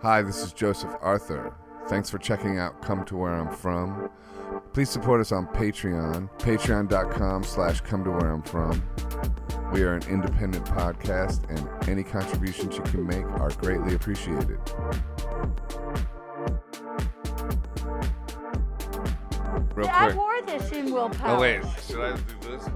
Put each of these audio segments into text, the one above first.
Hi, this is Joseph Arthur. Thanks for checking out Come to Where I'm From. Please support us on Patreon, patreon.com/come to where I'm from. We are an independent podcast, and any contributions you can make are greatly appreciated. I wore this in Willpower. Oh wait, should I do this?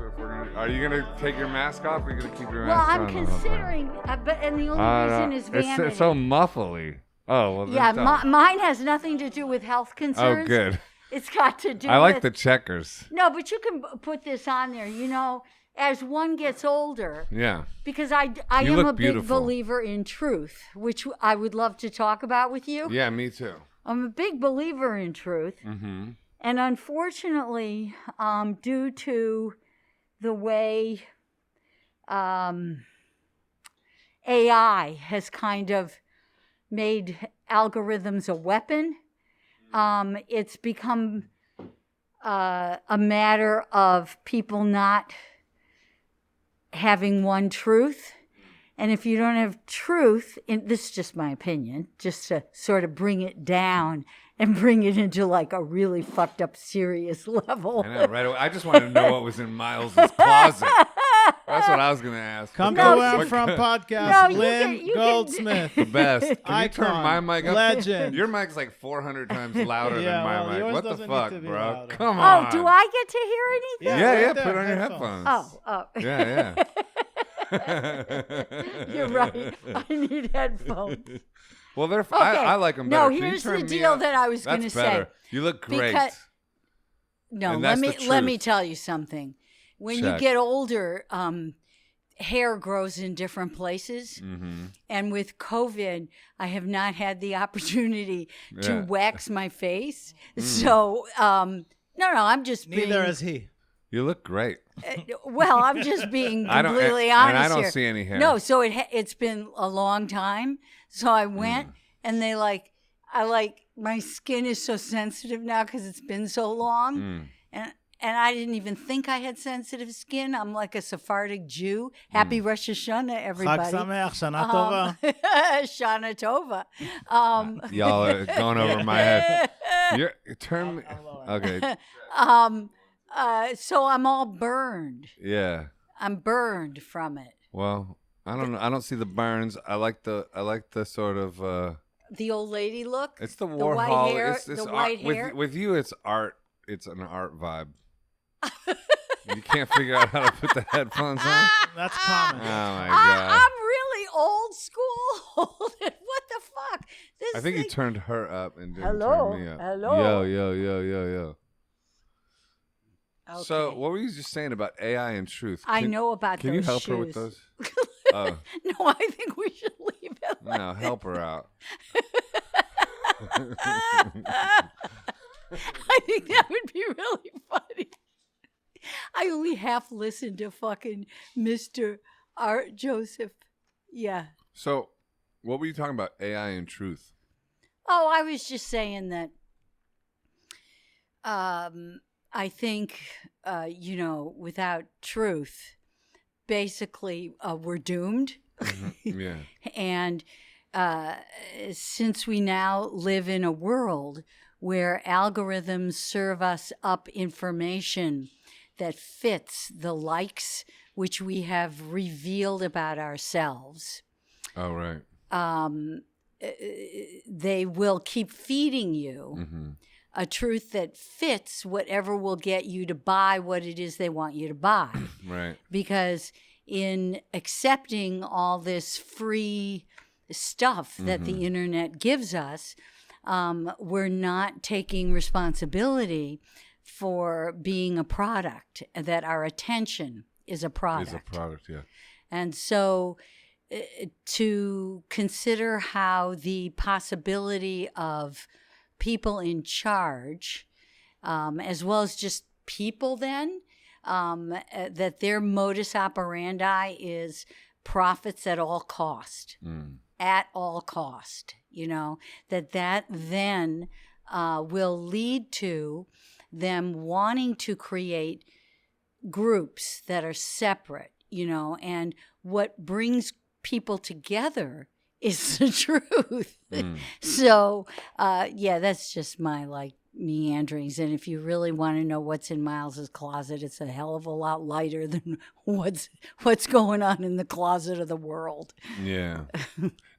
Are you gonna take your mask off? Or are you gonna keep your mask on? Well, I'm considering, and the only reason is vanity. It's so muffly. Oh well. Yeah, mine has nothing to do with health concerns. Oh good. It's got to do. I like the checkers. No, but you can put this on there. You know, as one gets older. Yeah. Because I am a big believer in truth, which I would love to talk about with you. Yeah, me too. I'm a big believer in truth. Mm-hmm. And unfortunately, due to the way AI has kind of made algorithms a weapon, it's become a matter of people not having one truth. And if you don't have truth, and this is just my opinion, just to sort of bring it down and bring it into like a really fucked up serious level. I know, right away. I just wanted to know what was in Miles' closet. That's what I was going to ask. Come to Where I'm From podcast. Lynn Goldsmith. The best. Can you turn my mic up? Legend. Your mic's like 400 times louder than my mic. What the fuck, bro? Louder. Come on. Oh, do I get to hear anything? Yeah, right put on your headphones. Oh. Yeah. You're right. I need headphones. Well, they're Okay. I like them better. No, here's the deal that I was going to say. You look great. No, And let me tell you something. When you get older, hair grows in different places. Mm-hmm. And with COVID, I have not had the opportunity to wax my face. So, no, I'm just being... Neither has he. You look great. Well, I'm just being completely honest and I don't here. see any hair. No, so it's been a long time. So I went, and my skin is so sensitive now because it's been so long. And I didn't even think I had sensitive skin. I'm like a Sephardic Jew. Happy Rosh Hashanah, everybody. Chag Sameach, Shana Tova. Shana Tova. Y'all are going over my head. Turn me. Okay. So I'm all burned. Yeah. I'm burned from it. Well, I don't know. I don't see the burns. I like the sort of the old lady look. It's the Warhol. The white hair. It's the white hair. With you, it's art. It's an art vibe. You can't figure out how to put the headphones on. That's common. Oh my god. I'm really old school. What the fuck? I think you turned her up and didn't turn me up. Hello. Yo. Okay. So, what were you just saying about AI and truth? I know about those Can you help shoes. her with those? Oh. No, I think we should leave it. No, help her out. I think that would be really funny. I only half listened to fucking Mr. Art Joseph. Yeah. So, what were you talking about? AI and truth. Oh, I was just saying that I think, without truth, basically we're doomed. Mm-hmm. Yeah. And since we now live in a world where algorithms serve us up information that fits the likes which we have revealed about ourselves. Oh, right. They will keep feeding you a truth that fits whatever will get you to buy what it is they want you to buy. Right. Because in accepting all this free stuff that the internet gives us, we're not taking responsibility for being a product, that our attention is a product. Is a product, yeah. And so to consider how the possibility of people in charge, as well as just people then, that their modus operandi is profits at all cost. At all cost, that then will lead to them wanting to create groups that are separate, and what brings people together is the truth. So, yeah, that's just my meanderings. And if you really want to know what's in Miles's closet, it's a hell of a lot lighter than what's going on in the closet of the world. Yeah.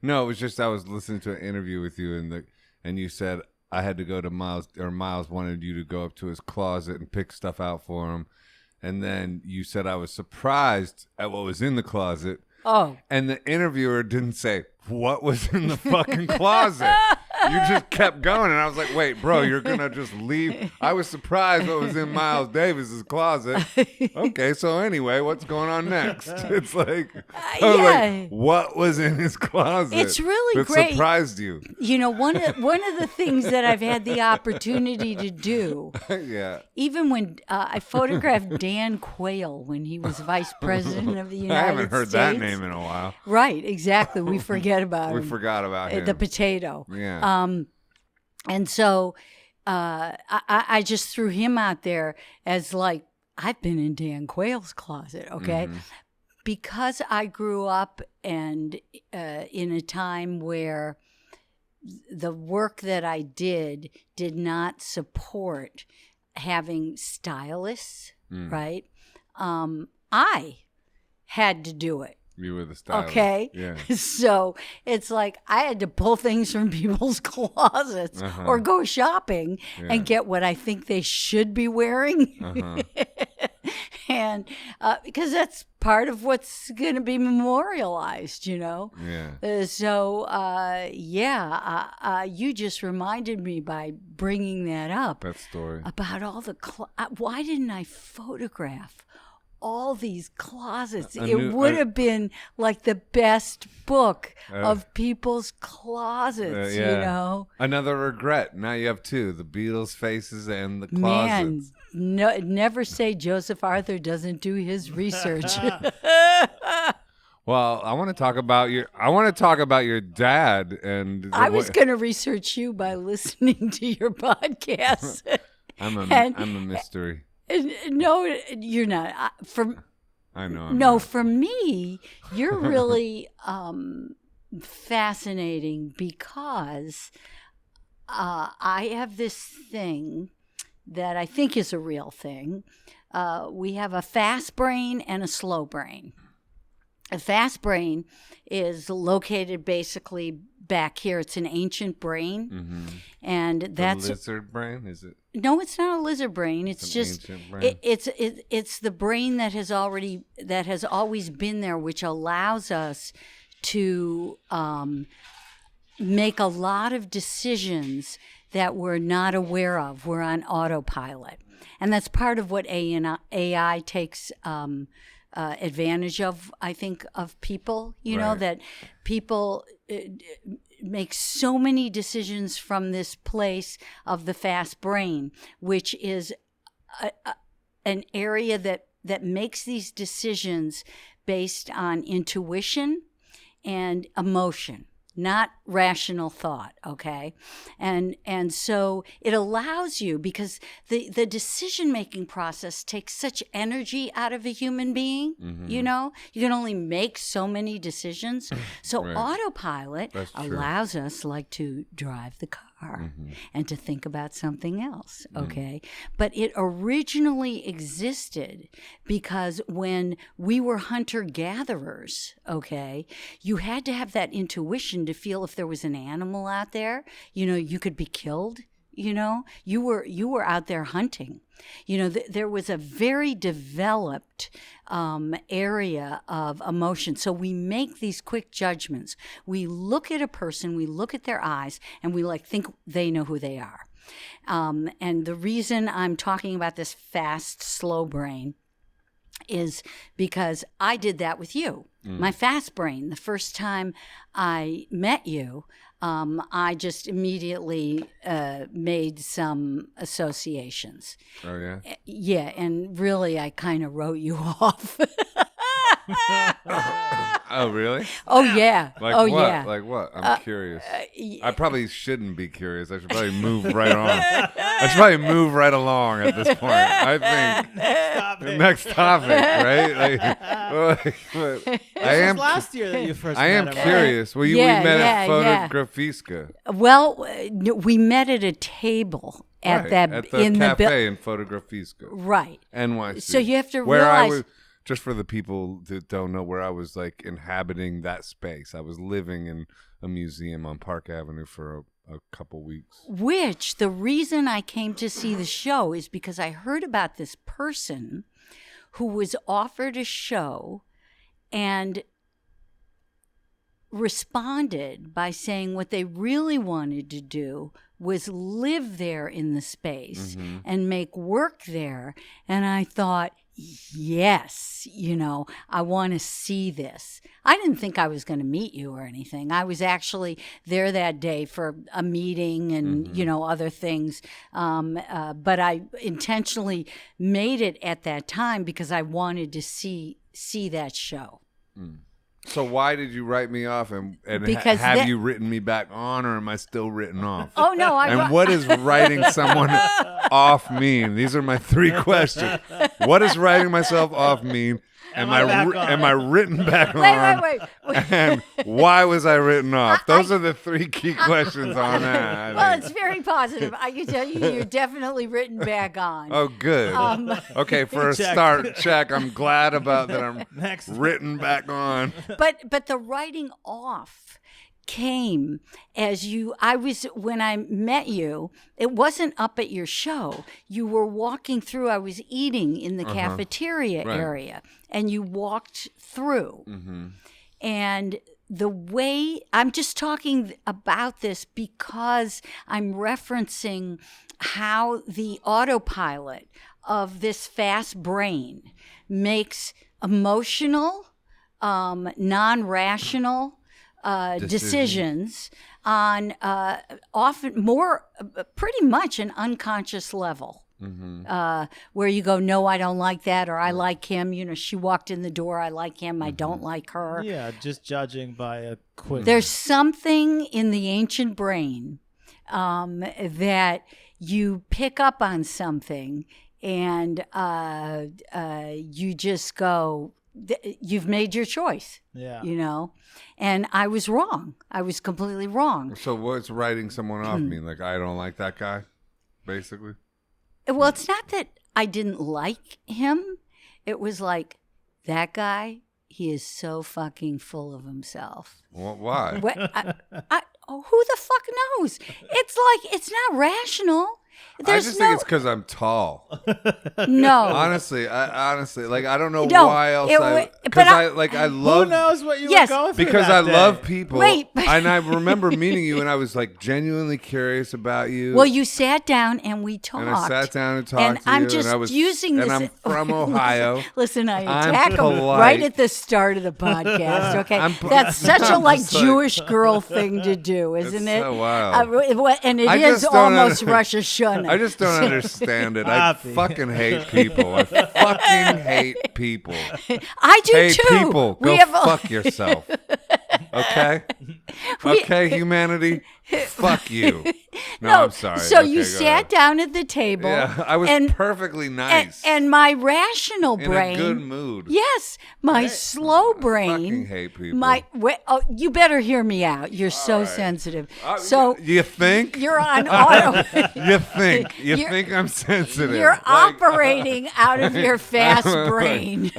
No, it was just I was listening to an interview with you, and you said I had to go to Miles, or Miles wanted you to go up to his closet and pick stuff out for him. And then you said I was surprised at what was in the closet. Oh. And the interviewer didn't say what was in the fucking closet. You just kept going, and I was like, wait, bro, you're going to just leave? I was surprised what was in Miles Davis's closet. Okay, so anyway, what's going on next? It's like, like, what was in his closet? It's really that great. Surprised you. You know, one of the things that I've had the opportunity to do, even when I photographed Dan Quayle when he was vice president of the United States. I haven't heard that name in a while. Right, exactly. We forget about him. We forgot about him. The potato. Yeah. And so I just threw him out there as I've been in Dan Quayle's closet, okay? Mm-hmm. Because I grew up and in a time where the work that I did not support having stylists, right? I had to do it. You were the stylist. Okay. Yeah. So it's like I had to pull things from people's closets or go shopping and get what I think they should be wearing. And because that's part of what's going to be memorialized, you know? Yeah. You just reminded me by bringing that up. That story. About all the, why didn't I photograph all these closets? It would have been like the best book of people's closets, you know? Another regret. Now you have two, the Beatles faces and the closets. Man, never say Joseph Arthur doesn't do his research. Well, I want to talk about your dad, and I was going to research you by listening to your podcast. I'm a mystery. No, you're not. I know. No, for me, you're really fascinating because I have this thing that I think is a real thing. We have a fast brain and a slow brain. A fast brain is located basically back here. It's an ancient brain, and that's a lizard brain. Is it? No, it's not a lizard brain. It's just brain. It's the brain that has always been there, which allows us to make a lot of decisions that we're not aware of. We're on autopilot, and that's part of what AI takes advantage of. I think of people, you know, that people make so many decisions from this place of the fast brain, which is an area that makes these decisions based on intuition and emotion, not rational thought, okay? And so it allows you, because the decision-making process takes such energy out of a human being, you know? You can only make so many decisions. So autopilot allows us to drive the car and to think about something else, okay? But it originally existed because when we were hunter-gatherers, okay, you had to have that intuition to feel if there was an animal out there, you know, you could be killed, you know, you were out there hunting. You know, there was a very developed area of emotion. So we make these quick judgments. We look at a person, we look at their eyes, and we think they know who they are. And the reason I'm talking about this fast, slow brain is because I did that with you. My fast brain, the first time I met you, I just immediately made some associations. Oh, yeah? Yeah, and really I kind of wrote you off. Oh, really? Oh, yeah. Like oh, what? yeah. Like what? I'm curious. I probably shouldn't be curious. I should probably move right on. I should probably move right along at this point. I think. Next topic, right? I am last year that you first I am met him, curious. Well, we met at yeah. Photographic. Well, we met at a table at the cafe in Photographic. Right. NYC. So you have to where I realize. was, just for the people that don't know, where I was like inhabiting that space. I was living in a museum on Park Avenue for a couple weeks. Which the reason I came to see the show is because I heard about this person who was offered a show and responded by saying what they really wanted to do was live there in the space and make work there. And I thought, yes, I want to see this. I didn't think I was going to meet you or anything. I was actually there that day for a meeting and, other things. But I intentionally made it at that time because I wanted to see that show. So why did you write me off and Because have you written me back on, or am I still written off? Oh, no. And what does writing someone off mean? These are my 3 questions. What does writing myself off mean? Am I written back on? Wait. And why was I written off? Those are the 3 key questions on that. Well, it's very positive. I can tell you, you're definitely written back on. Oh, good. Okay, for a start check, I'm glad about that. I'm written back on. But the writing off came as when I met you, it wasn't up at your show. You were walking through. I was eating in the cafeteria area, and you walked through. And the way I'm just talking about this because I'm referencing how the autopilot of this fast brain makes emotional, non-rational decisions on often pretty much an unconscious level. Where you go, no, I don't like that, or I like him. She walked in the door, I like him, I don't like her. Yeah, just judging by a quick. There's something in the ancient brain that you pick up on something and you just go, you've made your choice. Yeah. And I was wrong. I was completely wrong. So what's writing someone off mean? Like, I don't like that guy, basically? Well, it's not that I didn't like him. It was like, that guy, he is so fucking full of himself. Well, why? Who the fuck knows? It's like, it's not rational. I just think it's because I'm tall. No. Honestly, I don't know No, why else. I love. Who knows what you Yes. were going through Because that I day? love people. Wait. And I remember meeting you, and I was like genuinely curious about you. Well, you sat down and we talked. And I sat down and talked and to you. I'm just and I was, using this. And I'm from Ohio. Listen, I I'm attack him polite. right at the start of the podcast. Okay, that's such a Jewish girl thing to do, isn't it? So wild. And it I is just don't almost under- Rosh Hashanah. I just don't understand it. I fucking hate people. I fucking hate people. I do Hey, too. people, We go have fuck yourself. Okay? Okay, humanity, fuck you. No, I'm sorry. So Okay, you go sat ahead. down at the table. Yeah, I was perfectly nice. And my rational in brain. a good mood. Yes, my slow brain. I fucking hate people. You better hear me out. You're so sensitive. So you think? you're on auto. You think I'm sensitive? You're operating out of your fast brain.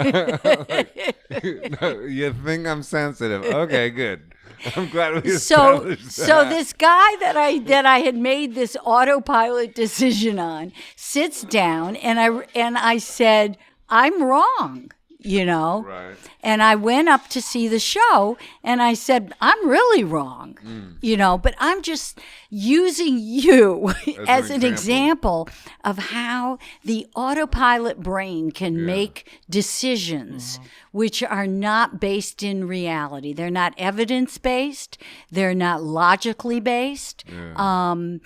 You think I'm sensitive? Okay, good. I'm glad we So established that. this guy that I had made this autopilot decision on sits down and I said, I'm wrong. Right. And I went up to see the show And I said, I'm really wrong, but I'm just using you as an example of how the autopilot brain can make decisions which are not based in reality. They're not evidence-based. They're not logically based. And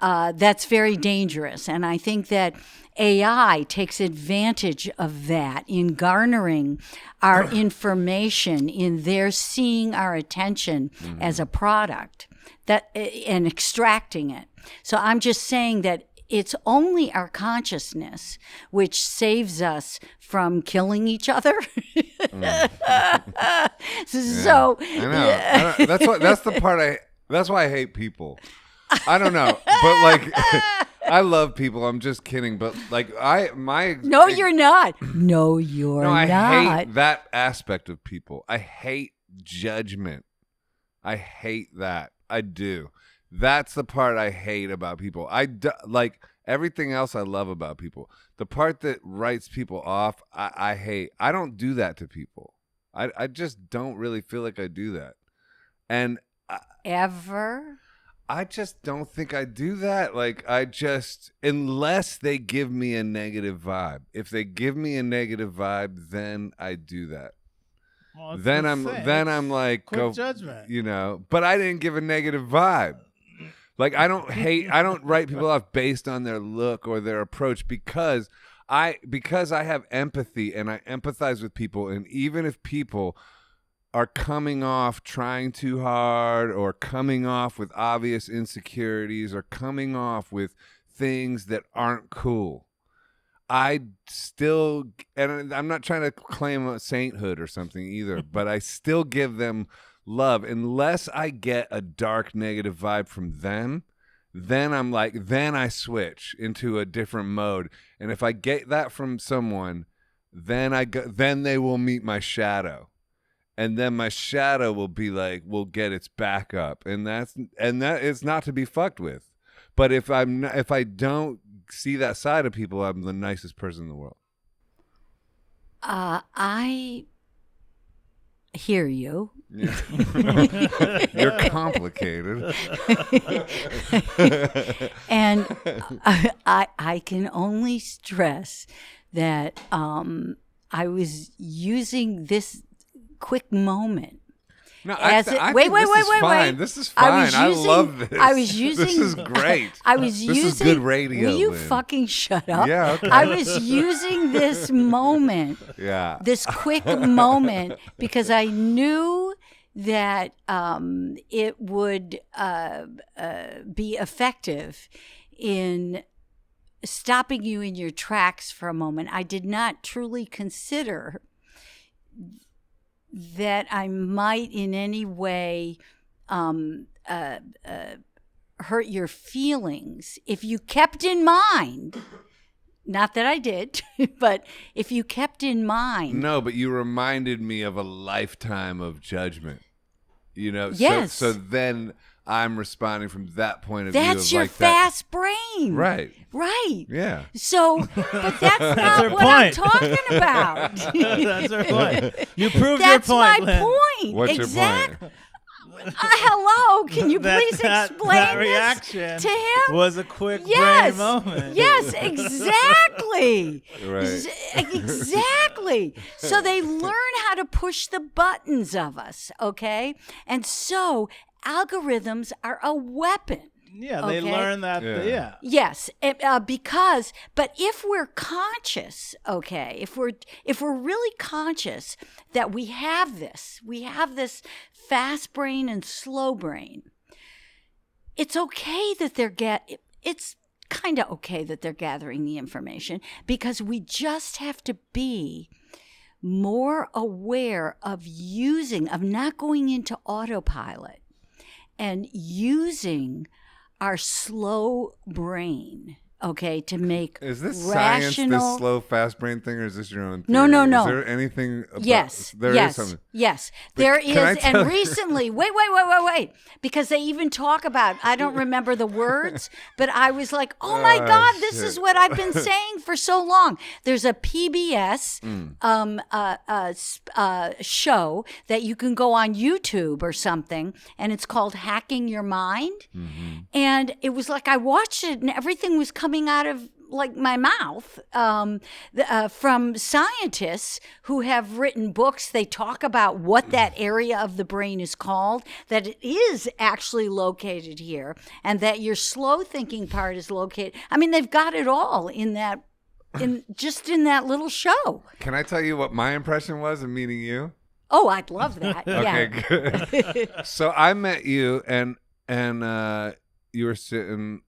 that's very dangerous. And I think that AI takes advantage of that in garnering our information, in their seeing our attention as a product and extracting it. So I'm just saying that it's only our consciousness which saves us from killing each other. So I know. That's why I hate people. I don't know, but like, I love people. I'm just kidding, but like, No, you're not. No, you're not. I hate that aspect of people. I hate judgment. I hate that. I do. That's the part I hate about people. Like everything else I love about people. The part that writes people off, I hate. I don't do that to people. I just don't really feel like I do that. And ever? I just don't think I do that. Like, unless they give me a negative vibe. If they give me a negative vibe, then I do that. Well, then I'm like, quick go, judgment. But I didn't give a negative vibe. Like, I don't write people off based on their look or their approach because I have empathy and I empathize with people. And even if people are coming off trying too hard or coming off with obvious insecurities or coming off with things that aren't cool, I still, and I'm not trying to claim a sainthood or something either, but I still give them love unless I get a dark negative vibe from them. Then I switch into a different mode. And if I get that from someone, then they will meet my shadow. And then my shadow will get its back up, and that is not to be fucked with. But if I don't see that side of people, I'm the nicest person in the world. I hear you. Yeah. You're complicated. And I can only stress that I was using this quick moment. No, wait. This is fine. I love this. I was using. This is great. This is good radio. Will you Lynn. fucking shut up? Yeah, okay. I was using this moment. Yeah. This quick moment because I knew that it would be effective in stopping you in your tracks for a moment. I did not truly consider that I might in any way hurt your feelings if you kept in mind, not that I did, but if you kept in mind. No, but you reminded me of a lifetime of judgment. Yes. So then I'm responding from that point of view. That's your fast brain. Right. Right. Yeah. So, but that's not what I'm talking about. That's her point. You proved that's your point, my Lynn. point. What's your point? Hello, can you please explain that this reaction to him? Was a quick yes, brain moment. Yes, exactly. Right. Exactly. So they learn how to push the buttons of us, okay? And so algorithms are a weapon. Yeah, they learn that. Yeah. Yes, but if we're conscious, okay, if we're really conscious that we have this fast brain and slow brain, it's okay that it's kind of okay that they're gathering the information because we just have to be more aware of not going into autopilot and using our slow brain okay, to make Is this rational... science, this slow, fast brain thing, or is this your own theory? No. Is there anything about... Yes. There is something. Yes. But There can I is. tell And you- recently, wait. Because they even talk about, I don't remember the words, but I was like, oh my God, this is what I've been saying for so long. There's a PBS show that you can go on YouTube or something, and it's called Hacking Your Mind. Mm-hmm. And it was like I watched it and everything was coming out of like my mouth from scientists who have written books. They talk about what that area of the brain is called, that it is actually located here, and that your slow thinking part is located. I mean, they've got it all in that little show. Can I tell you what my impression was of meeting you? Oh, I'd love that. Okay, good. So I met you, and you were sitting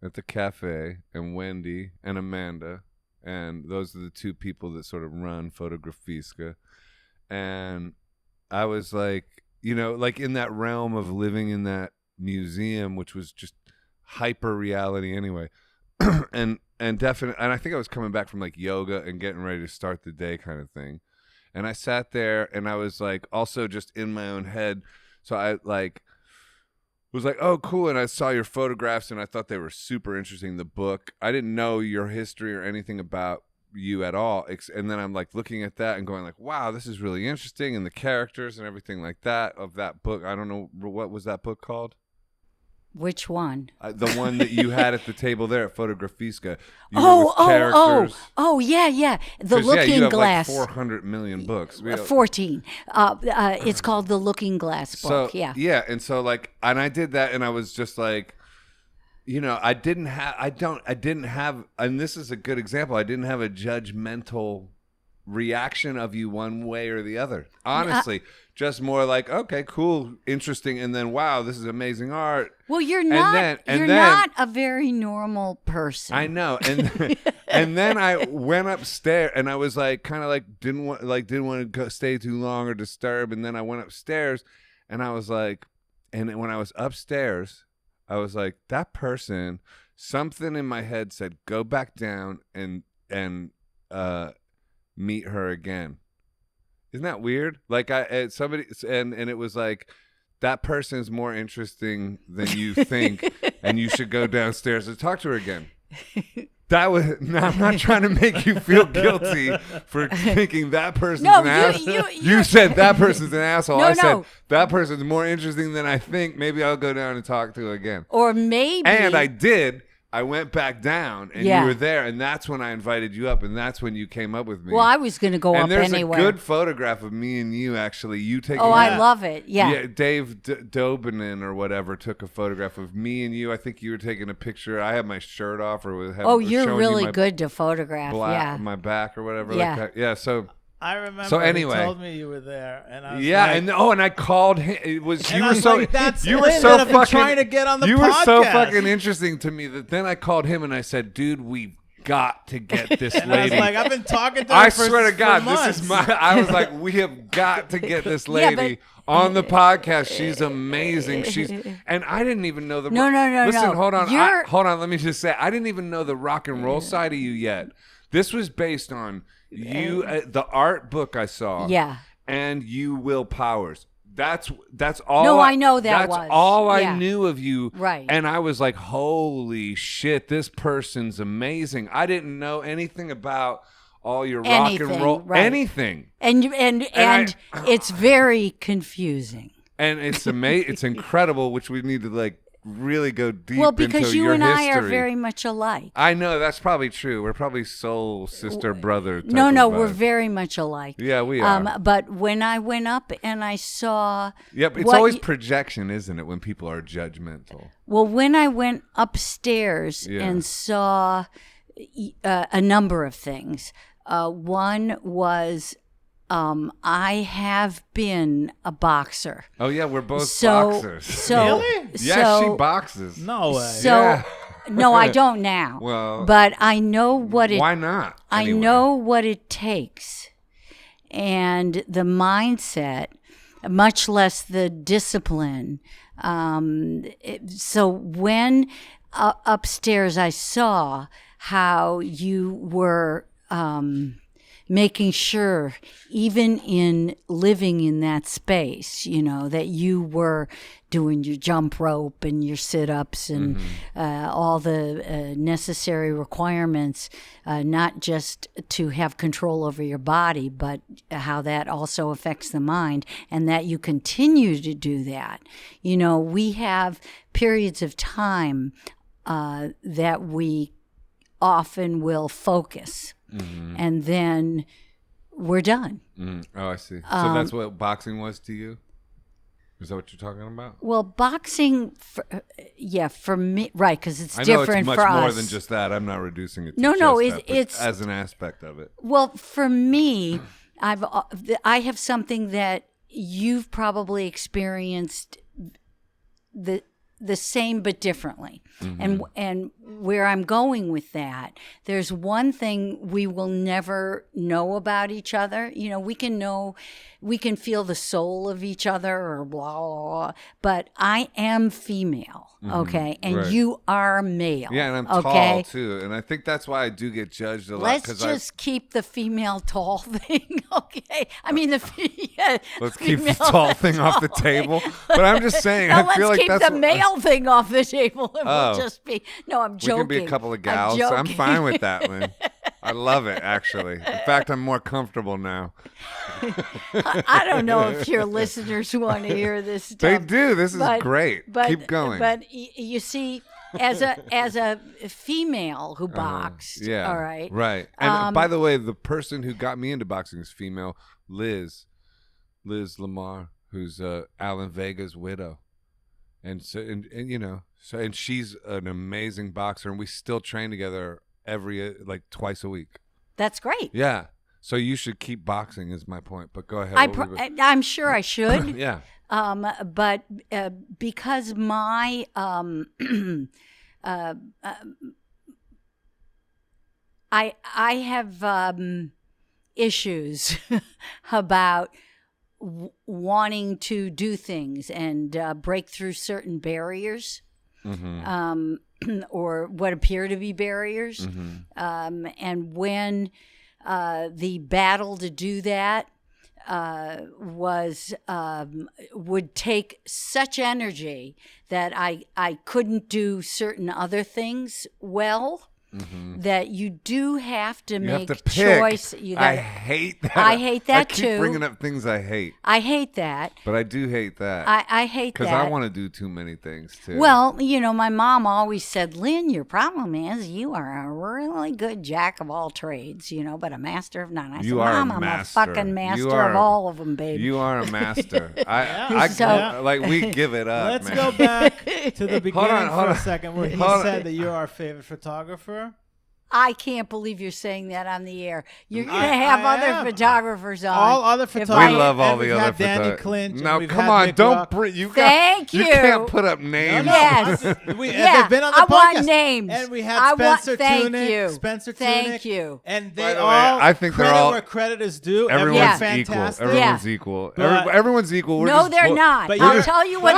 at the cafe, and Wendy and Amanda, and those are the two people that sort of run Photographic. And I was like, like in that realm of living in that museum, which was just hyper reality anyway. and definitely, and I think I was coming back from like yoga and getting ready to start the day kind of thing. And I sat there and I was like also just in my own head. So I was like, oh, cool. And I saw your photographs and I thought they were super interesting. The book, I didn't know your history or anything about you at all. And then I'm like looking at that and going like, wow, this is really interesting. And the characters and everything like that of that book. I don't know. What was that book called? Which one? The one that you had at the table there at Photographic. Oh, yeah. The Looking you have Glass. Like 400 million books. 14. It's called The Looking Glass book. So, yeah. And so and I did that and I was just like, I didn't have, and this is a good example. I didn't have a judgmental reaction of you one way or the other. Honestly, just more like, okay, cool, interesting, and then wow, this is amazing art. Well, you're not. You're not a very normal person. I know, and and then I went upstairs, and I was like, kind of like didn't want to go, stay too long or disturb, and then I went upstairs, and I was like, and when I was upstairs, I was like, that person. Something in my head said, go back down and meet her again. Isn't that weird? Like somebody and it was like, that person is more interesting than you think, and you should go downstairs and talk to her again. That was. I'm not trying to make you feel guilty for thinking that person's an asshole. You said that person's an asshole. I said that person's more interesting than I think. Maybe I'll go down and talk to her again. Or maybe. And I did. I went back down, and you were there, and that's when I invited you up, and that's when you came up with me. Well, I was going to go up anyway. And there's a good photograph of me and you, actually. You taking. Oh, I love it. Yeah. Dave Dobinin or whatever took a photograph of me and you. I think you were taking a picture. I had my shirt off, you're really good to photograph. My back or whatever. Yeah. Like that. Yeah. So. I remember. So anyway, he told me you were there, and I was and I called him. It was you were so like, that's you Lynn were so that I've been fucking trying to get on the you podcast. were so fucking interesting to me that then I called him and I said, "Dude, we've got to get this and lady." I was like, I've been talking to her I for, swear to God, for this is my. I was like, we have got to get this lady on the podcast. She's amazing. And I didn't even know the. No. Listen, hold on. Hold on. Let me just say, I didn't even know the rock and roll side of you yet. This was based on you, the art book I saw. Yeah. And you, Will Powers. That's all. No, I know that that's was. all I knew of you. Right. And I was like, holy shit, this person's amazing. I didn't know anything about all your rock and roll. Right. Anything. And it's very confusing. And it's amazing. It's incredible, which we need to really go deep into Well, because you and history. I are very much alike. I know, that's probably true. We're probably soul sister brother type No, of we're vibe. very much alike. Yeah, we are. But when I went up and I saw... Yep, it's always projection, isn't it, when people are judgmental? Well, when I went upstairs and saw a number of things, one was... I have been a boxer. Oh yeah, we're both boxers. Really? Yeah, she boxes. No way. So no, I don't now. Well, but I know what it. Why not? Anyway. I know what it takes, and the mindset, much less the discipline. So when upstairs, I saw how you were making sure, even in living in that space, that you were doing your jump rope and your sit-ups and all the necessary requirements, not just to have control over your body, but how that also affects the mind, and that you continue to do that. We have periods of time that we often will focus, and then we're done. Oh, I see. So that's what boxing was to you? Is that what you're talking about? Well, boxing, for me, right, because it's different for us. I know it's much more than just that. I'm not reducing it to it's as an aspect of it. Well, for me, I have something that you've probably experienced the same but differently. And where I'm going with that, there's one thing we will never know about each other. We can feel the soul of each other or blah, blah, blah, but I am female, okay? And you are male. Yeah, and I'm tall too. And I think that's why I do get judged a lot. Let's just keep the female tall thing, okay? I mean, let's keep the tall thing off the table. But I'm just saying, I feel like that's... Let's keep the male thing off the table. It will just be... No, I'm joking. We can be a couple of gals. I'm fine with that, Lynn. I love it, actually. In fact, I'm more comfortable now. I don't know if your listeners want to hear this stuff. They do. This is great. Keep going. But you see, as a female who boxed, all right? Right. And by the way, the person who got me into boxing is female, Liz Lamar, who's Alan Vega's widow. And so, and she's an amazing boxer, and we still train together twice a week. That's great. Yeah. So you should keep boxing is my point, but go ahead. I'm sure I should. Yeah. But because my I have issues about wanting to do things and break through certain barriers. Or what appear to be barriers. And when the battle to do that would take such energy that I couldn't do certain other things well. That you do have to make choice. I hate that. I hate that too. I keep bringing up things I hate. I hate that. But I do hate that. I hate that. Because I want to do too many things too. Well, my mom always said, Lynn, your problem is you are a really good jack of all trades, but a master of none. I said, Mom, I'm a fucking master of all of them, baby. You are a master. We give it up. Let's go back to the beginning for a second where he said that you're our favorite photographer. I can't believe you're saying that on the air. You're going to have other photographers on. All other photographers. We love all the other photographers. Danny Clinch. No, come on. Don't bring... Thank you. You can't put up names. Yes. They've been on the podcast. I want names. And we had Spencer Tunick. Spencer Tunick. Thank you. And they all... I think they're all... where credit is due. Everyone's fantastic. Everyone's equal. Everyone's equal. No, they're not. I'll tell you what...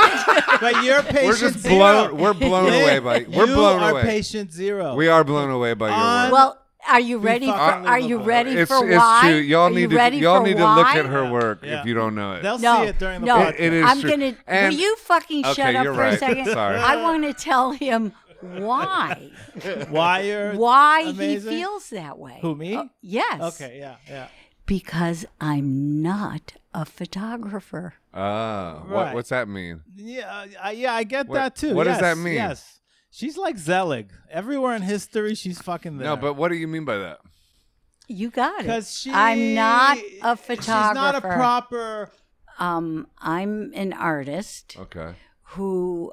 But you're patient zero. We're blown away by... We're blown away. You are patient zero. We are blown away by your work. Well... Are you ready for why? It's true. Y'all need to look at her work if you don't know it. They'll see it during the podcast. It is true. Will you fucking shut up for a second? Sorry. I want to tell him why. Why he feels that way. Who, me? Yes. Okay, yeah. Because I'm not a photographer. Right. What's that mean? Yeah, I get that too. What does that mean? Yes. She's like Zelig. Everywhere in history, she's fucking there. No, but what do you mean by that? You got it. Because I'm not a photographer. She's not a proper... I'm an artist. Okay. Who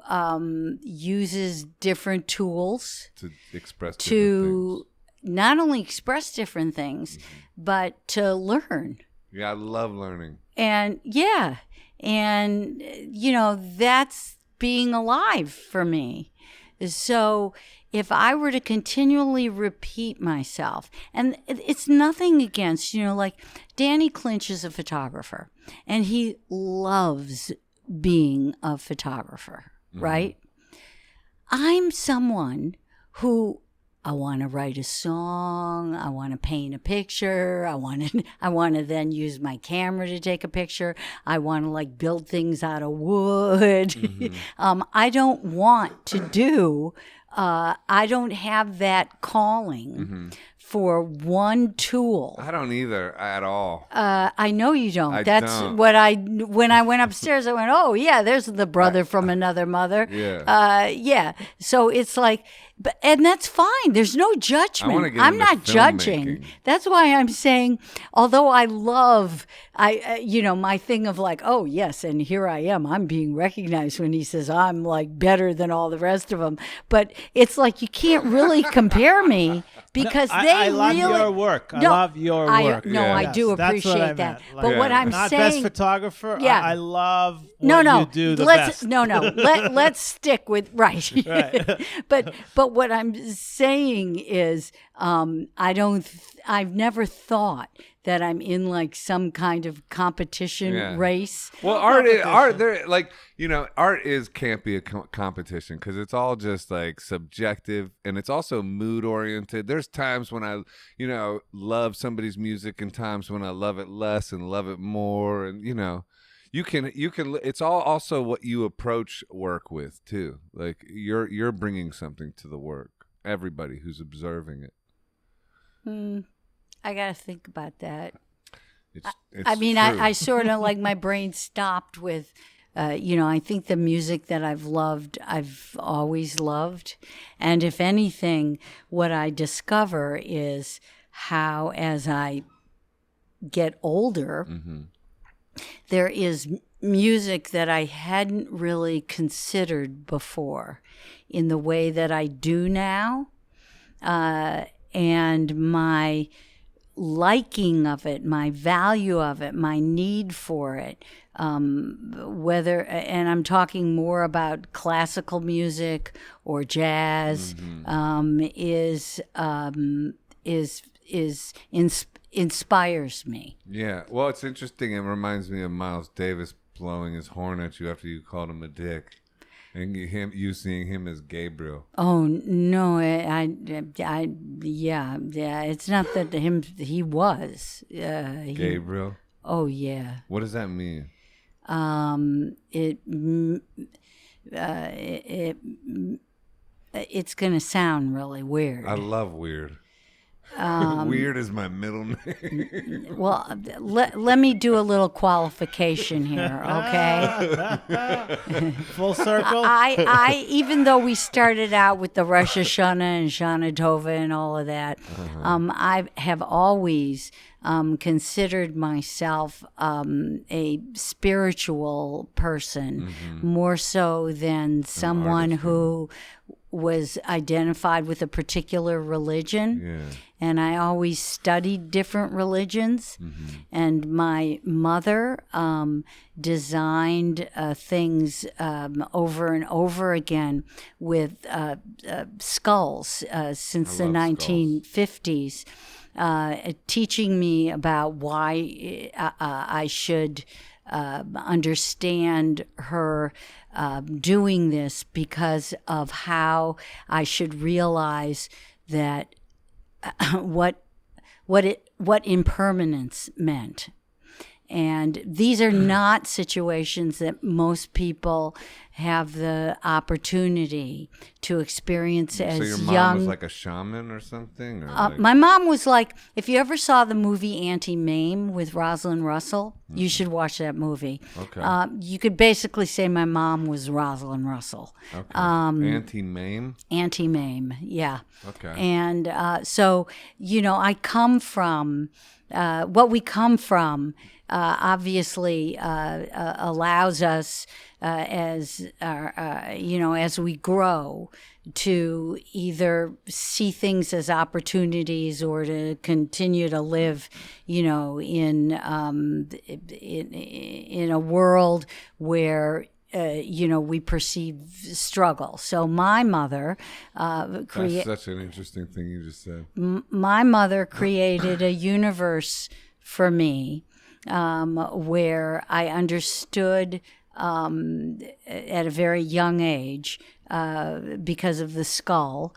uses different tools to express different things. Not only express different things, but to learn. Yeah, I love learning. And that's being alive for me. So if I were to continually repeat myself, and it's nothing against, like Danny Clinch is a photographer and he loves being a photographer, right? I'm someone who I want to write a song. I want to paint a picture. I want to then use my camera to take a picture. I want to like build things out of wood. Mm-hmm. I don't want to do. I don't have that calling for one tool. I don't either at all. I know you don't. That's don't. When I went upstairs, I went, oh yeah, there's the brother from another mother. Yeah. Yeah. So it's like, and that's fine. There's no judgment. I'm not judging. That's why I'm saying, although I love, my thing of like, oh yes, and here I am. I'm being recognized when he says I'm like better than all the rest of them. But it's like you can't really compare me because I love your work. I love your work. I do appreciate that. Like, but what I'm not saying, best photographer. Yeah. I love what you do the best. Let's stick with right. But what I'm saying is, I've never thought that I'm in like some kind of competition race. Well, art can't be a competition because it's all just like subjective and it's also mood oriented. There's times when I, love somebody's music and times when I love it less and love it more. And, you can, it's all also what you approach work with too. Like you're bringing something to the work. Everybody who's observing it. I got to think about that. It's I sort of like my brain stopped with, I think the music that I've loved, I've always loved. And if anything, what I discover is how as I get older, there is music that I hadn't really considered before in the way that I do now. And my liking of it, my value of it, my need for it, and I'm talking more about classical music or jazz, inspires me. Yeah. Well, it's interesting. It reminds me of Miles Davis blowing his horn at you after you called him a dick. And you seeing him as Gabriel. Oh no, it's not that he was Gabriel. Oh yeah. What does that mean? It's gonna sound really weird. I love weird. Weird is my middle name. Well, let me do a little qualification here, okay? Full circle. I even though we started out with the Rosh Hashanah and Shana Tova and all of that, I have always considered myself a spiritual person, more so than someone who was identified with a particular religion. Yeah. And I always studied different religions. And my mother designed things over and over again with skulls since the 1950s, teaching me about why I should understand her doing this because of how I should realize that what impermanence meant. And these are not situations that most people have the opportunity to experience as young. So your mom was like a shaman or something? Or my mom was like, if you ever saw the movie Auntie-Mame with Rosalind Russell, you should watch that movie. Okay. You could basically say my mom was Rosalind Russell. Okay. Auntie-Mame? Auntie-Mame, yeah. Okay. And so, I come from, what we come from obviously allows us as we grow to either see things as opportunities or to continue to live, in a world where we perceive struggle. So my mother That's such an interesting thing you just said. My mother created a universe for me where I understood at a very young age because of the skull,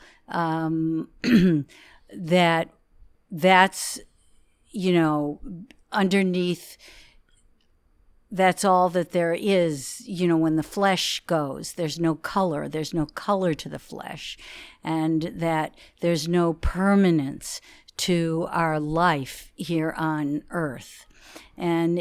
that's, underneath. That's all that there is, when the flesh goes. There's no color. There's no color to the flesh. And that there's no permanence to our life here on earth. And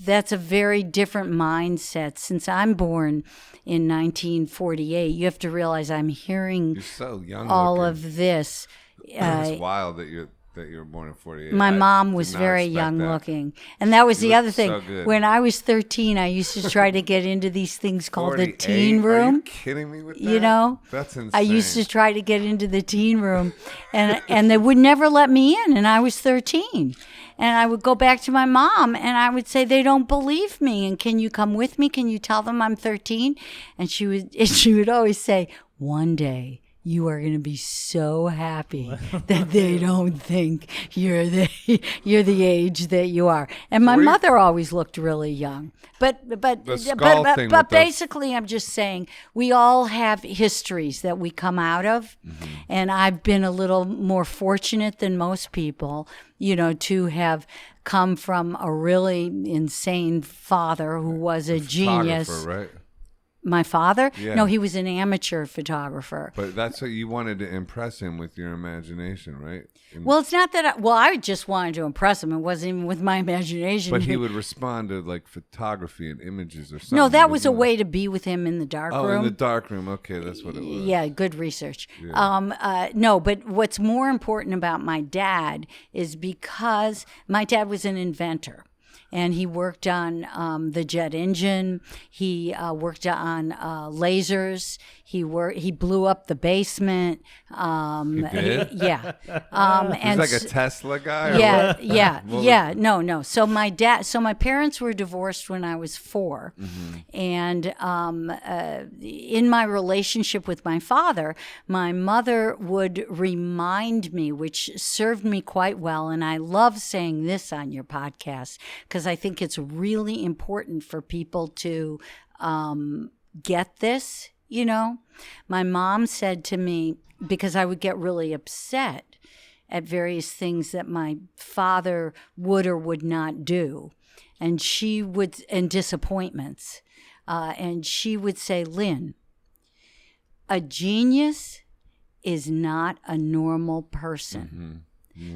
that's a very different mindset. Since I'm born in 1948, you have to realize I'm hearing You're so young all looking. Of this. It's wild that you were born in 48. My mom was very young looking. And that was the other thing. So when I was 13, I used to try to get into these things called the 48? teen room. Are you kidding me with that? That's insane. I used to try to get into the teen room, and they would never let me in, and I was 13. And I would go back to my mom, and I would say, they don't believe me, and can you come with me? Can you tell them I'm 13? And she would always say, one day you are going to be so happy that they don't think you're the age that you are. And my mother always looked really young. But basically, I'm just saying we all have histories that we come out of, and I've been a little more fortunate than most people, to have come from a really insane father who was a genius. Right? My father? Yeah. No, he was an amateur photographer. But that's what you wanted to impress him with your imagination, right? Well, it's not that I just wanted to impress him. It wasn't even with my imagination. But he would respond to like photography and images or something. No, that was a way to be with him in the dark room. Oh, in the dark room. Okay, that's what it was. Yeah, good research. Yeah. No, but what's more important about my dad is because my dad was an inventor. And he worked on the jet engine. He worked on lasers. He blew up the basement. He did? Yeah. He's like a Tesla guy? Yeah. No. So my parents were divorced when I was 4. And in my relationship with my father, my mother would remind me, which served me quite well. And I love saying this on your podcast because I think it's really important for people to get this. My mom said to me, because I would get really upset at various things that my father would or would not do, and disappointments, and she would say, Lynn, a genius is not a normal person.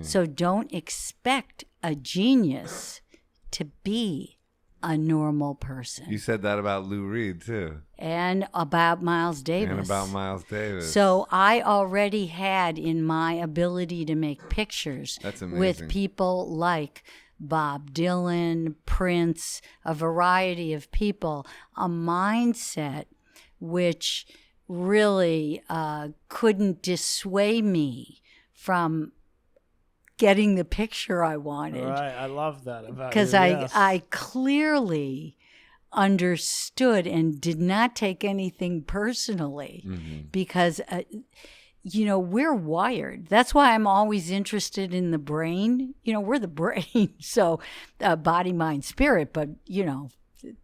So don't expect a genius to be a normal person. You said that about Lou Reed, too. And about Miles Davis. So I already had in my ability to make pictures with people like Bob Dylan, Prince, a variety of people, a mindset which really couldn't dissuade me from getting the picture I wanted. Right, I love that about you. Because I clearly understood and did not take anything personally because, we're wired. That's why I'm always interested in the brain. We're the brain, so body, mind, spirit, but,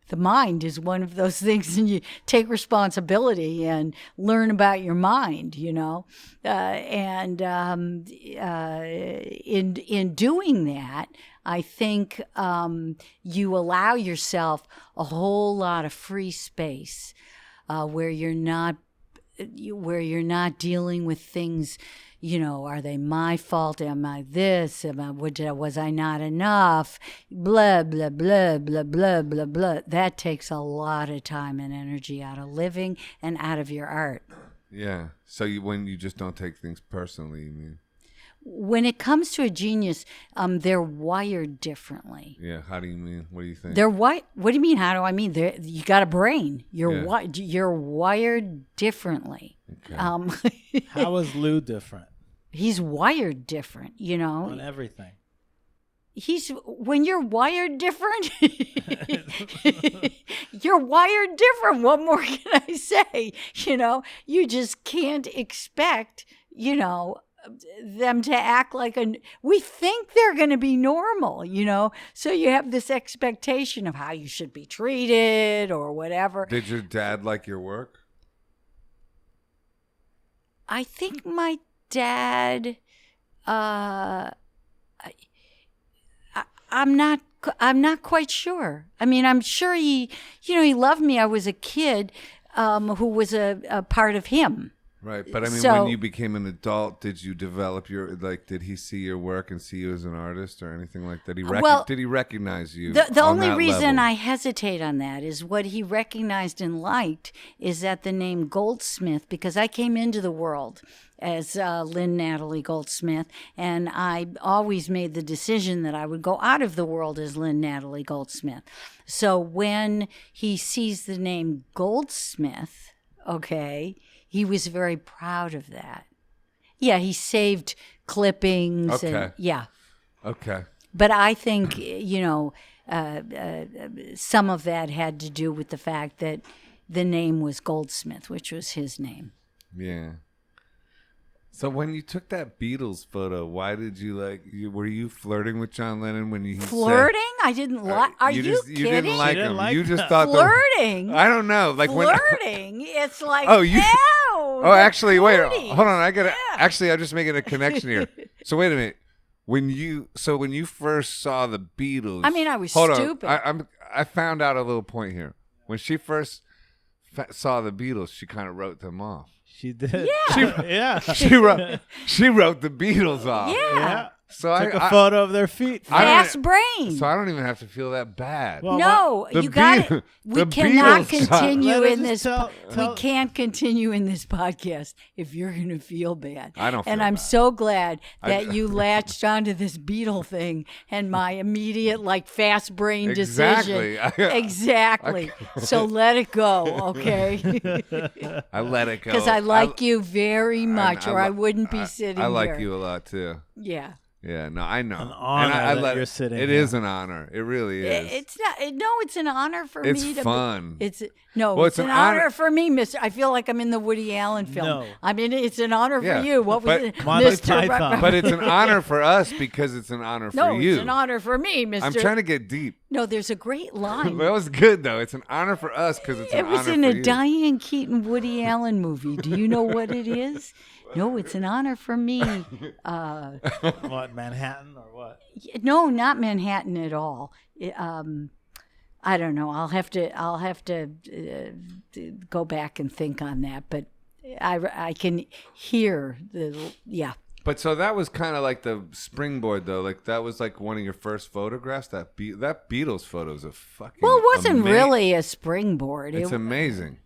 the mind is one of those things, and you take responsibility and learn about your mind, and in doing that, I think you allow yourself a whole lot of free space where you're not dealing with things. Are they my fault? Am I this? Was I not enough? Blah, blah, blah, blah, blah, blah, blah. That takes a lot of time and energy out of living and out of your art. Yeah. So when you just don't take things personally, you mean? When it comes to a genius, they're wired differently. Yeah. How do you mean? What do you think? What do you mean? How do I mean? You got a brain. You're wired differently. Okay. How is Lou different? He's wired different, On everything. When you're wired different, you're wired different. What more can I say? You just can't expect, them to act like we think they're going to be normal, so you have this expectation of how you should be treated or whatever. Did your dad like your work? I think my dad. I'm not quite sure. I mean, I'm sure he loved me. I was a kid who was a part of him. Right, but I mean, when you became an adult, did you develop did he see your work and see you as an artist or anything like that? Did he recognize you? The only reason level? I hesitate on that is what he recognized and liked is that the name Goldsmith, because I came into the world as Lynn Natalie Goldsmith, and I always made the decision that I would go out of the world as Lynn Natalie Goldsmith. So when he sees the name Goldsmith, okay, he was very proud of that. Yeah, he saved clippings. Okay. And, yeah. Okay. But I think, some of that had to do with the fact that the name was Goldsmith, which was his name. Yeah. So when you took that Beatles photo, why did you were you flirting with John Lennon when you flirting? I didn't like. Are you kidding? You didn't like him. You just thought flirting. I don't know. Like flirting. It's like you. Ew, oh, actually, wait. Hold on. Yeah. Actually, I'm just making a connection here. So wait a minute. When you first saw the Beatles, I mean, I was hold stupid. On. I found out a little point here. When she first saw the Beatles, she kind of wrote them off. She did. Yeah. She wrote the Beatles off. Yeah. So took a photo of their feet. Fast brain. So I don't even have to feel that bad. Well, no, you got it. We cannot continue in this. We can't continue in this podcast if you're going to feel bad. I don't. And I'm so glad that you latched onto this Beatle thing and my immediate fast brain decision. Exactly. So let it go, okay? I let it go because I like you very much, or I wouldn't be sitting here. I like you a lot too. Yeah. Yeah, no, I know. An honor that you're sitting here. It is an honor. It really is. It's not. No, it's an honor for me. It's fun. It's an honor for me, Mister. I feel like I'm in the Woody Allen film. No. I mean, it's an honor for you. What was it, Mr. But it's an honor for us because it's an honor for you. No, it's an honor for me, Mister. I'm trying to get deep. No, there's a great line. That was good though. It's an honor for us because it's an honor for you. It was in a Diane Keaton Woody Allen movie. Do you know what it is? No, it's an honor for me. What, Manhattan or what? No, not Manhattan at all. I don't know. I'll have to go back and think on that. But I can hear yeah. But so that was kind of like the springboard, though. Like that was like one of your first photographs. That Beatles photo is a fucking. Well, it wasn't really a springboard. It's amazing.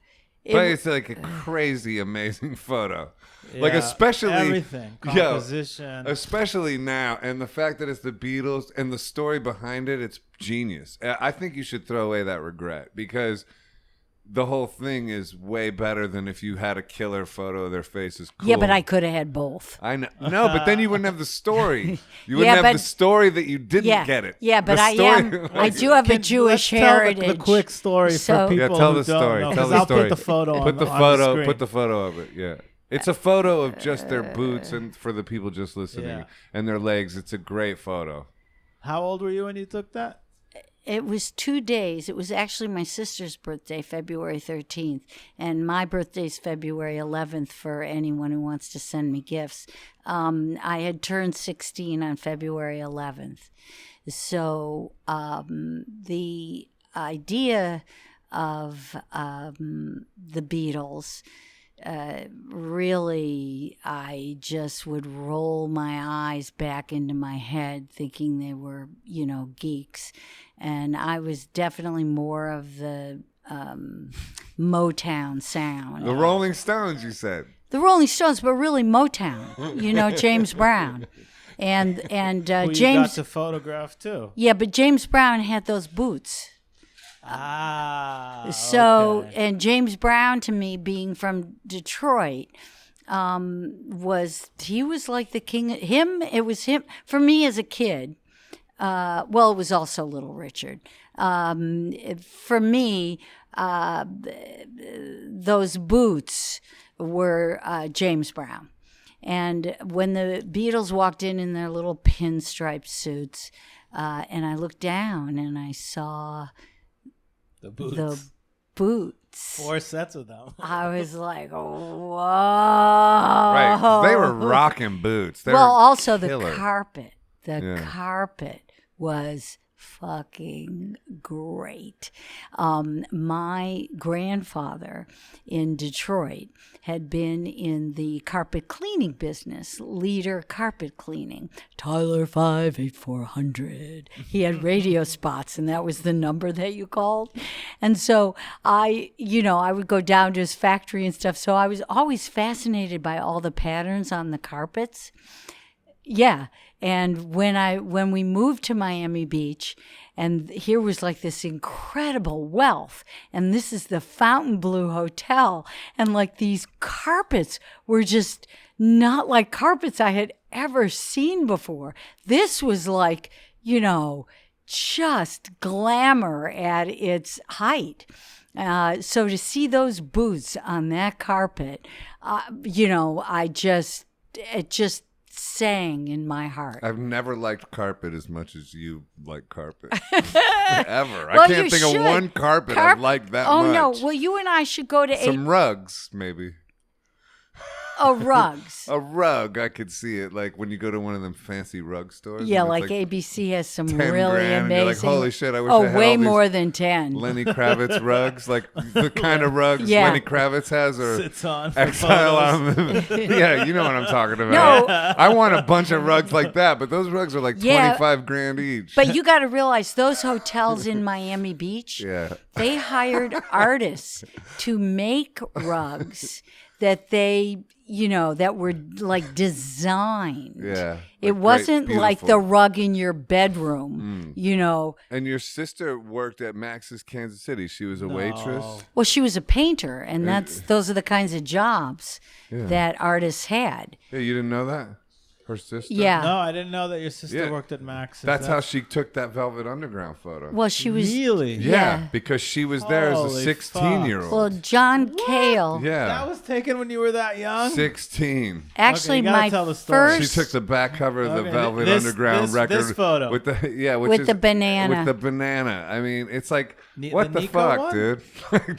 But it's like a crazy, amazing photo. Yeah, like especially everything, composition. Especially now, and the fact that it's the Beatles and the story behind it, it's genius. I think you should throw away that regret because the whole thing is way better than if you had a killer photo of their faces. Cool. Yeah, but I could have had both. I know. No, but then you wouldn't have the story. You wouldn't have the story that you didn't get it. Yeah, but I do have a Jewish heritage. Tell the quick story for people tell who the story. don't know. Tell the story. I'll put the photo on the screen. Put the photo of it. Yeah. It's a photo of just their boots and for the people just listening and their legs. It's a great photo. How old were you when you took that? It was 2 days. It was actually my sister's birthday, February 13th. And my birthday's February 11th for anyone who wants to send me gifts. I had turned 16 on February 11th. So the idea of the Beatles... really, I just would roll my eyes back into my head thinking they were, geeks. And I was definitely more of the Motown sound. The Rolling Stones, you said. The Rolling Stones, but really Motown, James Brown. And who James... you got to photograph too. Yeah, but James Brown had those boots. So okay. And James Brown, to me, being from Detroit, was like the king. It was him for me as a kid. It was also Little Richard. For me, those boots were James Brown. And when the Beatles walked in their little pinstripe suits, and I looked down and I saw the boots. 4 sets of them. I was like, whoa. they were rocking boots. They well, were also killer. the carpet. The carpet was fucking great. My grandfather in Detroit had been in the carpet cleaning business, leader carpet cleaning. Tyler 58400. He had radio spots, and that was the number that you called. And so I would go down to his factory and stuff. So I was always fascinated by all the patterns on the carpets. Yeah. And when we moved to Miami Beach, and here was like this incredible wealth, and this is the Fontainebleau Hotel, and like these carpets were just not like carpets I had ever seen before. This was like, just glamour at its height. So to see those boots on that carpet, it just sang in my heart. I've never liked carpet as much as you like carpet. Ever. Well, I can't think of one carpet I've liked that much. Oh, no. Well, you and I should go to some rugs, maybe. Oh, rugs. A rug, I could see it. Like when you go to one of them fancy rug stores. Yeah, like ABC has some really grand, amazing. And you're like, holy shit, I wish I had way all these more than 10. Lenny Kravitz rugs, like the kind of rugs Lenny Kravitz has, or sits on Exile on them. Yeah, you know what I'm talking about. No. I want a bunch of rugs like that, but those rugs are like $25,000 each. But you got to realize those hotels in Miami Beach, they hired artists to make rugs that they, that were like designed. Yeah. It wasn't like the rug in your bedroom, And your sister worked at Max's Kansas City. She was a waitress. Well, she was a painter, and those are the kinds of jobs that artists had. Yeah, you didn't know that? Her sister? Yeah. No, I didn't know that your sister worked at Max's. That's how she took that Velvet Underground photo. Well, she was... Really? Yeah, because she was there as a 16-year-old. Well, John Cale... Yeah. That was taken when you were that young? 16. Actually, my first... She took the back cover of the Velvet Underground record. This photo. With the the banana. With the banana. I mean, it's like, what the Nico fuck, one? dude?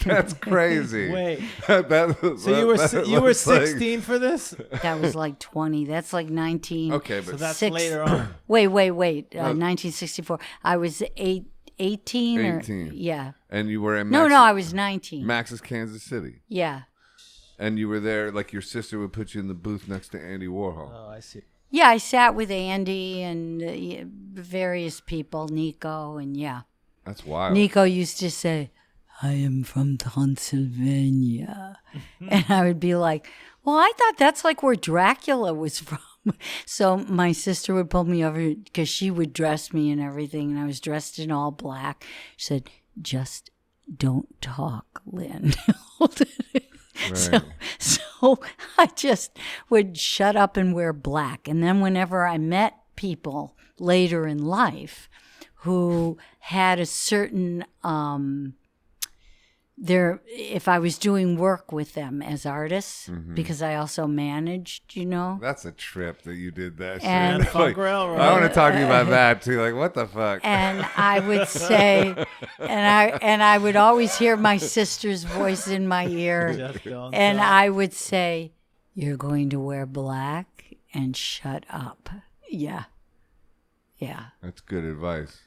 That's crazy. Wait. So you were 16 for this? That was like 20. That's like 19. Okay, but so that's later on. Wait. 1964. I was 18 or... 18. Yeah. And you were in No, I was 19. Max's Kansas City. Yeah. And you were there, like your sister would put you in the booth next to Andy Warhol. Oh, I see. Yeah, I sat with Andy and various people, Nico, and That's wild. Nico used to say, I am from Transylvania. And I would be like, well, I thought that's like where Dracula was from. So my sister would pull me over because she would dress me and everything, and I was dressed in all black. She said, just don't talk, Lynn. Right. So I just would shut up and wear black. And then whenever I met people later in life who had a certain... if I was doing work with them as artists, because I also managed, That's a trip that you did that and shit. Like, I want to talk to you about that too. Like, what the fuck? And I would say, and I would always hear my sister's voice in my ear, and I would say, "You're going to wear black and shut up." Yeah. That's good advice.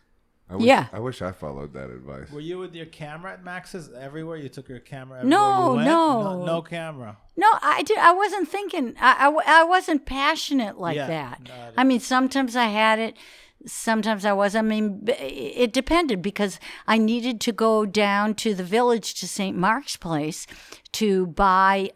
I wish I followed that advice. Were you with your camera at Max's everywhere? You took your camera everywhere you went? No camera. No, I wasn't thinking. I wasn't passionate like that. No, I mean, sometimes I had it. Sometimes I was. I mean, it depended because I needed to go down to the village to St. Mark's Place to buy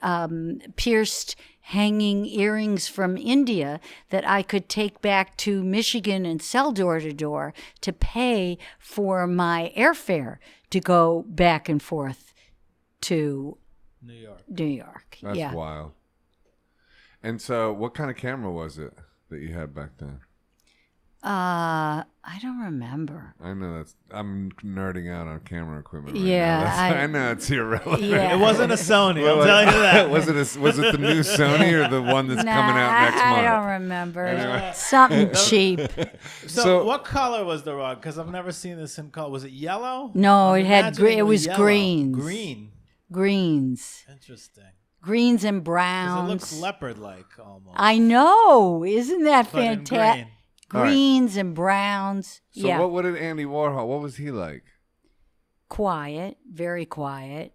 pierced hanging earrings from India that I could take back to Michigan and sell door to door to pay for my airfare to go back and forth to New York. That's wild. And so what kind of camera was it that you had back then? I don't remember. I know I'm nerding out on camera equipment right now. I know it's irrelevant. Yeah. It wasn't a Sony, I'll tell you that. Was it the new Sony or the one that's coming out next month? I don't remember. Anyway. Something cheap. So what color was the rug? Because I've never seen this in color. Was it yellow? No, it was yellow. greens. Green. Greens. Interesting. greens and 'Cause browns. it looks leopard-like almost. I know. Isn't that But in fantastic? green. Greens and browns. So what did Andy Warhol, what was he like? Quiet, very quiet.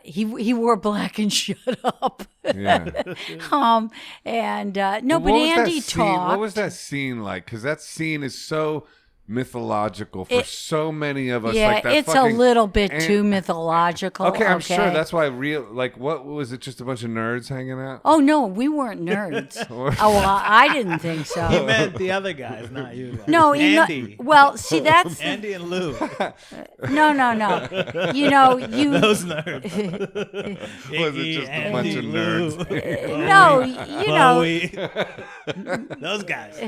He wore black and shut up. Yeah. But What was Andy that scene- talked. What was that scene like? Because that scene is so mythological for so many of us. Yeah, like that it's a fucking- little bit too mythological. Okay, I'm sure that's why what was it, just a bunch of nerds hanging out? Oh, no, we weren't nerds. Well, I didn't think He so. meant the other guys, not you guys. No, Andy. well, see, that's... Andy and Lou. No. You Those nerds. Was it just a bunch of nerds? Chloe. Those guys.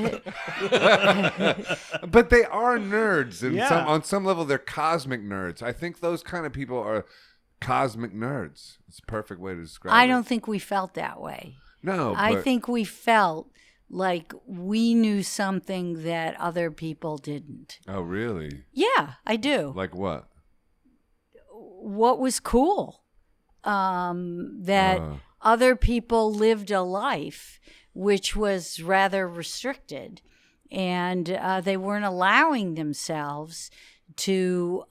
But they are nerds, and Yeah. on some level, they're cosmic nerds. I think those kind of people are cosmic nerds. It's a perfect way to describe it. I don't think we felt that way. No, I but- think we felt like we knew something that other people didn't. Oh, really? Yeah, I do. Like what? What was cool? That other people lived a life which was rather restricted, and they weren't allowing themselves to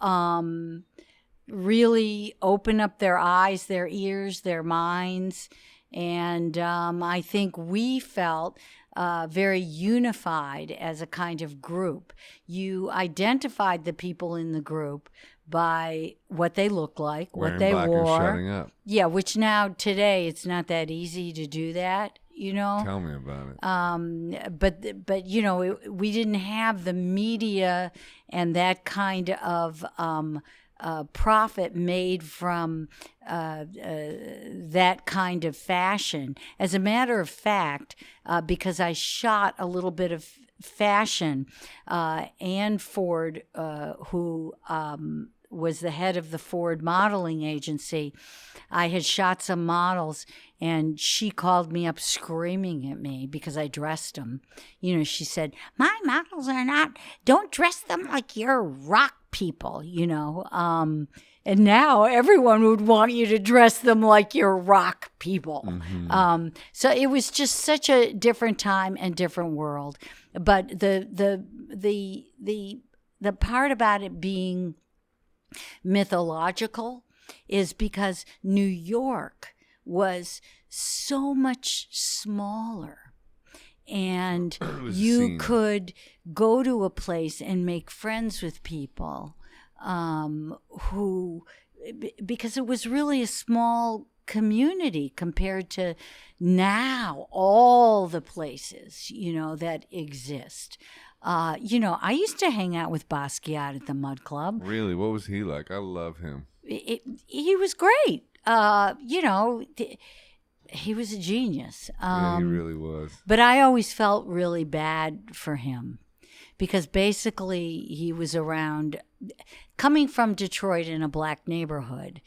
really open up their eyes, their ears, their minds. And I think we felt very unified as a kind of group. You identified the people in the group by what they looked like, Wearing what they black wore. and shutting up. Yeah, which now today it's not that easy to do that, you know. Tell me about it. But you know, we didn't have the media and that kind of profit made from that kind of fashion. As a matter of fact, because I shot a little bit of fashion, Ann Ford, who was the head of the Ford modeling agency, I had shot some models, and she called me up screaming at me because I dressed them. You know, she said, "My models don't dress them like you're rock people," you know. And now everyone would want you to dress them like you're rock people. Mm-hmm. So it was just such a different time and different world. But the part about it being mythological is because New York was so much smaller, and you could go to a place and make friends with people who, because it was really a small community compared to now all the places, you know, that exist. You know, I used to hang out with Basquiat at the Mud Club. Really? What was he like? I love him. He was great. You know, he was a genius. Yeah, he really was. But I always felt really bad for him because basically he was around, coming from Detroit in a black neighborhood,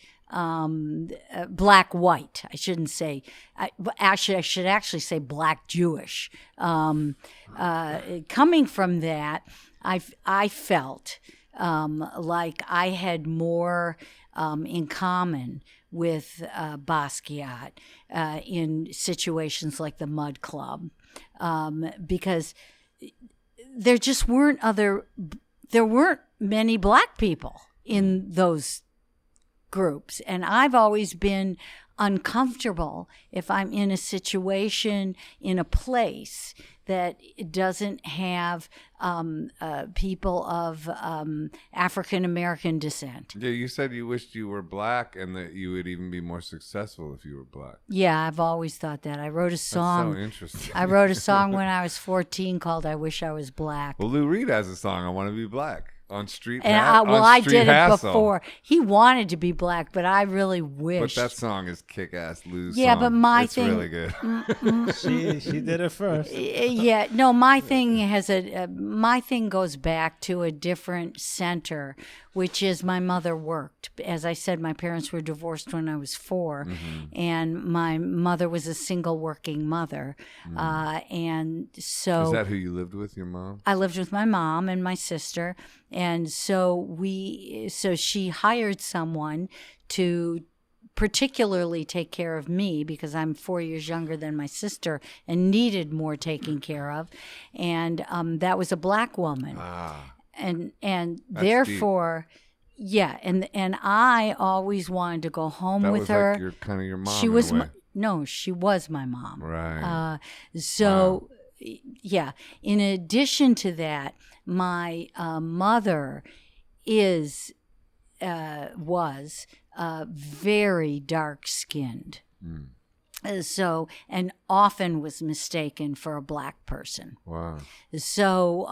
black-white, I shouldn't say. I should actually say black-Jewish. Coming from that, I felt like I had more in common with Basquiat in situations like the Mud Club, because there just weren't many black people in those groups. And I've always been uncomfortable if I'm in a situation, in a place that doesn't have people of African American descent. Yeah, you said you wished you were black and that you would even be more successful if you were black. Yeah, I've always thought that. I wrote a song. That's so interesting. I wrote a song when I was 14 called "I Wish I Was Black." Well, Lou Reed has a song, "I Want to Be Black." On Street And I did it before. He wanted to be black, but I really wished. But that song is kick-ass Lou's Yeah, song. but my it's thing... really good. She did it first. Yeah, no, my thing my thing goes back to a different center, which is my mother worked. As I said, my parents were divorced when I was 4, and my mother was a single working mother. And so... Is that who you lived with, your mom? I lived with my mom and my sister, and so she hired someone to particularly take care of me because I'm 4 years younger than my sister and needed more taking care of. And that was a black woman. And therefore, deep. Yeah. And I always wanted to go home with her. That was like kind of your mom. She was she was my mom. Right. So, yeah. In addition to that, my mother was very dark-skinned. So, and often was mistaken for a black person. Wow. So,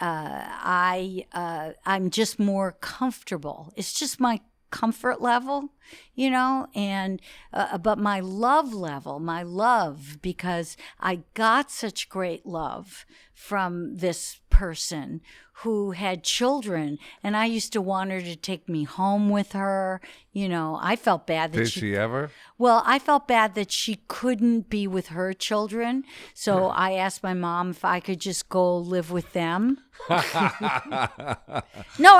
I'm just more comfortable. It's just my comfort level, and but my love, because I got such great love from this person who had children, and I used to want her to take me home with her. I felt bad that Did she ever? Well, I felt bad that she couldn't be with her children, so I asked my mom if I could just go live with them. No,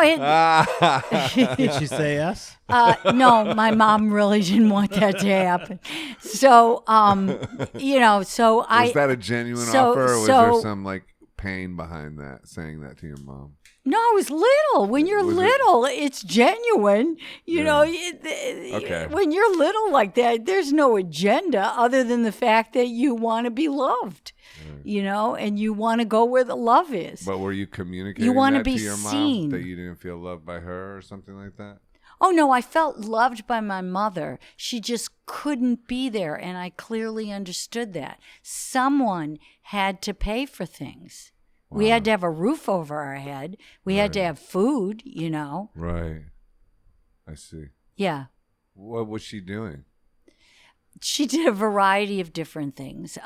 did she say yes? No, my mom really didn't want that to happen. So, so was that a genuine offer, or was there some pain behind that, saying that to your mom? No, I was little. When you're little, it's genuine. Okay. When you're little like that, there's no agenda other than the fact that you want to be loved, and you want to go where the love is. But were you communicating you want that to be to your seen. mom, that you didn't feel loved by her or something like that? Oh, no, I felt loved by my mother. She just couldn't be there, and I clearly understood that. Someone had to pay for things. Wow. We had to have a roof over our head. We had to have food, Right. I see. Yeah. What was she doing? She did a variety of different things.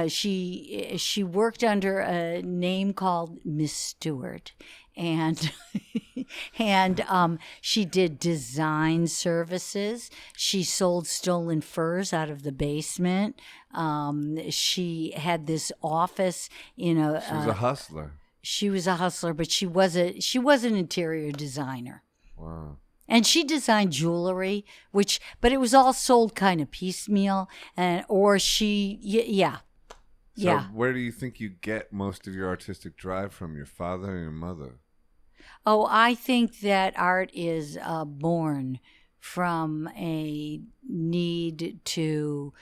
She worked under a name called Miss Stewart, and she did design services. She sold stolen furs out of the basement. She had this office in a. She was a hustler. She was a hustler, but she was an interior designer. Wow. And she designed jewelry, but it was all sold kind of piecemeal, So where do you think you get most of your artistic drive from, your father and your mother? Oh, I think that art is born from a need to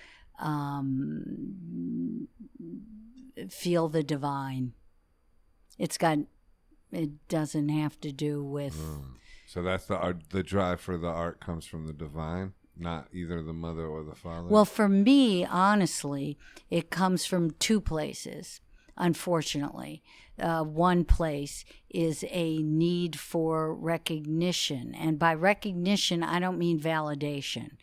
feel the divine. It doesn't have to do with... So that's the drive for the art comes from the divine, not either the mother or the father? Well, for me, honestly, it comes from two places, unfortunately. One place is a need for recognition. And by recognition, I don't mean validation.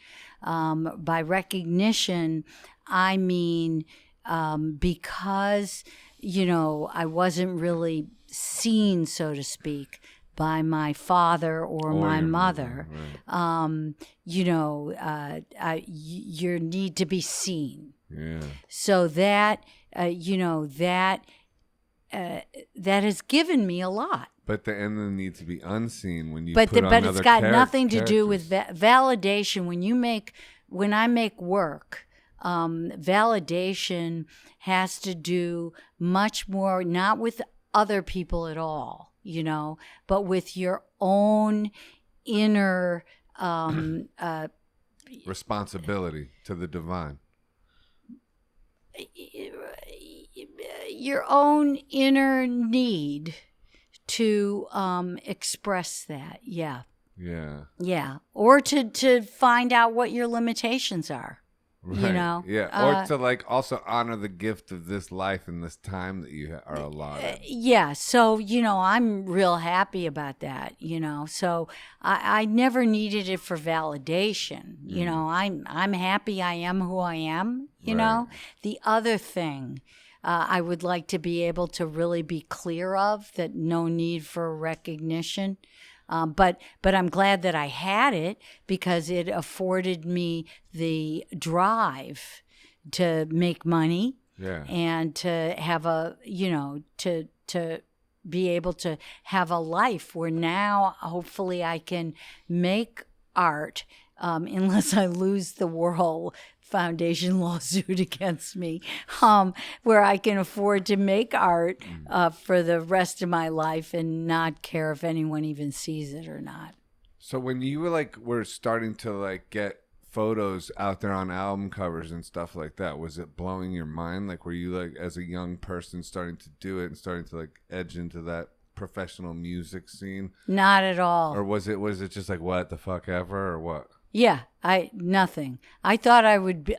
By recognition, I mean because, I wasn't really seen, so to speak, by my father or my mother, right. You need to be seen. Yeah. So that has given me a lot. But the need to be unseen when you but put on it's got other nothing to characters. do with validation. When I make work, validation has to do much more not with other people at all. But with your own inner responsibility to the divine. Your own inner need to express that. Yeah. Yeah. Yeah. Or to find out what your limitations are. Right. Yeah. Or to also honor the gift of this life and this time that you are allotted. Yeah. So, I'm real happy about that, So I never needed it for validation. I'm happy I am who I am, Right. The other thing I would like to be able to really be clear of, that no need for recognition. But I'm glad that I had it because it afforded me the drive to make money and to have to be able to have a life where now hopefully I can make art unless I lose the Warhol Foundation lawsuit against me, where I can afford to make art for the rest of my life and not care if anyone even sees it or not. So when you were starting to get photos out there on album covers and stuff like that, was it blowing your mind? Were you as a young person starting to do it and starting to edge into that professional music scene? Not at all. Or was it just what the fuck ever, or what? Yeah, nothing. I thought I would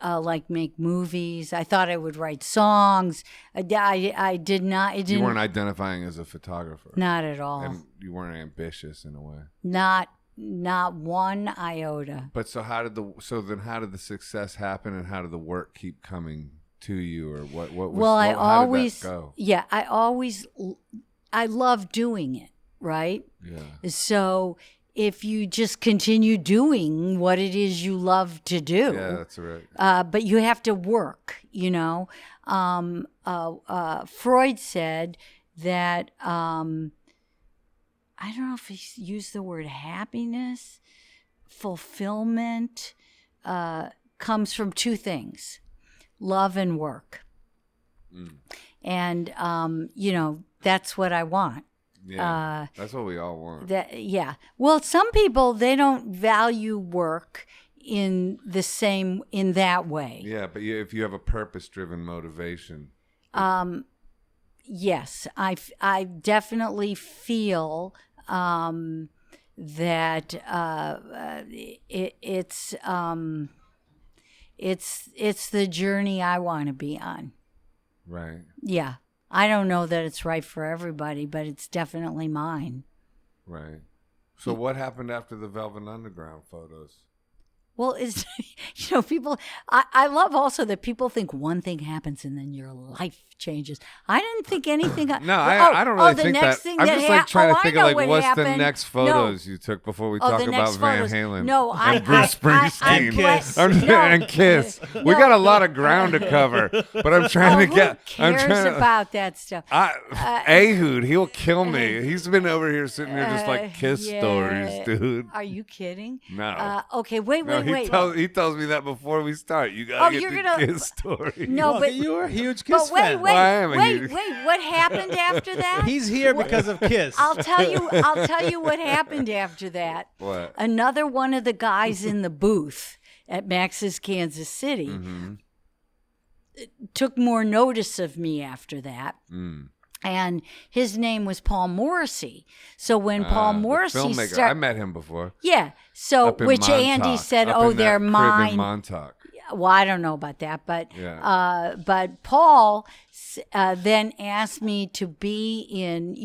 make movies. I thought I would write songs. I did not. It didn't. You weren't identifying as a photographer. Not at all. And you weren't ambitious in a way. Not one iota. But so how did the success happen, and how did the work keep coming to you, or what was? Well, how did that go? Yeah, I love doing it. Right. Yeah. So if you just continue doing what it is you love to do. Yeah, that's right. But you have to work, Freud said that, I don't know if he used the word happiness, fulfillment, comes from two things, love and work. And, that's what I want. Yeah, that's what we all want. Well, some people, they don't value work in that way. Yeah, but if you have a purpose-driven motivation. Yes, I definitely feel that it's the journey I want to be on. Right. Yeah. I don't know that it's right for everybody, but it's definitely mine. Right. So what happened after the Velvet Underground photos? Well, people, I love also that people think one thing happens and then your life changes. I didn't think anything. I don't really think that. I'm just trying to think of what's the next photos you took before we talk about Van Halen. No, and Bruce Springsteen. And Kiss. We got a lot of ground to cover, but I'm trying to get. Who cares about that stuff? Ehud, he'll kill me. He's been over here sitting here just Kiss stories, dude. Are you kidding? No. Okay, wait. He tells me that before we start. You gotta get the Kiss story. No, but you were a huge Kiss fan. Wait, what happened after that? He's here because of Kiss. I'll tell you what happened after that. What? Another one of the guys in the booth at Max's Kansas City took more notice of me after that. And his name was Paul Morrissey. So when Paul Morrissey started, I met him before. Yeah. So which Montauk, Andy said, they're mine. In Montauk. Well, I don't know about that, but yeah. But Paul then asked me to be in,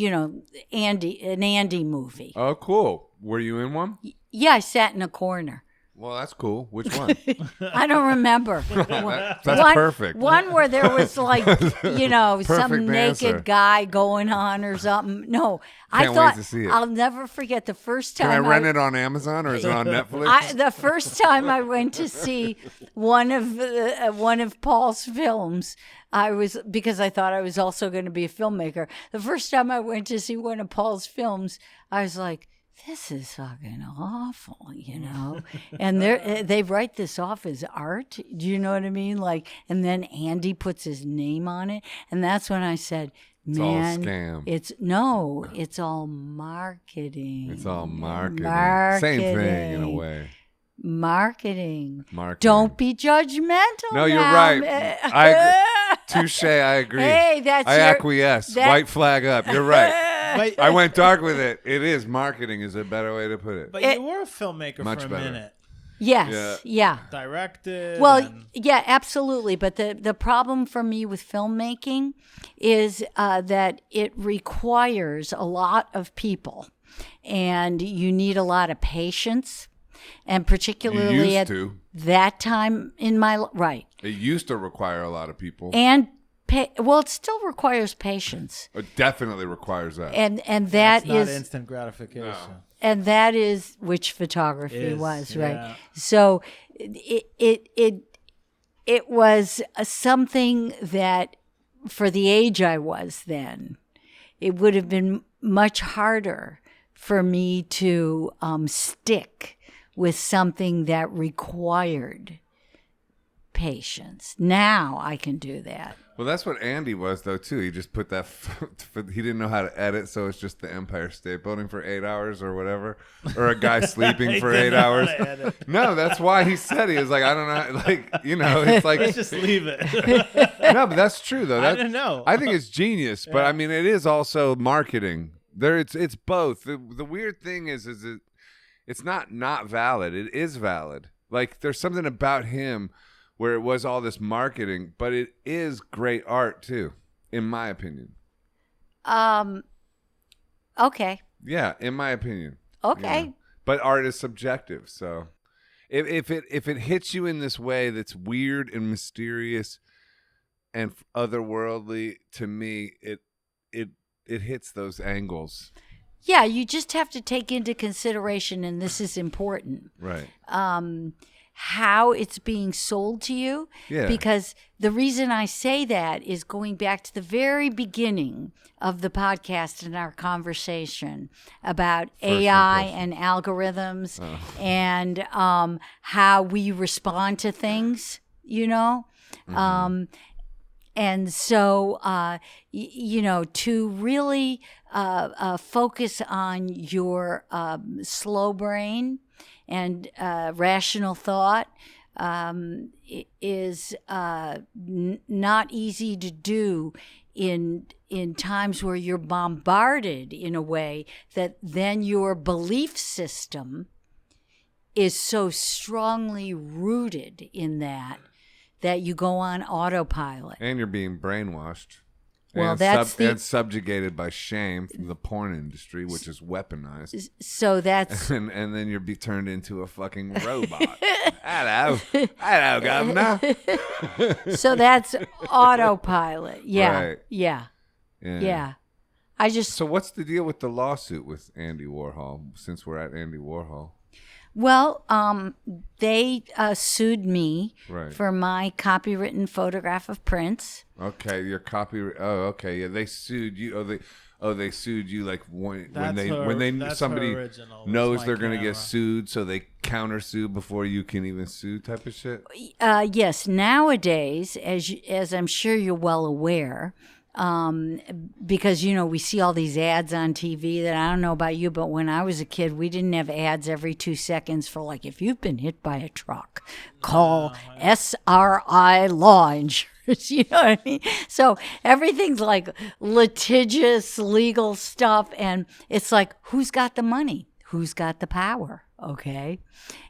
an Andy movie. Oh, cool. Were you in one? Yeah, I sat in a corner. Well, that's cool. Which one? I don't remember. That's perfect. One where there was some Perfect naked answer. guy going on or something. No, I Can't thought wait to see it. I'll never forget the first time. Can I rent it on Amazon or is it on Netflix? The first time I went to see one of Paul's films, because I thought I was also going to be a filmmaker. The first time I went to see one of Paul's films, I was like, this is fucking awful, and they write this off as art. Do you know what I mean? And then Andy puts his name on it. And that's when I said, man, it's all scam. It's all marketing. It's all marketing. Same thing in a way. Marketing. Don't be judgmental. No, you're right. Touche, I agree. Hey, I acquiesce. White flag up. You're right. But, I went dark with it. It is marketing is a better way to put it. But you were a filmmaker for a minute. Yes. Yeah. Directed. Well, yeah, absolutely. But the problem for me with filmmaking is that it requires a lot of people, and you need a lot of patience, and particularly at that time in my life. It used to require a lot of people. And it still requires patience. It definitely requires that. And that's not instant gratification. No. And that is which photography was, right? Yeah. So it was something that for the age I was then, it would have been much harder for me to stick with something that required patience. Now I can do that. Well, that's what Andy was, though, too. He just put that, he didn't know how to edit, so it's just the Empire State Building for 8 hours or whatever. Or a guy sleeping for 8 hours. No, that's why he said, he was like, I don't know, like, you know, it's like. Let's just leave it. No, but that's true, though. I don't know. I think it's genius, but I mean, it is also marketing. It's both. The weird thing is it's not valid. It is valid. Like, there's something about him where it was all this marketing, but it is great art too, in my opinion. Okay. Yeah, in my opinion. Okay. Yeah. But art is subjective, so if it hits you in this way that's weird and mysterious and otherworldly, to me, it hits those angles. Yeah, you just have to take into consideration, and this is important. Right. How it's being sold to you. Yeah. Because the reason I say that is going back to the very beginning of the podcast and our conversation about AI and algorithms and how we respond to things, you know? Mm-hmm. And so, you know, to really focus on your slow brain and rational thought is not easy to do in times where you're bombarded in a way that then your belief system is so strongly rooted in that you go on autopilot. And you're being brainwashed. Well, and subjugated by shame from the porn industry, which is weaponized. So that's and then you'll be turned into a fucking robot. Hello, governor. So that's autopilot. Yeah, right. Yeah. So what's the deal with the lawsuit with Andy Warhol? Since we're at Andy Warhol. Well, they sued me right. for my copywritten photograph of Prince. Okay, your copy. Oh, okay. Yeah, they sued you. They sued you like when somebody knows they're going to get sued, so they countersue before you can even sue, type of shit. Yes. Nowadays, as I'm sure you're well aware. Because, you know, we see all these ads on TV that I don't know about you, but when I was a kid, we didn't have ads every 2 seconds for like, if you've been hit by a truck, call SRI Law Insurance. You know what I mean? So everything's like litigious legal stuff. And it's like, who's got the money? Who's got the power? Okay.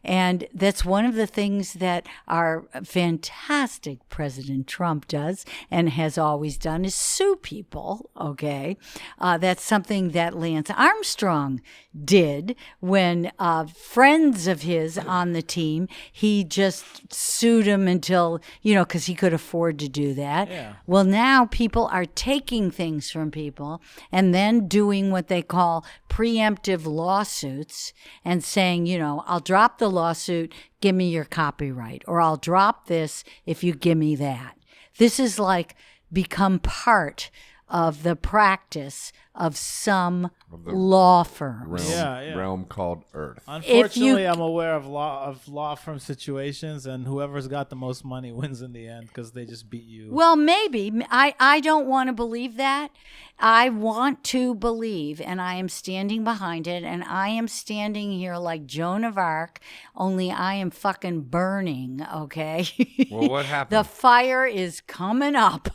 And that's one of the things that our fantastic President Trump does and has always done is sue people. Okay. That's something that Lance Armstrong did when friends of his on the team, he just sued him until, you know, because he could afford to do that. Yeah. Well, now people are taking things from people and then doing what they call preemptive lawsuits and saying, you know, I'll drop the lawsuit, give me your copyright, or I'll drop this if you give me that. This is like become part of the practice of some law firms. Realm called Earth. Unfortunately, I'm aware of law firm situations, and whoever's got the most money wins in the end because they just beat you. Well, maybe. I don't want to believe that. I want to believe, and I am standing behind it, and I am standing here like Joan of Arc, only I am fucking burning, okay? Well, what happened? The fire is coming up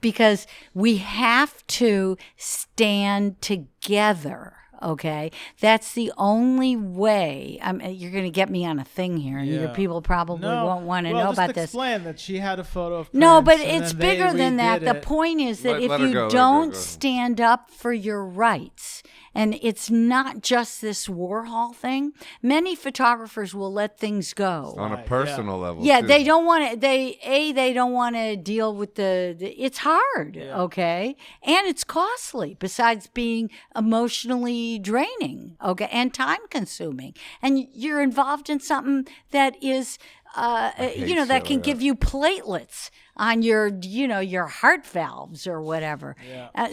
because we have to stand together. Okay, that's the only way. You're going to get me on a thing here, and your people probably won't want to know about this. Just explain that she had a photo of Prince. No, but it's bigger than that. The point is that if you don't stand up for your rights, and it's not just this Warhol thing. Many photographers will let things go on a personal level. Yeah, too. They don't want to. They don't want to deal with the. It's hard, okay, and it's costly. Besides being emotionally draining, okay, and time consuming, and you're involved in something that is. That can give you platelets on your heart valves or whatever. Yeah.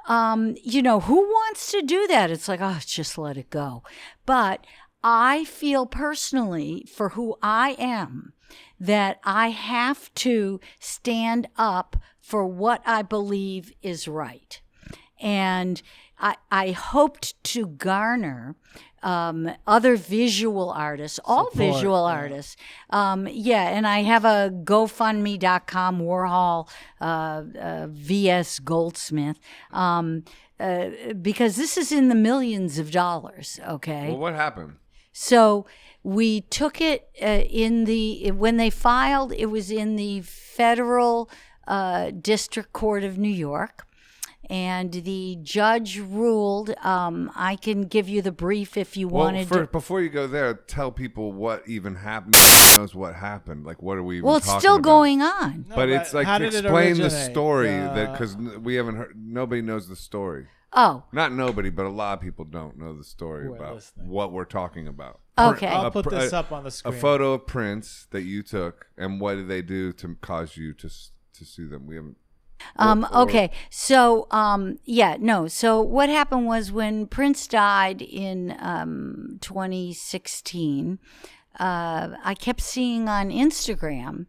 Who wants to do that? It's like, just let it go. But I feel personally, for who I am, that I have to stand up for what I believe is right. And I hoped to garner other visual artists, all Support, visual yeah. artists. And I have a GoFundMe.com Warhol VS Goldsmith. Because this is in the millions of dollars, okay? Well, what happened? So we took it when they filed, it was in the Federal District Court of New York. And the judge ruled, I can give you the brief if you wanted to. Before you go there, tell people what even happened. Knows what happened. Like, what are we even Well, it's talking still about? going on. But it's like how to did it explain the originate? story because we haven't heard. Nobody knows the story. Oh, Not nobody, but a lot of people don't know the story Who are about listening. what we're talking about. okay. I'll put this up on the A screen. photo of Prince that you took, and what did they do to cause you to sue them? We haven't. Okay. So, So what happened was when Prince died in 2016, I kept seeing on Instagram,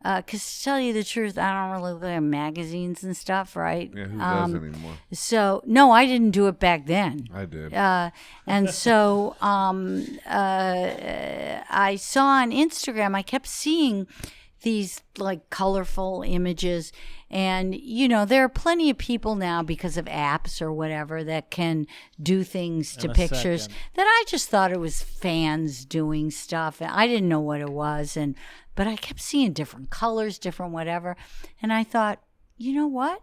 because to tell you the truth, I don't really look at magazines and stuff, right? Yeah, who does anymore? So, no, I didn't do it back then. I did. And so I saw on Instagram, I kept seeing these like colorful images. And, there are plenty of people now because of apps or whatever that can do things to In a pictures second. that I just thought it was fans doing stuff. And I didn't know what it was. But I kept seeing different colors, different whatever. And I thought, you know what?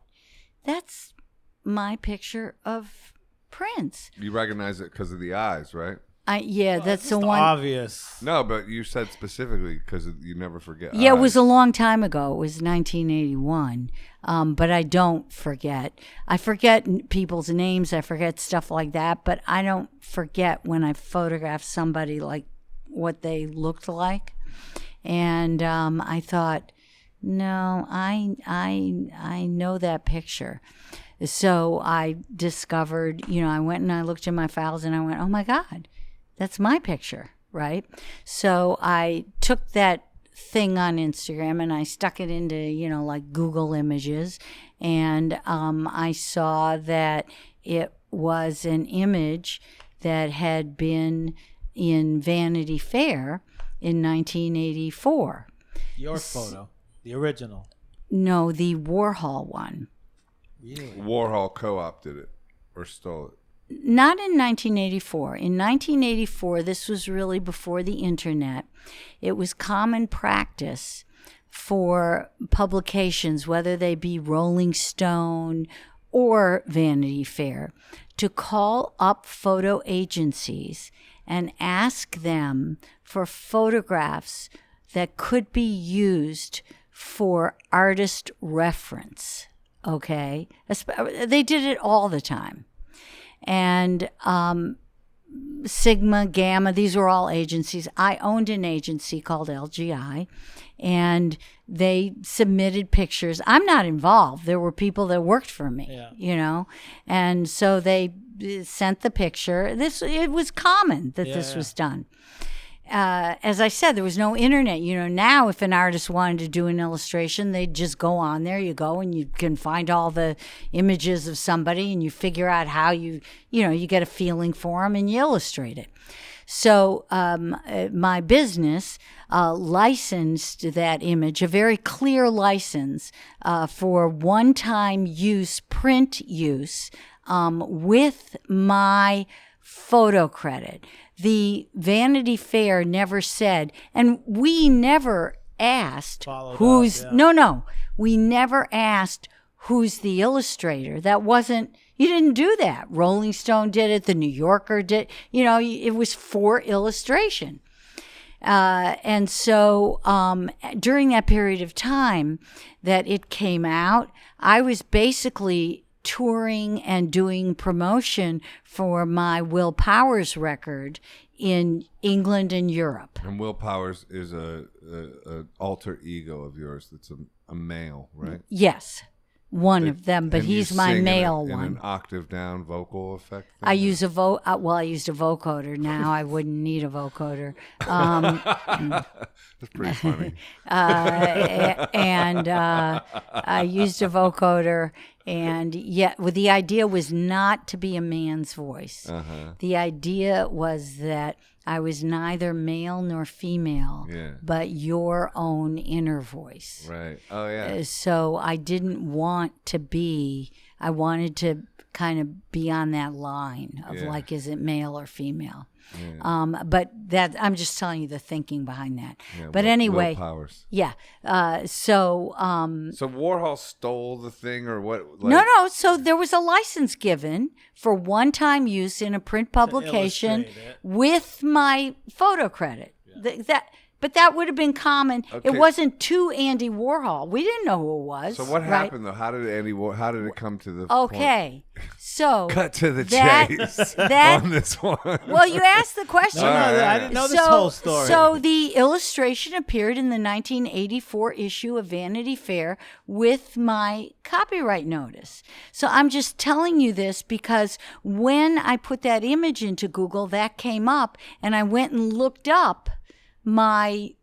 That's my picture of Prince. You recognize it because of the eyes, right? That's the It's one. obvious. No, but you said specifically because you never forget. Yeah, it was a eyes. long time ago. It was 1981. But I don't forget. I forget people's names. I forget stuff like that. But I don't forget when I photograph somebody like what they looked like. And I thought, no, I know that picture. So I discovered, I went and I looked in my files and I went, oh my God, that's my picture, right? So I took that thing on Instagram and I stuck it into, like Google Images. And I saw that it was an image that had been in Vanity Fair in 1984. Your photo, the original. No, the Warhol one. Really? Warhol co-opted it or stole it. Not in 1984. In 1984, this was really before the internet. It was common practice for publications, whether they be Rolling Stone or Vanity Fair, to call up photo agencies and ask them for photographs that could be used for artist reference. Okay? They did it all the time. And Sigma, Gamma, these were all agencies. I owned an agency called LGI, and they submitted pictures. I'm not involved. There were people that worked for me, and so they sent the picture. It was common that this was done. As I said, there was no internet. Now if an artist wanted to do an illustration, they'd just go on there. You go and you can find all the images of somebody and you figure out how you get a feeling for them and you illustrate it. So my business licensed that image, a very clear license for one-time use, print use, with my photo credit. The Vanity Fair never said, and we never asked we never asked who's the illustrator. That wasn't, you didn't do that. Rolling Stone did it, the New Yorker did, it was for illustration. And so during that period of time that it came out, I was basically touring and doing promotion for my Will Powers record in England and Europe. And Will Powers is a alter ego of yours that's a male, right? Yes. one of them, but And you he's my sing male in one. an octave down vocal effect. I use a I used a vocoder. Now I wouldn't need a vocoder. That's pretty funny. And I used a vocoder, and the idea was not to be a man's voice. The idea was that I was neither male nor female, but your own inner voice. Right. Oh, yeah. So I didn't want to be, I wanted to kind of be on that line of like, is it male or female? But that, I'm just telling you the thinking behind that. But anyway, Will Powers. So Warhol stole the thing, or what? Like, no. So there was a license given for one-time use in a print publication with my photo credit. But that would have been common. Okay. It wasn't to Andy Warhol. We didn't know who it was. So what happened though? How did it come to the point? So cut to the chase on this one. Well, you asked the question. No, I didn't know this whole story. So the illustration appeared in the 1984 issue of Vanity Fair with my copyright notice. So I'm just telling you this because when I put that image into Google, that came up, and I went and looked up I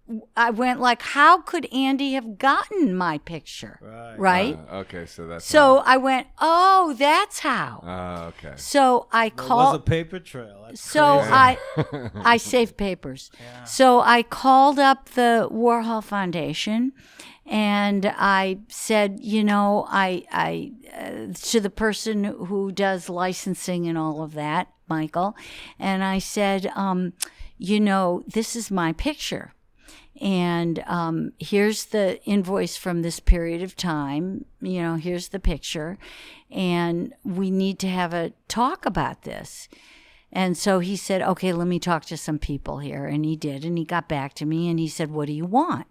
went like, how could Andy have gotten my picture? Right? Okay, so that's so I went, oh, that's how. Okay. So I called. It was a paper trail. That's so crazy. I saved papers. Yeah. So I called up the Warhol Foundation, and I said, I to the person who does licensing and all of that, Michael, and I said, this is my picture. And here's the invoice from this period of time. Here's the picture. And we need to have a talk about this. And so he said, okay, let me talk to some people here. And he did. And he got back to me and he said, what do you want?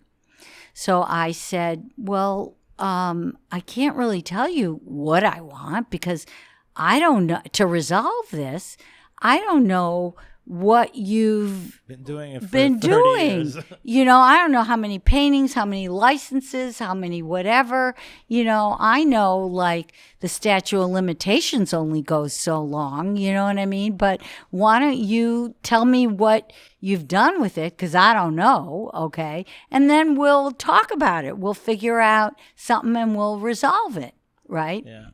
So I said, well, I can't really tell you what I want because I don't know. To resolve this, I don't know what you've been doing. Years. I don't know how many paintings, how many licenses, how many whatever. I know like the statute of limitations only goes so long, you know what I mean? But why don't you tell me what you've done with it? Because I don't know, okay? And then we'll talk about it. We'll figure out something and we'll resolve it, right? Yeah.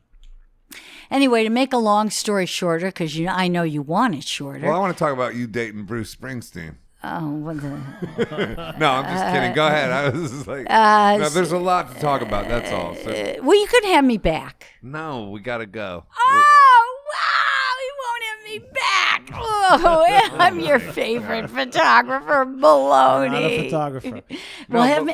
Anyway, to make a long story shorter, because I know you want it shorter. Well, I want to talk about you dating Bruce Springsteen. Oh, what the? No, I'm just kidding. Go ahead. I was just like, no, there's a lot to talk about. That's all. So. Well, you could have me back. No, we got to go. Oh, wow. You won't have me back. Oh, I'm your favorite photographer, baloney. I'm not a photographer. Well,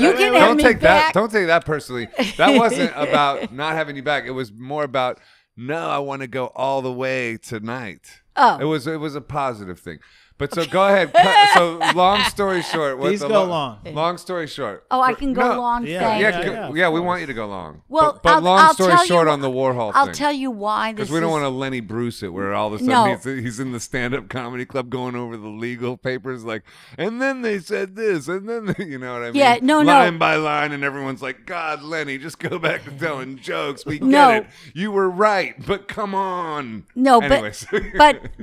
you can have me back. Don't take that personally. That wasn't about not having you back. It was more about, no, I want to go all the way tonight. Oh. It was a positive thing. But so go ahead. So long story short. Please go long. Long story short. Oh, I can go long. Yeah, we want you to go long. Well, but long story short on the Warhol thing. I'll tell you why. Because we don't want to Lenny Bruce it, where all of a sudden he's in the stand-up comedy club going over the legal papers, like, and then they said this, and then you know what I mean? Yeah, line by line, and everyone's like, God, Lenny, just go back to telling jokes. We get it. You were right, but come on. No, anyways.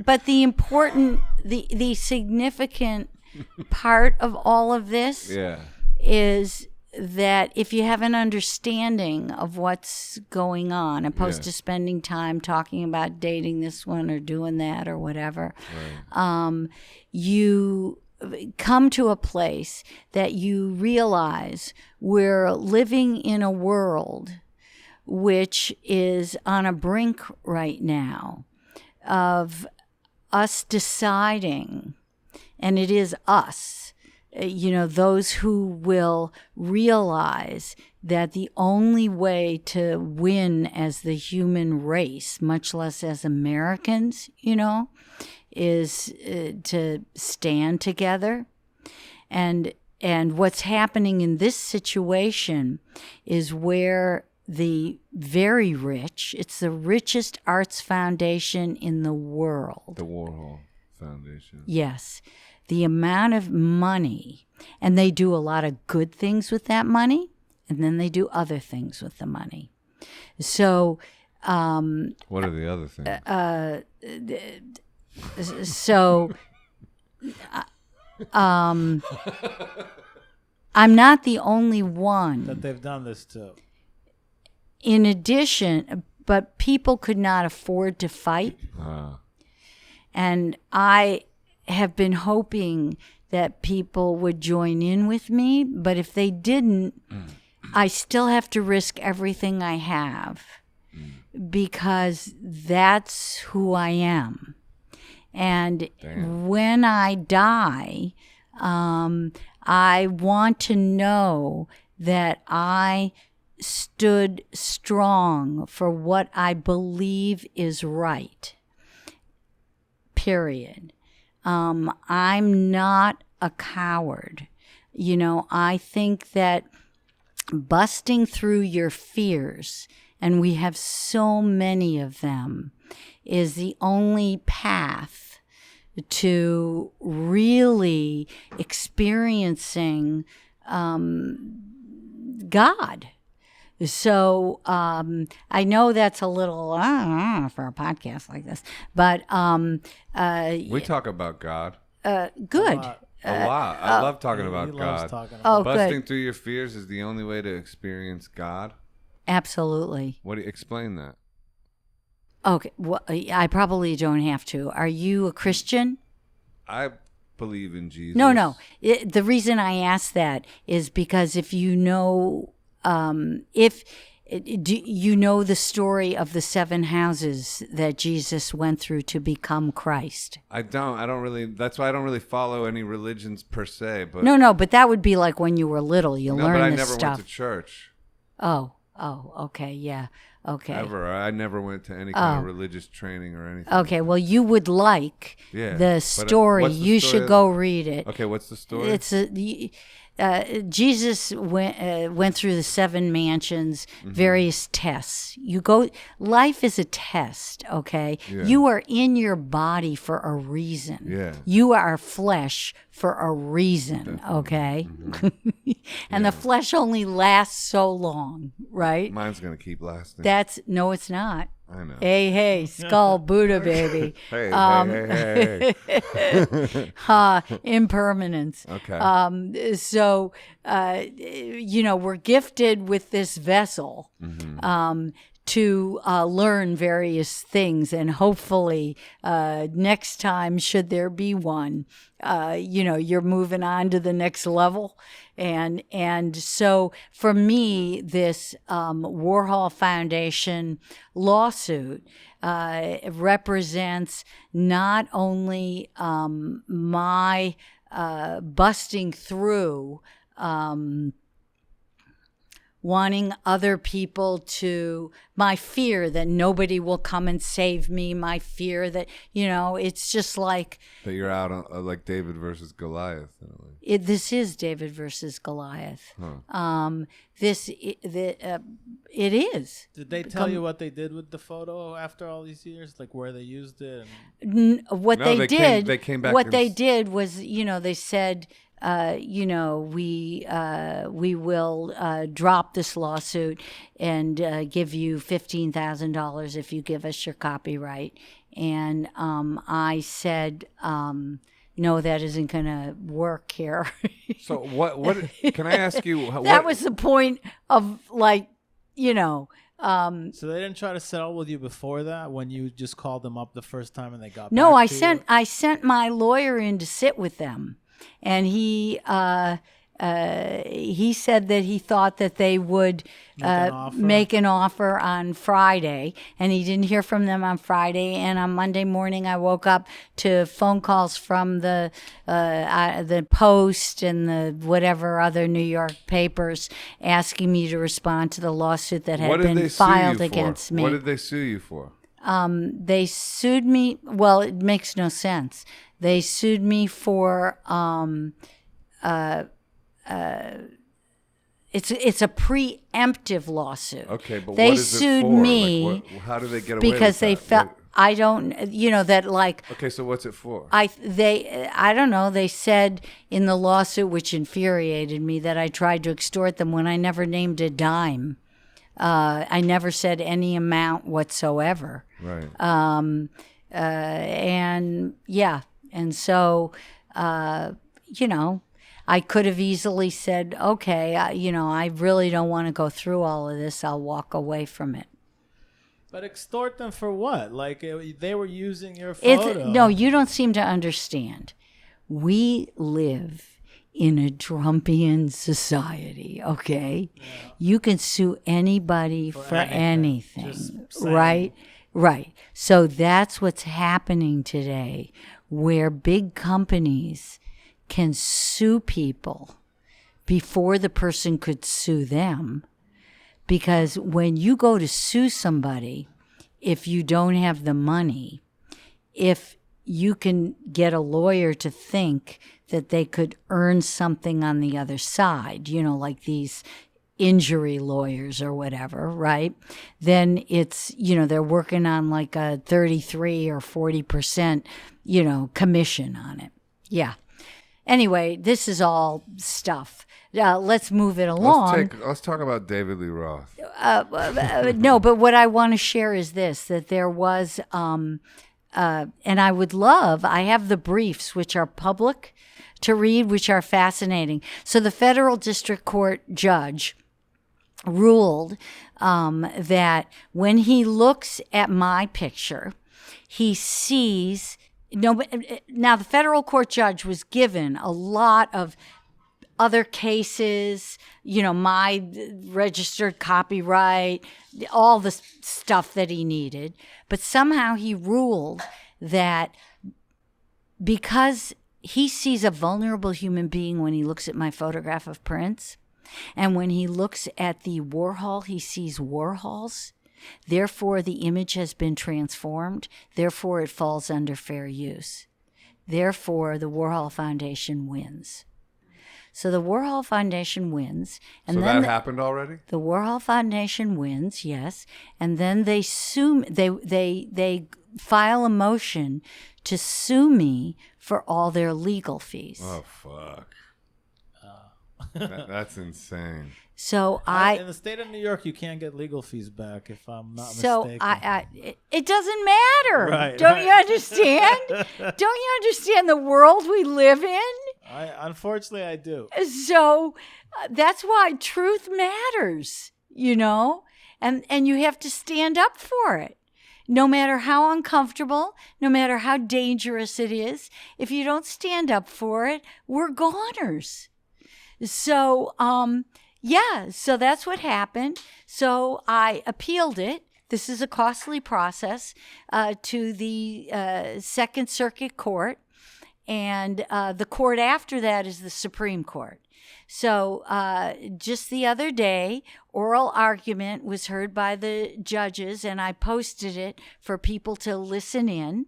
but the important, the significant part of all of this is that if you have an understanding of what's going on, opposed to spending time talking about dating this one or doing that or whatever, you come to a place that you realize we're living in a world which is on a brink right now of us deciding, and it is us, those who will realize that the only way to win as the human race, much less as Americans, is to stand together. And what's happening in this situation is where the very rich, it's the richest arts foundation in the world. The Warhol Foundation. Yes. The amount of money, and they do a lot of good things with that money. and then they do other things with the money. So, what are the other things? So, I'm not the only one that they've done this to. In addition, but people could not afford to fight. And I have been hoping that people would join in with me, but if they didn't, I still have to risk everything I have because that's who I am. And when I die, I want to know that I stood strong for what I believe is right. Period. I'm not a coward. You know, I think that busting through your fears, and we have so many of them, is the only path to really experiencing God. So I know that's a little for a podcast like this, but we talk about God. Good. A lot. I love talking about God. Busting good. through your fears is the only way to experience God. Absolutely. What do you explain that? Okay. Well, I probably don't have to. Are you a Christian? I believe in Jesus. No. The reason I ask that is because if you know, do you know the story of the 7 houses that Jesus went through to become Christ? I don't really. That's why I don't really follow any religions per se. But No, but that would be like when you were little. You learn but I this never stuff. went to church. Oh, okay, yeah, okay. Ever. I never went to any kind of religious training or anything. Okay, well, you would like the story. What's the You story should go read it. Okay, what's the story? It's Jesus went through the 7 mansions, various tests. Life is a test, okay? Yeah. You are in your body for a reason. Yeah. You are flesh for a reason, Definitely. okay? And the flesh only lasts so long, right? Mine's going to keep lasting. No, it's not. I know. Hey, skull Buddha, baby. Hey. Impermanence. Okay. So, we're gifted with this vessel to learn various things. And hopefully next time, should there be one, you're moving on to the next level. And so for me, this Warhol Foundation lawsuit represents not only my busting through, wanting other people to, my fear that nobody will come and save me, my fear that, it's just like... That you're out on, like David versus Goliath. This is David versus Goliath. Huh. It is. Did they tell you what they did with the photo after all these years? Like where they used it? They came back. What they did was, they said... we will drop this lawsuit and give you $15,000 if you give us your copyright. And I said, no, that isn't going to work here. So what can I ask you? That was the point of So they didn't try to settle with you before that when you just called them up the first time and they got No, back to you? I sent my lawyer in to sit with them. And he said that he thought that they would make an offer on Friday, and he didn't hear from them on Friday. And on Monday morning, I woke up to phone calls from the Post and the whatever other New York papers asking me to respond to the lawsuit that had been filed against me. What did they sue you for? They sued me. Well, it makes no sense. They sued me for it's a preemptive lawsuit. Okay, but they what is sued it for? me how do they get away because with they that? felt I don't, that like, Okay, so what's it for? I don't know. They said in the lawsuit, which infuriated me, that I tried to extort them when I never named a dime. I never said any amount whatsoever. Right. And so, I could have easily said, okay, I really don't want to go through all of this. I'll walk away from it. But extort them for what? Like they were using your photo. No, you don't seem to understand. We live in a Trumpian society, okay? Yeah. You can sue anybody for anything, right? Right. So that's what's happening today, where big companies can sue people before the person could sue them. Because when you go to sue somebody, if you don't have the money, if you can get a lawyer to think that they could earn something on the other side, like these injury lawyers or whatever, right? Then it's, they're working on like a 33 or 40%, commission on it. Yeah. Anyway, this is all stuff. Let's move it along. Let's talk about David Lee Roth. No, but what I want to share is this, that there was, and I have the briefs, which are public to read, which are fascinating. So the federal district court judge ruled that when he looks at my picture, he sees... Now, the federal court judge was given a lot of other cases, my registered copyright, all the stuff that he needed. But somehow he ruled that because he sees a vulnerable human being when he looks at my photograph of Prince, and when he looks at the Warhol, he sees Warhols. Therefore, the image has been transformed. Therefore, it falls under fair use. Therefore, the Warhol Foundation wins. So the Warhol Foundation wins. And so then that happened already? The Warhol Foundation wins, yes. And then they sue. They file a motion to sue me for all their legal fees. Oh, fuck. That's insane. So in the state of New York, you can't get legal fees back, if I'm not mistaken. So it doesn't matter. Right, Don't you understand? Don't you understand the world we live in? Unfortunately, I do. So that's why truth matters, and you have to stand up for it. No matter how uncomfortable, no matter how dangerous it is, if you don't stand up for it, we're goners. So, so that's what happened. So I appealed it. This is a costly process to the Second Circuit Court. And the court after that is the Supreme Court. So just the other day, oral argument was heard by the judges, and I posted it for people to listen in.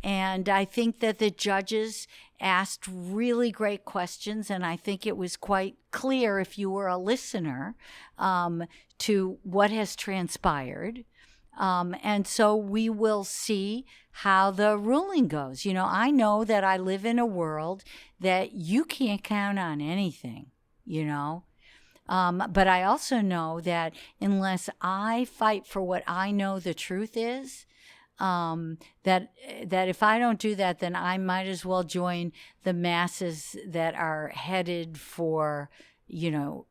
And I think that the judges asked really great questions, and I think it was quite clear, if you were a listener, to what has transpired. And so we will see how the ruling goes. I know that I live in a world that you can't count on anything, but I also know that unless I fight for what I know the truth is, that if I don't do that, then I might as well join the masses that are headed for,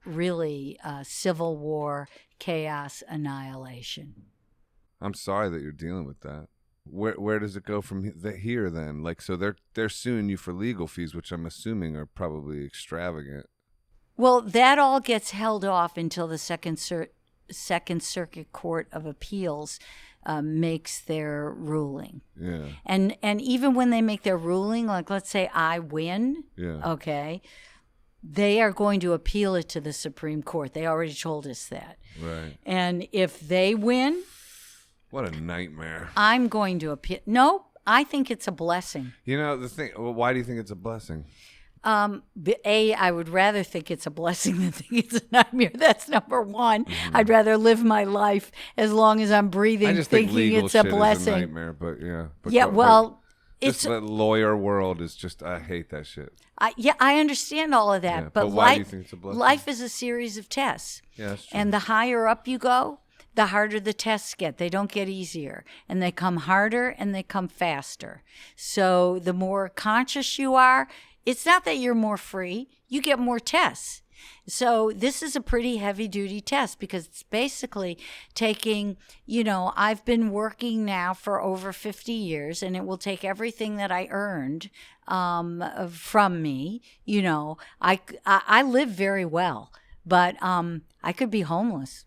really civil war, chaos, annihilation. I'm sorry that you're dealing with that. Where does it go from here then? Like, so they're suing you for legal fees, which I'm assuming are probably extravagant. Well, that all gets held off until the Second Circuit Court of Appeals makes their ruling. Yeah. And even when they make their ruling, like let's say I win, okay, they are going to appeal it to the Supreme Court. They already told us that. Right. And if they win... What a nightmare. I'm going to appeal. No, I think it's a blessing. The thing, well, why do you think it's a blessing? I would rather think it's a blessing than think it's a nightmare. That's number one. I'd rather live my life as long as I'm breathing, I just think thinking legal it's a shit blessing. is a nightmare, but yeah. But Yeah, well, just it's the lawyer world is just, I hate that shit. I understand all of that, Yeah, but why do you think it's a blessing? life is a series of tests. Yeah, that's true. And the higher up you go, the harder the tests get. They don't get easier. And they come harder and they come faster. So the more conscious you are, it's not that you're more free, you get more tests. So this is a pretty heavy duty test because it's basically taking, I've been working now for over 50 years and it will take everything that I earned from me. I live very well, but I could be homeless.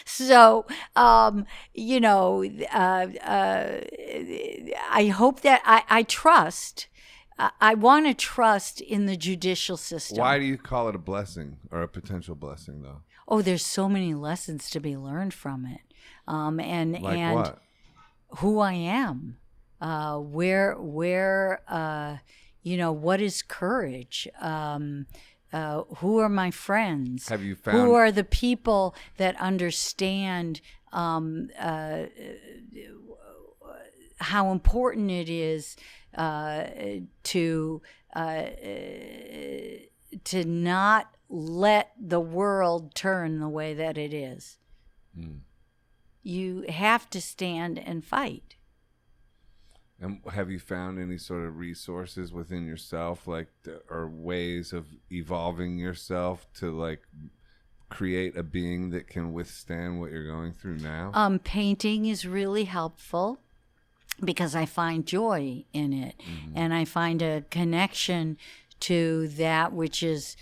So, I hope that I trust. I want to trust in the judicial system. Why do you call it a blessing or a potential blessing, though? Oh, there's so many lessons to be learned from it. And what? Who I am, where, what is courage? Who are my friends? Have you found who are the people that understand how important it is to not let the world turn the way that it is. You have to stand and fight. And have you found any sort of resources within yourself, or ways of evolving yourself to create a being that can withstand what you're going through now? Painting is really helpful because I find joy in it, and I find a connection to that which is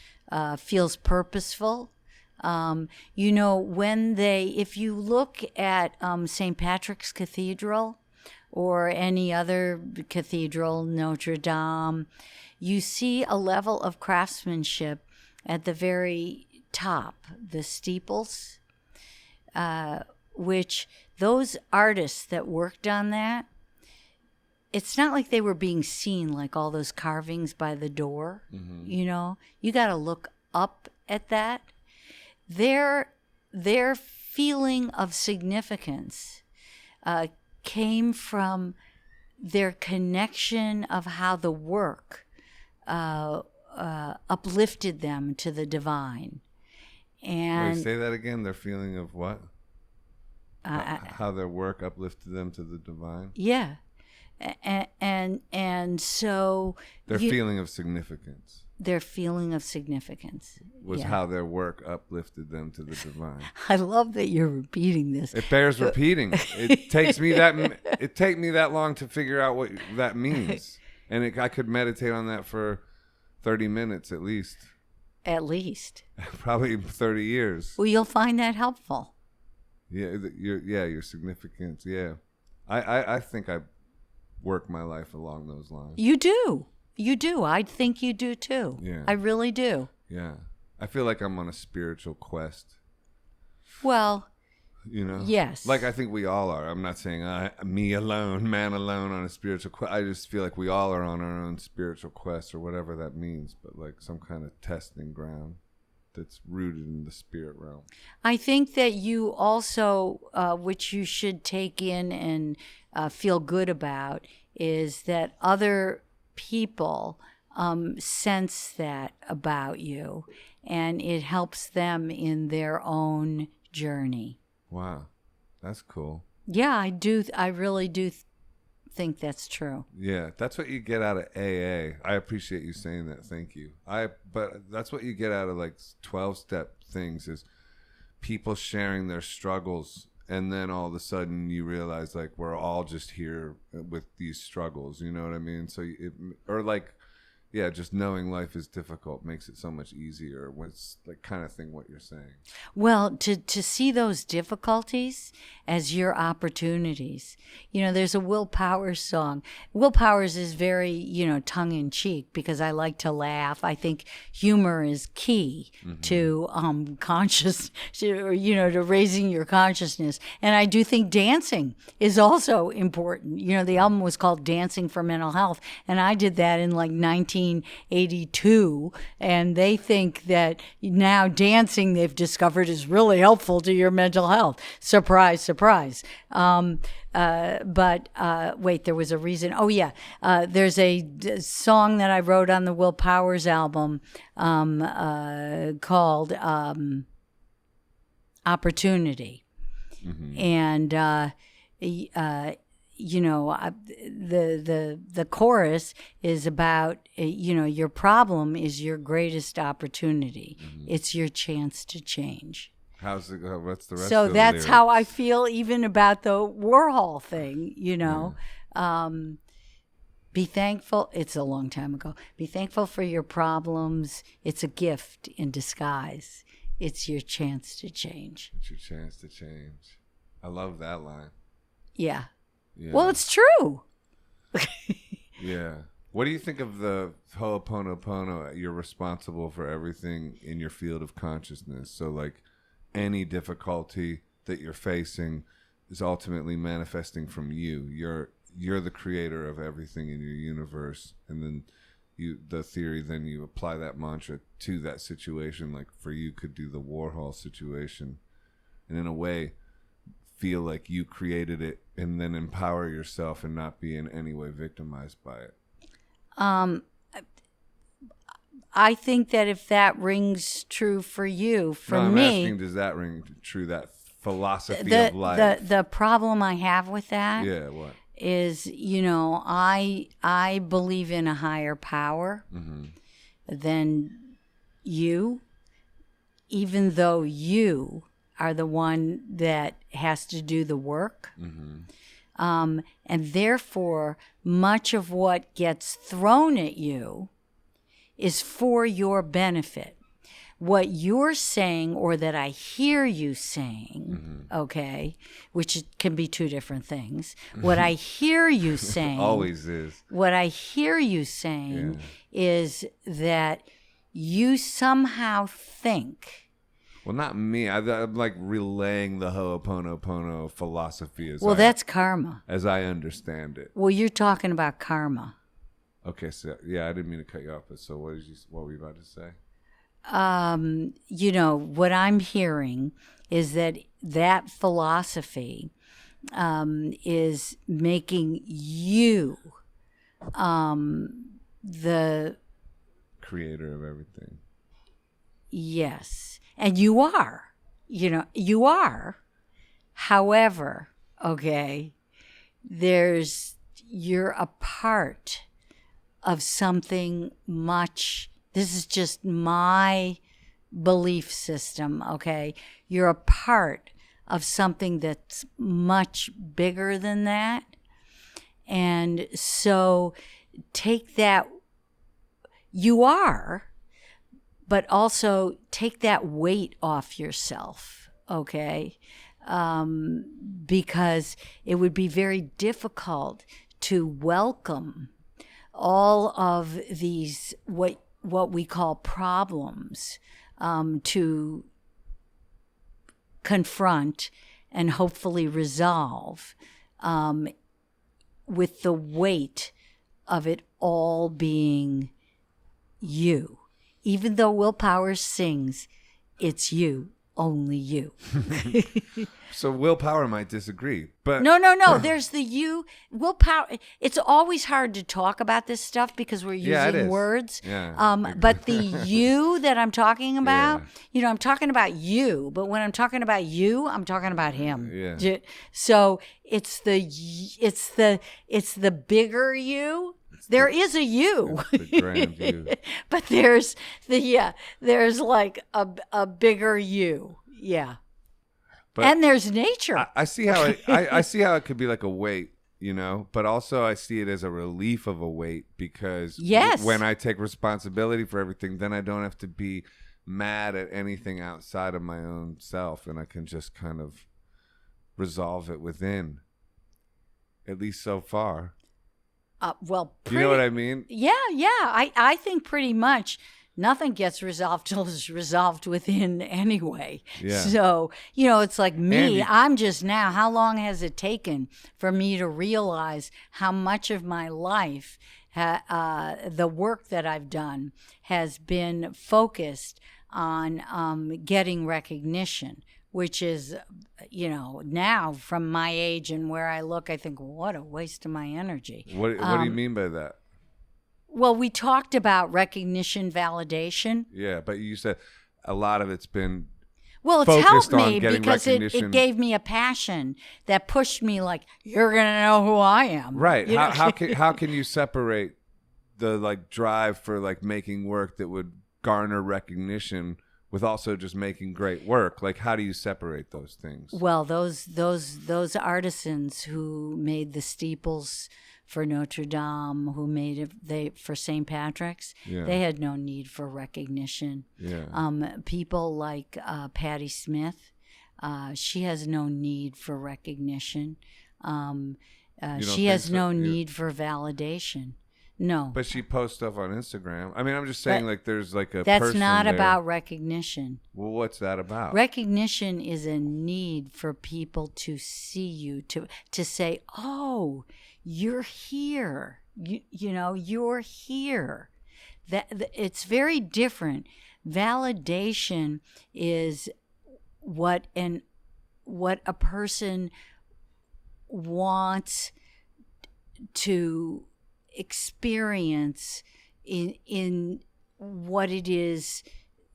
feels purposeful. If you look at St. Patrick's Cathedral or any other cathedral, Notre Dame, you see a level of craftsmanship at the very top, the steeples, which those artists that worked on that, it's not like they were being seen like all those carvings by the door. You got to look up at that. Their feeling of significance came from their connection of how the work uplifted them to the divine. And Wait, say that again. Their feeling of what? How their work uplifted them to the divine? Yeah. And so their feeling of significance. Their feeling of significance was how their work uplifted them to the divine. I love that you're repeating this. It bears repeating. It takes me that long to figure out what that means, and I could meditate on that for 30 minutes at least. At least. Probably 30 years. Well, you'll find that helpful. Yeah, your significance. Yeah, I think I work my life along those lines. You do. I think you do too. Yeah. I really do. Yeah. I feel like I'm on a spiritual quest. Well, Yes. Like I think we all are. I'm not saying me alone, man alone on a spiritual quest. I just feel like we all are on our own spiritual quest or whatever that means, but like some kind of testing ground that's rooted in the spirit realm. I think that you also, which you should take in and feel good about, is that other people sense that about you, and it helps them in their own journey. Wow, that's cool. Yeah, I do. I really do think that's true. Yeah, that's what you get out of AA. I appreciate you saying that. Thank you. But that's what you get out of like 12-step things is people sharing their struggles, and then all of a sudden you realize like we're all just here with these struggles. You know what I mean? So just knowing life is difficult makes it so much easier. What's like kind of thing what you're saying? Well, to see those difficulties as your opportunities. You know, there's a Will Powers song. Will Powers is very, you know, tongue-in-cheek because I like to laugh. I think humor is key to to raising your consciousness. And I do think dancing is also important. You know, the album was called Dancing for Mental Health, and I did that in like 1982, and they think that now dancing, they've discovered, is really helpful to your mental health. Surprise, surprise. But wait, there was a reason. Oh, yeah. There's a song that I wrote on the Will Powers album called Opportunity. And, you know, the chorus is about, you know, your problem is your greatest opportunity. It's your chance to change. What's the rest of So the that's lyrics? how I feel even about the Warhol thing, you know. Be thankful. It's a long time ago. Be thankful for your problems. It's a gift in disguise. It's your chance to change. It's your chance to change. I love that line. Yeah. Yeah. Well, it's true. Yeah. What do you think of the Ho'oponopono? You're responsible for everything in your field of consciousness. So, like, any difficulty that you're facing is ultimately manifesting from you. You're the creator of everything in your universe, and then you apply that mantra to that situation. Like, for you, could do the Warhol situation, and in a way feel like you created it, and then empower yourself and not be in any way victimized by it. I think that if that rings true for you, I'm me, asking, does that ring true? That philosophy of life. The problem I have with that What? is, you know, I believe in a higher power than you, even though you are the one that has to do the work. And therefore, much of what gets thrown at you is for your benefit. What you're saying, or that I hear you saying, okay, which can be two different things. What I hear you saying Always is. What I hear you saying is that you somehow think. Well, not me. I'm like relaying the Ho'oponopono philosophy as That's karma. as I understand it. Well, you're talking about karma. Okay, so yeah, I didn't mean to cut you off. But so what were you about to say? You know, what I'm hearing is that philosophy is making you the Creator of everything. Yes. And you are. You know, you are. However, okay, you're a part of something much. This is just my belief system, okay? You're a part of something that's much bigger than that. And so take that, you are, but also take that weight off yourself, okay? Because it would be very difficult to welcome all of these, what we call problems, to confront and hopefully resolve, with the weight of it all being you. Even though Will Powers sings, it's you, only you. So willpower might disagree, but No. There's the you. Willpower. It's always hard to talk about this stuff because we're using words. Yeah. But the you that I'm talking about, you know, I'm talking about you. But when I'm talking about you, I'm talking about him. Yeah. So it's the bigger you. There is a you, the grand view. but there's like a bigger you. Yeah. But and there's nature. I see how I see how it could be like a weight, you know, but also I see it as a relief of a weight because when I take responsibility for everything, then I don't have to be mad at anything outside of my own self, and I can just kind of resolve it within, at least so far. Well, You know what I mean? Yeah. I think pretty much nothing gets resolved till it's resolved within anyway. Yeah. So, it's like me. And I'm just now, how long has it taken for me to realize how much of my life, the work that I've done has been focused on getting recognition, which is, now from my age and where I look, I think, what a waste of my energy. What do you mean by that? Well, we talked about recognition, validation. Yeah, but you said a lot of it's been Well, it's focused helped on me getting because it recognition. gave me a passion that pushed me like, you're going to know who I am. Right. You know? How can you separate the like drive for like making work that would garner recognition with also just making great work? Like, how do you separate those things? Well, those artisans who made the steeples for Notre Dame, who made it for St. Patrick's, Yeah. they had no need for recognition. Yeah. People like Patti Smith, she has no need for recognition. She has no need for validation. No. But she posts stuff on Instagram. I mean, I'm just saying, like, there's like a That's person not there. about recognition. Well, what's that about? Recognition is a need for people to see you, to say, "Oh, you're here. You're here." It's very different. Validation is what a person wants to experience in what it is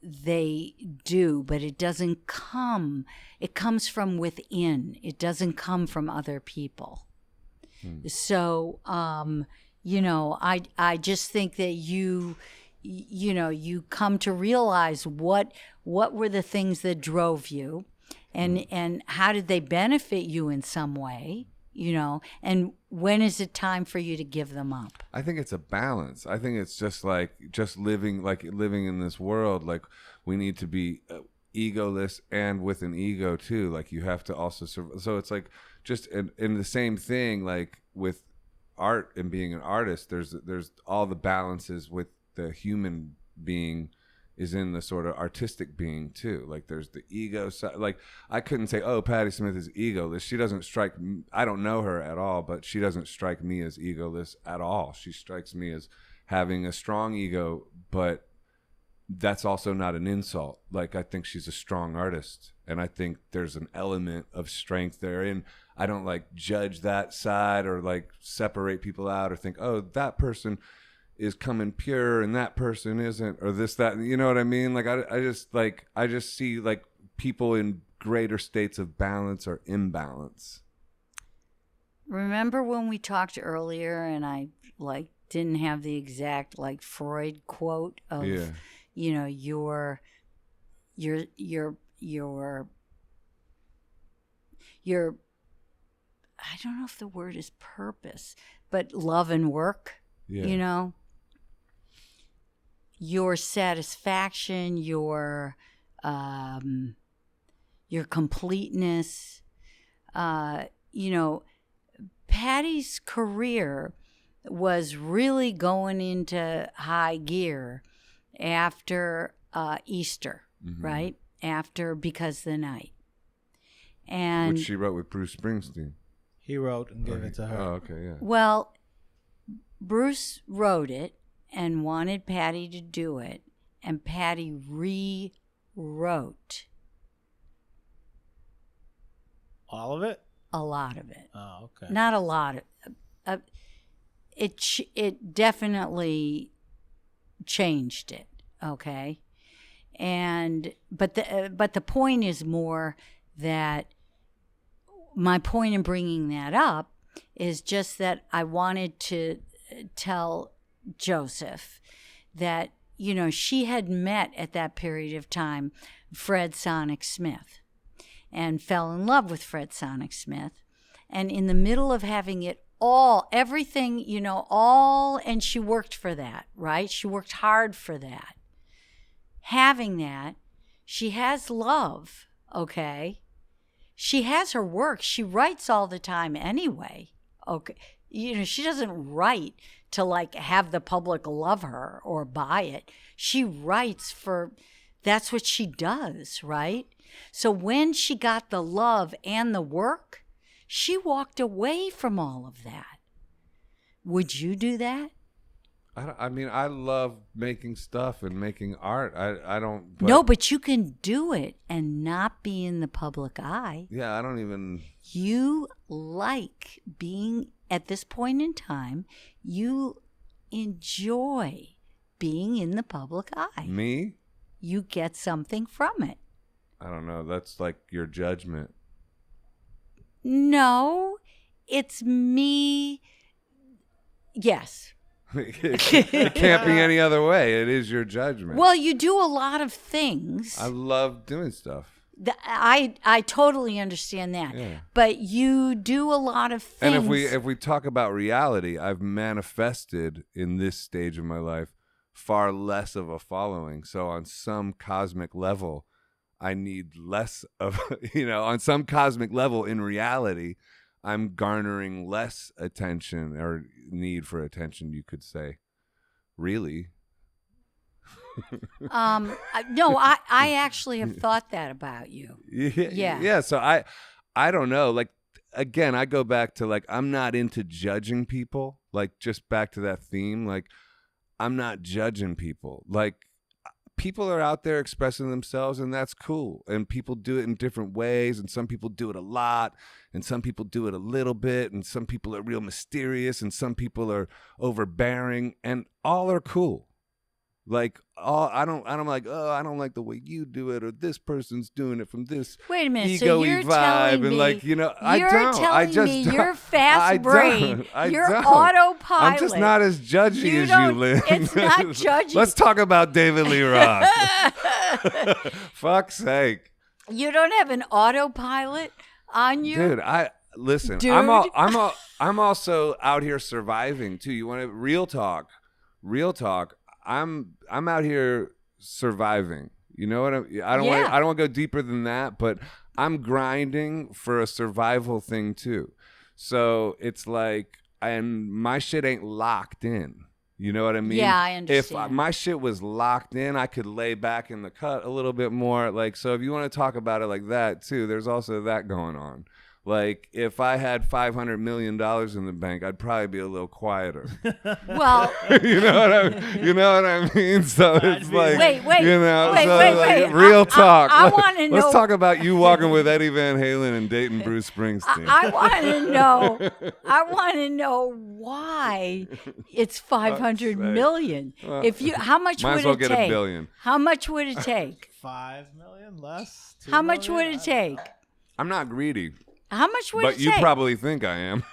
they do, but it doesn't come. It comes from within. It doesn't come from other people. So, I just think that you come to realize what were the things that drove you, and how did they benefit you in some way. And when is it time for you to give them up? I think it's a balance. I think it's just living in this world. Like, we need to be egoless and with an ego too. Like, you have to also so it's like just in the same thing, like with art and being an artist, there's all the balances with the human being is in the sort of artistic being too. Like, there's the ego side. Like, I couldn't say, oh, Patti Smith is egoless. She doesn't strike me. I don't know her at all, but she doesn't strike me as egoless at all. She strikes me as having a strong ego, but that's also not an insult. Like, I think she's a strong artist, and I think there's an element of strength there. And I don't like judge that side or like separate people out or think, oh, that person is coming pure and that person isn't, or this, that, you know what I mean? Like, I just see like people in greater states of balance or imbalance. Remember when we talked earlier and I like didn't have the exact like Freud quote of, your I don't know if the word is purpose, but love and work, your satisfaction, your completeness. Patty's career was really going into high gear after Easter, right? After Because the Night. And which she wrote with Bruce Springsteen. He wrote and gave it to her. Oh, okay, yeah. Well, Bruce wrote it and wanted Patty to do it, and Patty rewrote all of it. A lot of it. Oh, okay. Not a lot of it. Definitely changed it. Okay, but the point is more that my point in bringing that up is just that I wanted to tell Joseph that, she had met at that period of time Fred Sonic Smith and fell in love with Fred Sonic Smith. And in the middle of having it all, everything, and she worked for that, right? She worked hard for that. Having that, she has love, okay? she has her work. She writes all the time anyway. Okay. She doesn't write to like have the public love her or buy it. She writes that's what she does, right? So when she got the love and the work, she walked away from all of that. Would you do that? I mean, I love making stuff and making art. I don't. No, but you can do it and not be in the public eye. Yeah, I don't even. You like being, at this point in time, you enjoy being in the public eye. Me? You get something from it. I don't know. That's like your judgment. No, it's me. Yes. It can't be any other way. It is your judgment. Well, you do a lot of things. I love doing stuff. I totally understand that. Yeah. But you do a lot of things. And if we talk about reality, I've manifested in this stage of my life far less of a following. So on some cosmic level, I need less of, on some cosmic level in reality, I'm garnering less attention or need for attention, you could say. Really? No, I actually have thought that about you. Yeah. Yeah. So I don't know. Like, again, I go back to like, I'm not into judging people. Like, just back to that theme. Like, I'm not judging people. Like, people are out there expressing themselves, and that's cool. And people do it in different ways, and some people do it a lot, and some people do it a little bit, and some people are real mysterious, and some people are overbearing, and all are cool. Like, I don't like, oh, I don't like the way you do it, or this person's doing it from this Wait a minute, ego-y so you're vibe, telling and me, like, I you're don't. telling I just me don't. your fast brain, your don't. autopilot. I'm just not as judgy as you, Lynn. It's not judgy. Let's talk about David Lee Roth. Fuck's sake. You don't have an autopilot on you? Dude, listen. Dude. I'm also out here surviving too. You want to real talk? I'm out here surviving. You know what I don't want to go deeper than that, but I'm grinding for a survival thing too. So it's like, and my shit ain't locked in. You know what I mean? Yeah, I understand. If my shit was locked in, I could lay back in the cut a little bit more. Like, so if you want to talk about it like that too, there's also that going on. Like, if I had $500 million in the bank, I'd probably be a little quieter. Well, you know what I mean? So it's like, wait, wait. Real talk. I want to know. Let's talk about you walking with Eddie Van Halen and dating Bruce Springsteen. I want to know why it's 500 million. How much might would as well it get take? $1 billion. How much would it take? 5 million less. 2 How much would million? it take? I'm not greedy. How much would it But take? you probably think I am.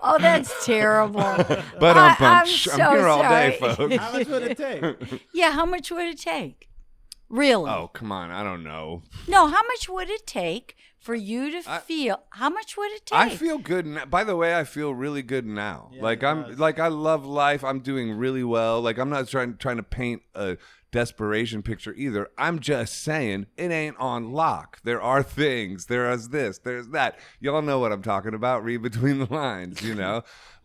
Oh, that's terrible. But I'm I'm here all day, sorry. folks. How much would it take? Yeah, how much would it take? Really? Oh, come on. I don't know. No, how much would it take for you to feel? How much would it take? I feel good. By the way, I feel really good now. Yeah, like, I love life. I'm doing really well. Like, I'm not trying to paint a desperation picture either. I'm just saying it ain't on lock. There are things. There is this. There's that. Y'all know what I'm talking about. Read between the lines,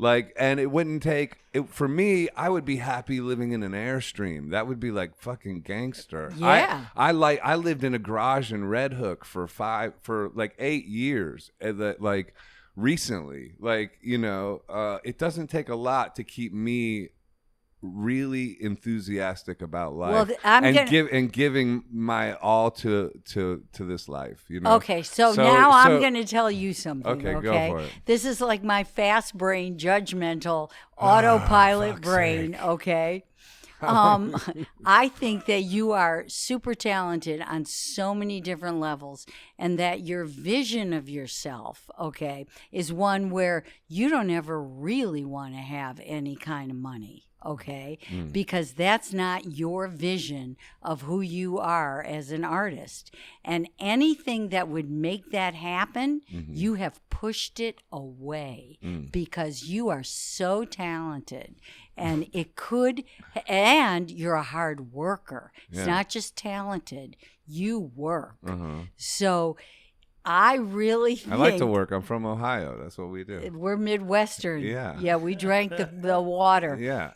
Like, and it wouldn't take it for me. I would be happy living in an Airstream. That would be like fucking gangster. Yeah. I lived in a garage in Red Hook for 8 years. Like recently, it doesn't take a lot to keep me really enthusiastic about life. Well, giving my all to this life, Okay, so now I'm going to tell you something. Okay, go for it. This is like my fast brain, judgmental, autopilot brain. Sake. Okay. I think that you are super talented on so many different levels, and that your vision of yourself, is one where you don't ever really want to have any kind of money. okay? Because that's not your vision of who you are as an artist. And anything that would make that happen, you have pushed it away because you are so talented. And and you're a hard worker. It's not just talented, you work. So I really think... I like to work. I'm from Ohio. That's what we do. We're Midwestern. Yeah. Yeah, we drank the water. Yeah.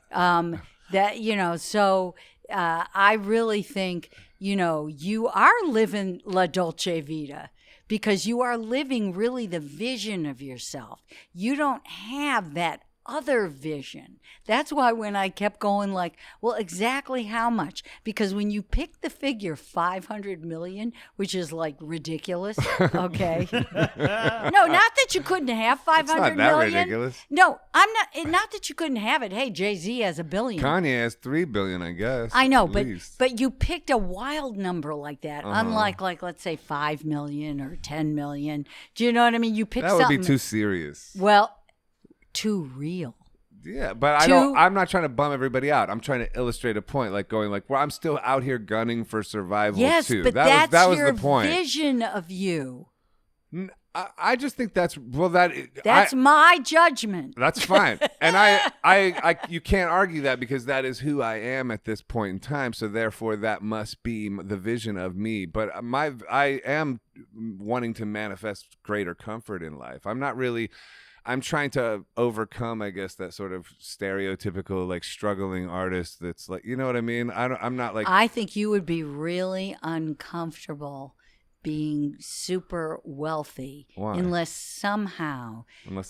So I really think, you are living La Dolce Vita because you are living really the vision of yourself. You don't have that other vision. That's why when I kept going like, well, exactly how much? Because when you pick the figure 500 million, which is like ridiculous, okay? No, not that you couldn't have 500 It's not that million. ridiculous. No, I'm not that you couldn't have it. Hey, Jay-Z has $1 billion. Kanye has $3 billion, I guess. I know, at but least. but you picked a wild number like that, unlike like let's say 5 million or 10 million. Do you know what I mean? You picked that would something be too serious. well, too real. Yeah, but I'm not trying to bum everybody out. I'm trying to illustrate a point, like going like, well, I'm still out here gunning for survival Yes, too. but that that's was your the point. vision of you. I just think that's That's my judgment. That's fine, and I you can't argue that because that is who I am at this point in time. So therefore, that must be the vision of me. But I am wanting to manifest greater comfort in life. I'm trying to overcome, I guess, that sort of stereotypical like struggling artist that's like, you know what I mean? I'm not like... I think you would be really uncomfortable being super wealthy. Why? Unless I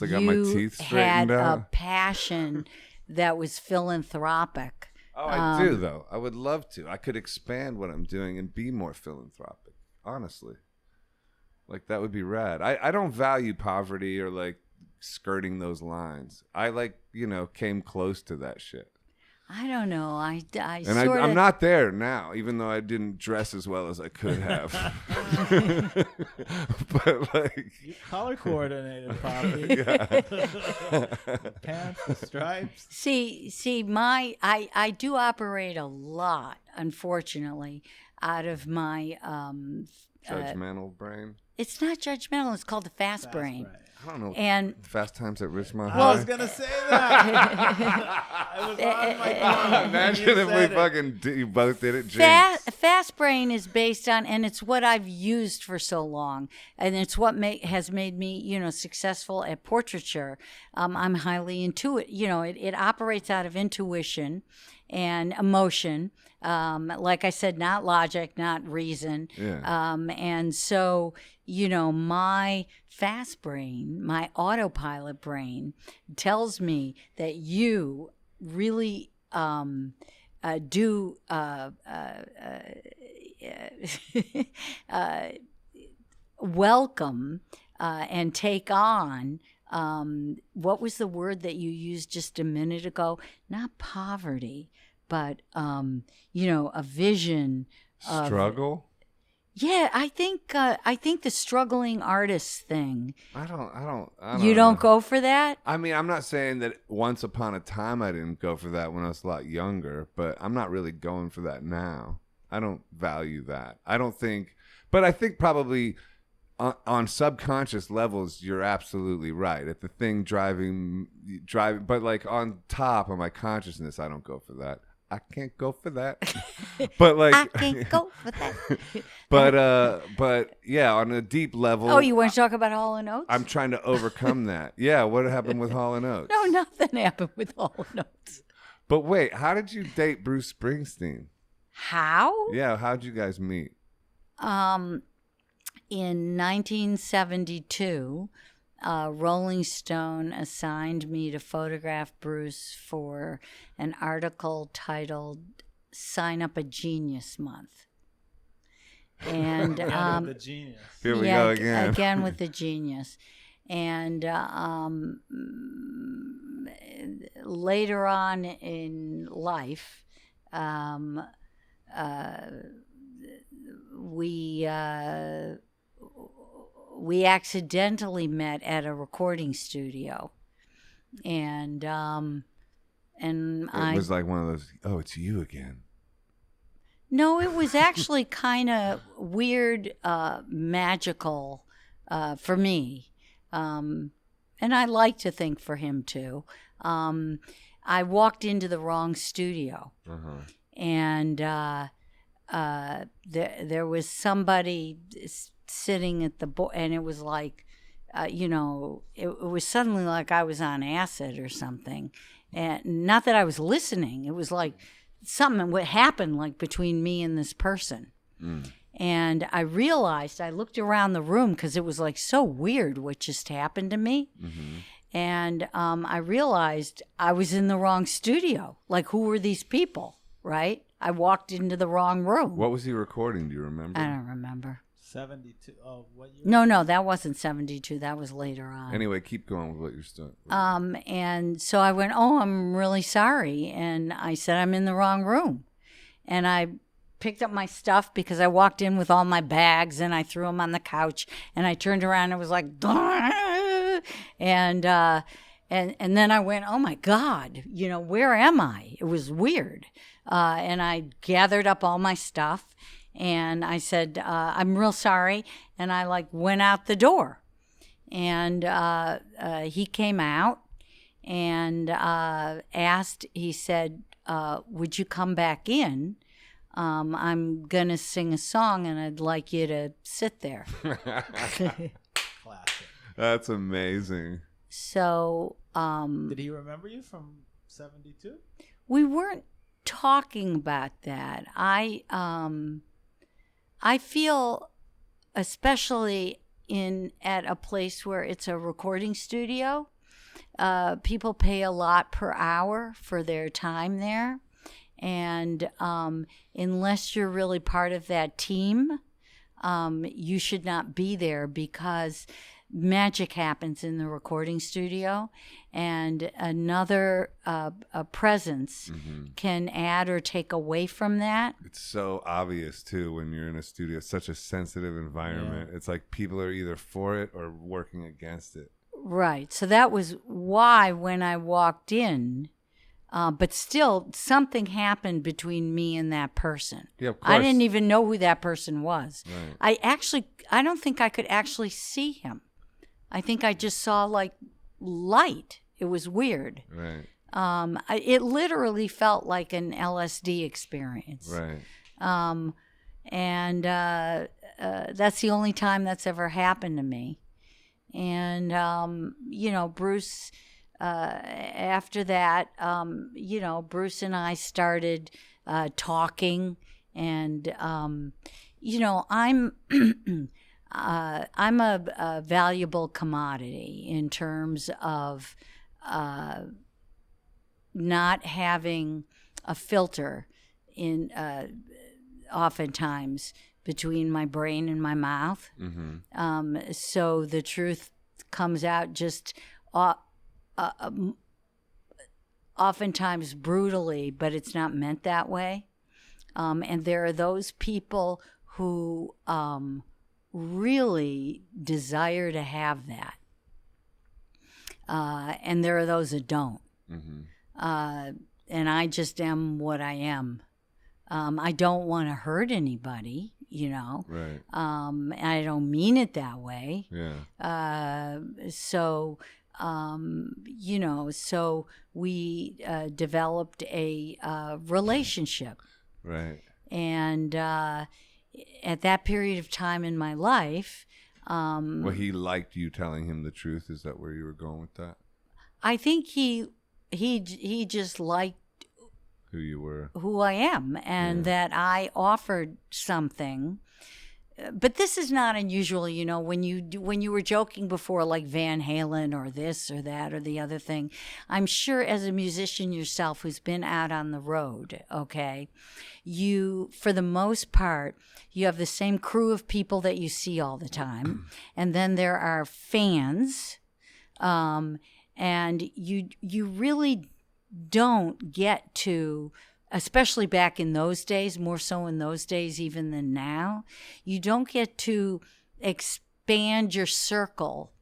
got my teeth straightened had out. a passion that was philanthropic. Oh, I do though. I would love to. I could expand what I'm doing and be more philanthropic. Honestly, like that would be rad. I don't value poverty or like skirting those lines. I came close to that shit. I don't know. I'm not there now, even though I didn't dress as well as I could have. But like, you color coordinated, Poppy. Pants, the stripes. See, I do operate a lot, unfortunately, out of my judgmental brain. It's not judgmental. It's called the fast brain. I don't know. And Fast Times at Richmond I was gonna say that. I was on my tongue. Imagine if we you both did it. James. Fast brain is based on, and it's what I've used for so long, and it's what has made me, successful at portraiture. I'm highly intuitive. It operates out of intuition and emotion. Like I said, not logic, not reason. Yeah. And so, my fast brain, my autopilot brain tells me that you really do welcome and take on what was the word that you used just a minute ago? Not poverty, but a vision of struggle. Yeah, I think the struggling artist thing. I don't. You don't go for that? I mean, I'm not saying that once upon a time I didn't go for that when I was a lot younger, but I'm not really going for that now. I don't value that. But I think probably on subconscious levels, you're absolutely right. At the thing driving, but like on top of my consciousness, I don't go for that. I can't go for that. But like I can't go for that. but yeah, on a deep level. Oh, you want to talk about Hall & Oates? I'm trying to overcome that. Yeah, what happened with Hall & Oates? No, nothing happened with Hall & Oates. But wait, how did you date Bruce Springsteen? How? Yeah, how'd you guys meet? In 1972, Rolling Stone assigned me to photograph Bruce for an article titled "Sign Up a Genius Month." And the genius. Here we go again. Again with the genius. And later on in life, we accidentally met at a recording studio, and It was like one of those, oh, it's you again. No, it was actually kind of weird, magical for me. And I like to think for him too. I walked into the wrong studio. And there was somebody sitting at the board, and it was like, it was suddenly like I was on acid or something. And not that I was listening. It was like something what happened like between me and this person. And I realized, I looked around the room because it was like so weird what just happened to me. And I realized I was in the wrong studio. Like, who were these people, right? I walked into the wrong room. What was he recording? Do you remember? I don't remember. 72. Oh, what year? No, that wasn't 72. That was later on. Anyway, keep going with what you're still. And so I went, oh, I'm really sorry. And I said, I'm in the wrong room. And I picked up my stuff because I walked in with all my bags and I threw them on the couch. And I turned around and it was like, and then I went, oh my God, where am I? It was weird. And I gathered up all my stuff. And I said, I'm real sorry. And I went out the door. And he came out and asked, he said, would you come back in? I'm going to sing a song and I'd like you to sit there. Classic. That's amazing. So. Did he remember you from 72? We weren't talking about that. I feel, especially at a place where it's a recording studio, people pay a lot per hour for their time there. And unless you're really part of that team, you should not be there because magic happens in the recording studio, and another presence can add or take away from that. It's so obvious too when you're in a studio. It's such a sensitive environment. It's like people are either for it or working against it. Right. So that was why when I walked in, but still something happened between me and that person. Yeah, of course. I didn't even know who that person was. Right. I don't think I could actually see him. I think I just saw light. It was weird. Right. It literally felt like an LSD experience. Right. And that's the only time that's ever happened to me. And, Bruce, after that, Bruce and I started talking, and, I'm a valuable commodity in terms of not having a filter in oftentimes between my brain and my mouth. So the truth comes out just oftentimes brutally, but it's not meant that way. And there are those people who really desire to have that. And there are those that don't. And I just am what I am. I don't want to hurt anybody, Right. I don't mean it that way. Yeah. So we developed a relationship. Right. And at that period of time in my life, Well, he liked you telling him the truth. Is that where you were going with that? I think he just liked Who you were. who I am, and that I offered something. But this is not unusual, when you were joking before, like Van Halen or this or that or the other thing. I'm sure as a musician yourself who's been out on the road, okay, you, for the most part, you have the same crew of people that you see all the time. And then there are fans, and you really don't get to, especially back in those days, more so in those days even than now, you don't get to expand your circle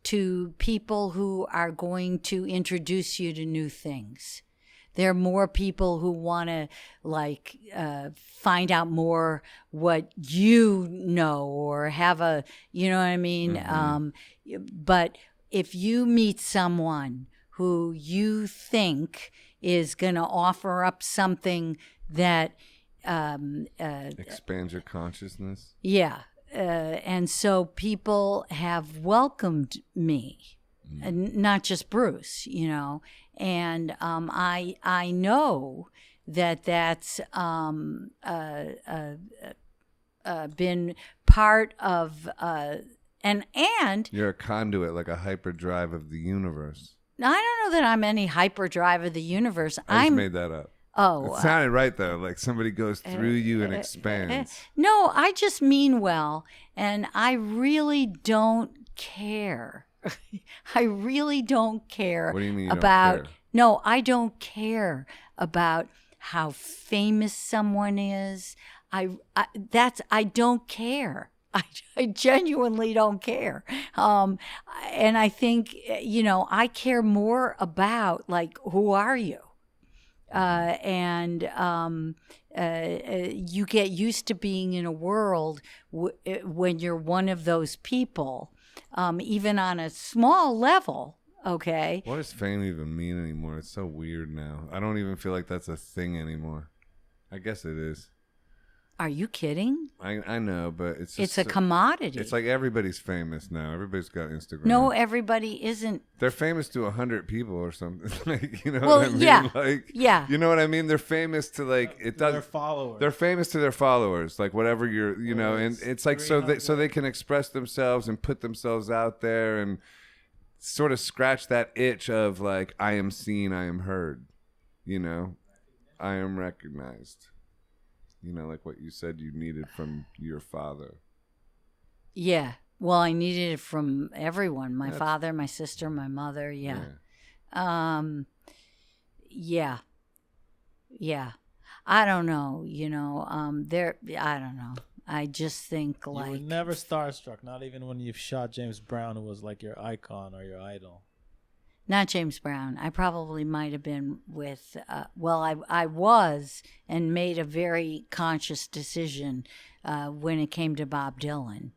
to people who are going to introduce you to new things. There are more people who want to like find out more what you know or have a, you know what I mean? But if you meet someone who you think is going to offer up something that expands your consciousness. Yeah. And so people have welcomed me, and not just Bruce, you know. And I know that that's been part of and You're a conduit, like a hyperdrive of the universe. I don't know that I'm any hyperdrive of the universe. I just made that up. Oh, it sounded right though. Like somebody goes through you and expands. No, I just mean well, and I really don't care. I really don't care. What do you mean you about? don't care? No, I don't care about how famous someone is. I don't care. I genuinely don't care. And I think, you know, I care more about, like, who are you? And you get used to being in a world when you're one of those people, even on a small level. Okay. What does fame even mean anymore? It's so weird now. I don't even feel like that's a thing anymore. I guess it is. Are you kidding? I know, but it's just it's a commodity. It's like everybody's famous now. Everybody's got Instagram. No, everybody isn't. They're famous to 100 people or something. Like, you know Well, what I mean? yeah. Like, Yeah. You know what I mean? They're famous to like it does. Their followers. They're famous to their followers, like whatever you're, you know, and it's like so they can express themselves and put themselves out there and sort of scratch that itch of like I am seen, I am heard, you know, I am recognized. You know, like what you said you needed from your father. Yeah. Well, I needed it from everyone. My father, my sister, my mother. Yeah. Yeah. Yeah. I don't know. You know, I don't know. I just think like. You were never starstruck, not even when you've shot James Brown, who was like your icon or your idol. Not James Brown. I probably might have been with, I was and made a very conscious decision when it came to Bob Dylan.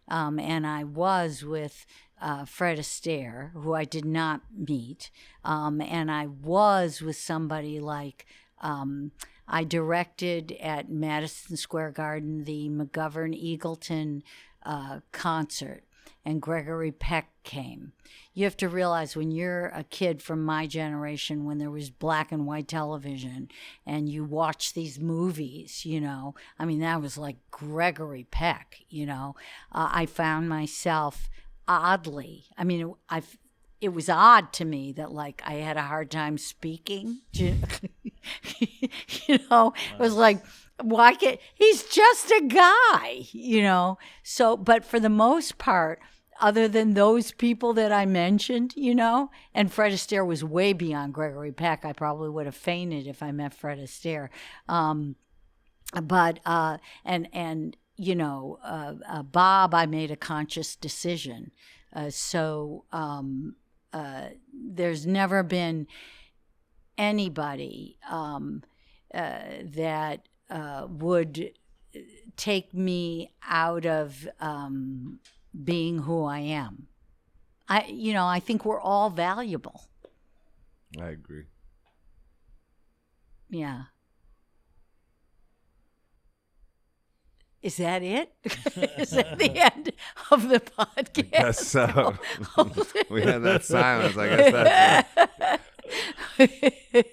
And I was with Fred Astaire, who I did not meet. And I was with somebody like, I directed at Madison Square Garden the McGovern-Eagleton concert. And Gregory Peck came. You have to realize when you're a kid from my generation, when there was black and white television and you watch these movies, you know, I mean, that was like Gregory Peck, you know. I found myself oddly, I mean, it was odd to me that like I had a hard time speaking. You know, it was like, why can't he's just a guy, you know? So, but for the most part, other than those people that I mentioned, you know, and Fred Astaire was way beyond Gregory Peck. I probably would have fainted if I met Fred Astaire. But you know, Bob, I made a conscious decision. So there's never been anybody that would take me out of being who I am. I think we're all valuable. I agree. Yeah. Is that it? Is that the end of the podcast? I guess so. We had that silence. I guess that's it.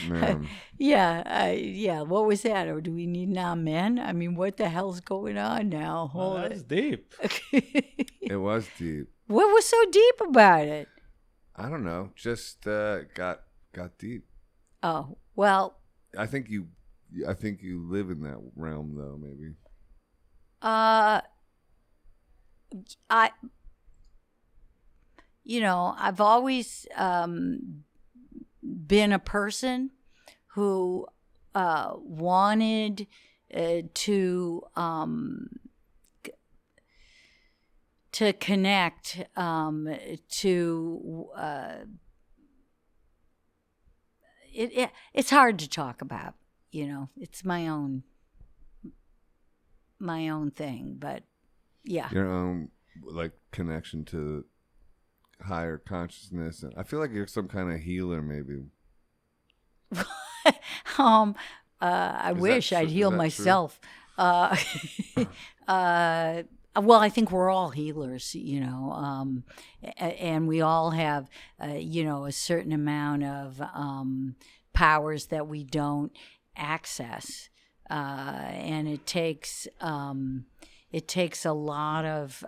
Man. Yeah. What was that? Or do we need now men? I mean, what the hell's going on now? Well, that was deep. It was deep. What was so deep about it? I don't know. Just got deep. Oh, well. I think you live in that realm, though. Maybe. I've always been a person who wanted to connect to it's hard to talk about. It's my own thing, but yeah. Your own like connection to higher consciousness, and I feel like you're some kind of healer, maybe. I wish I'd heal myself. Well, I think we're all healers, and we all have, a certain amount of powers that we don't access, and it takes a lot of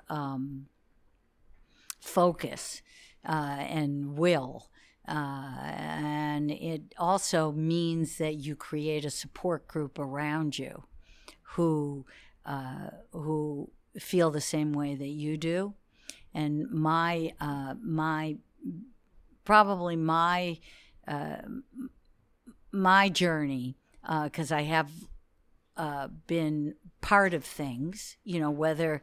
focus and will. And it also means that you create a support group around you who feel the same way that you do. And my journey, because I have been part of things, whether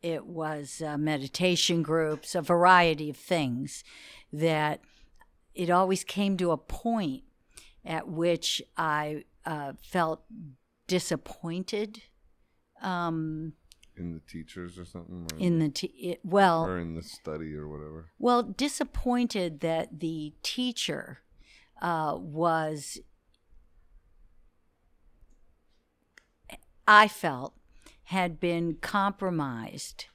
it was meditation groups, a variety of things, that it always came to a point at which I felt disappointed. In the teachers or something? Or or in the study or whatever? Well, disappointed that the teacher was, I felt, had been compromised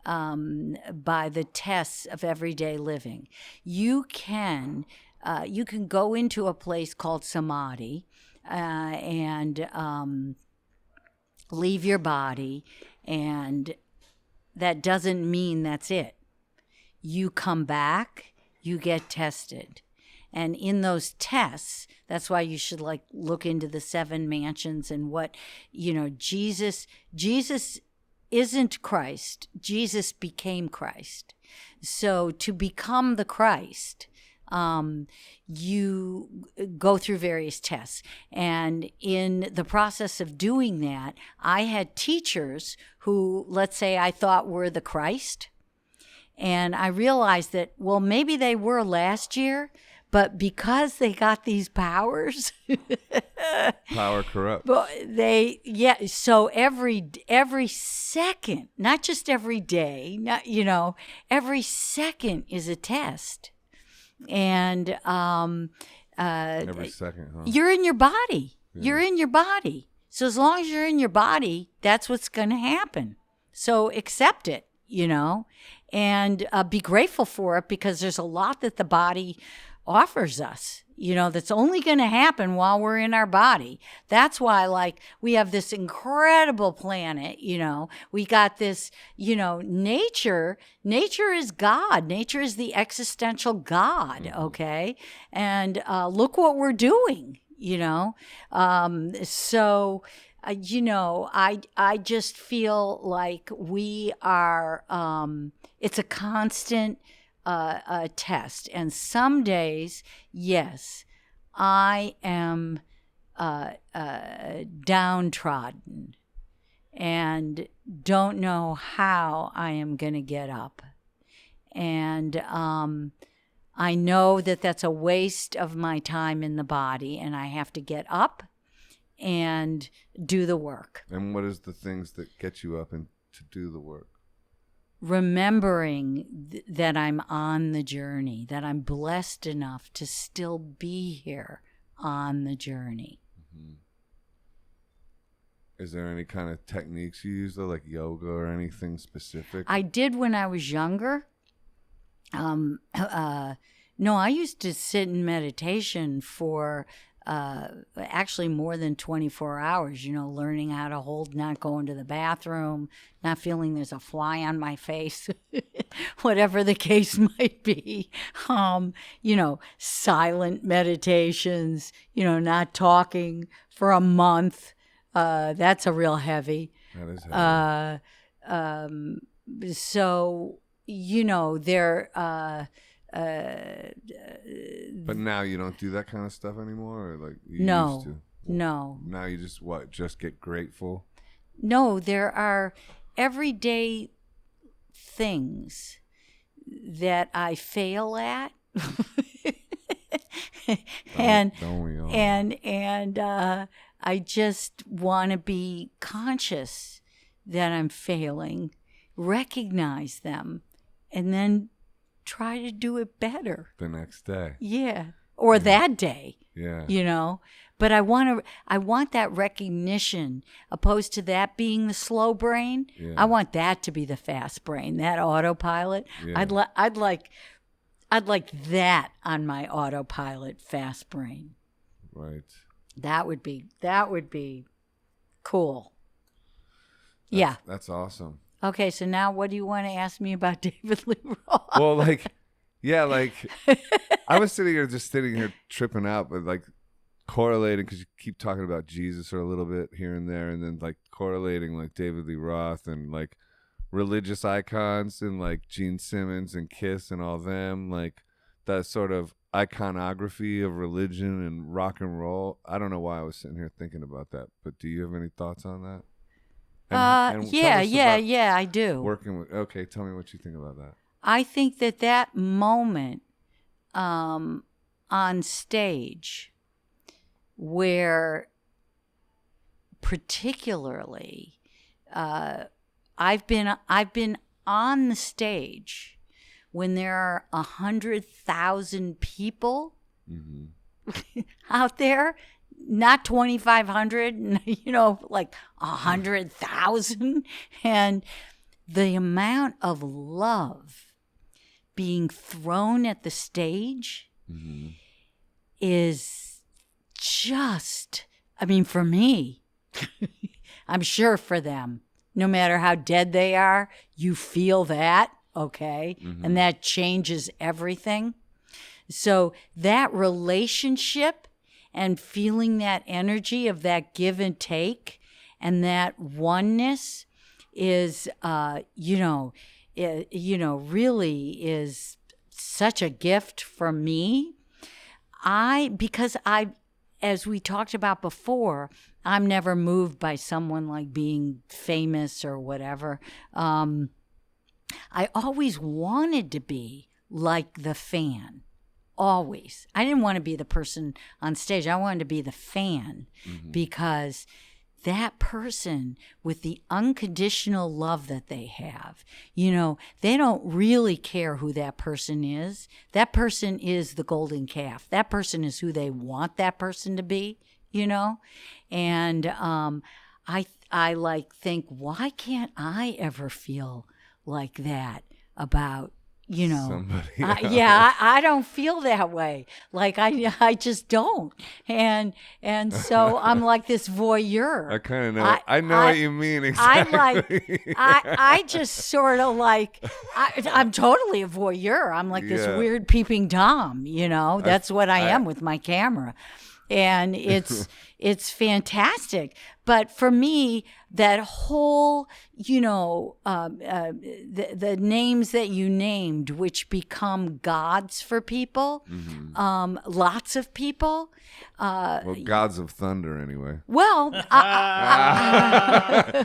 by the tests of everyday living. You can go into a place called samadhi and leave your body, and that doesn't mean that's it. You come back, you get tested. And in those tests, that's why you should look into the 7 mansions and what, Jesus isn't Christ. Jesus became Christ. So to become the Christ, you go through various tests. And in the process of doing that, I had teachers who, let's say, I thought were the Christ. And I realized that, well, maybe they were last year, but because they got these powers, power corrupts. But so every second, not just every day, every second is a test. And every second, huh? You're in your body. Yeah. You're in your body. So as long as you're in your body, that's what's going to happen. So accept it, and be grateful for it, because there's a lot that the body offers us, that's only going to happen while we're in our body. That's why, we have this incredible planet, we got this, nature is God. Nature is the existential God. Okay. And, look what we're doing, so, I just feel like we are, it's a constant a test. And some days, yes, I am downtrodden and don't know how I am going to get up. And I know that that's a waste of my time in the body, and I have to get up and do the work. And what is the things that get you up and to do the work? Remembering that I'm on the journey, that I'm blessed enough to still be here on the journey. Mm-hmm. Is there any kind of techniques you use, though, like yoga or anything specific? I did when I was younger. No, I used to sit in meditation for actually more than 24 hours, learning how to hold, not going to the bathroom, not feeling there's a fly on my face, whatever the case might be. Silent meditations, not talking for a month. That's a real heavy. That is heavy. So, they're... but now you don't do that kind of stuff anymore, or like you used to? No. Now you just get grateful? No, there are everyday things that I fail at and don't we all? and I just want to be conscious that I'm failing, recognize them, and then try to do it better The next day. Yeah, or that day. Yeah. You know, but I want that recognition opposed to that being the slow brain. Yeah. I want that to be the fast brain, that autopilot. Yeah. I'd like that on my autopilot fast brain. Right. That would be cool. Yeah. That's awesome. Okay, so now what do you want to ask me about David Lee Roth? Well, like, yeah, like, I was sitting here tripping out, but like correlating, because you keep talking about Jesus for a little bit here and there, and then like correlating like David Lee Roth and like religious icons and like Gene Simmons and Kiss and all them, like that sort of iconography of religion and rock and roll. I don't know why I was sitting here thinking about that, but do you have any thoughts on that? And tell us about I do. Working with, okay, tell me what you think about that. I think that moment on stage where particularly I've been on the stage when there are 100,000 people out there, not 2,500, you know, like 100,000, and the amount of love being thrown at the stage is just, I mean, for me, I'm sure for them, no matter how dead they are, you feel that, okay? And that changes everything. So that relationship and feeling that energy of that give and take and that oneness is, really is such a gift for me. Because as we talked about before, I'm never moved by someone like being famous or whatever. I always wanted to be like the fan. Always. I didn't want to be the person on stage. I wanted to be the fan because that person with the unconditional love that they have, you know, they don't really care who that person is. That person is the golden calf. That person is who they want that person to be, you know? And I like think, why can't I ever feel like that about, you know, somebody I don't feel that way. Like I just don't. And so I'm like this voyeur. I kind of know. I know what you mean exactly. I just sort of like, I'm totally a voyeur. I'm like this weird peeping Tom, you know, that's what I am with my camera. And it's fantastic. But for me, that whole, you know, the names that you named, which become gods for people, lots of people. Well, gods of thunder, anyway. Well,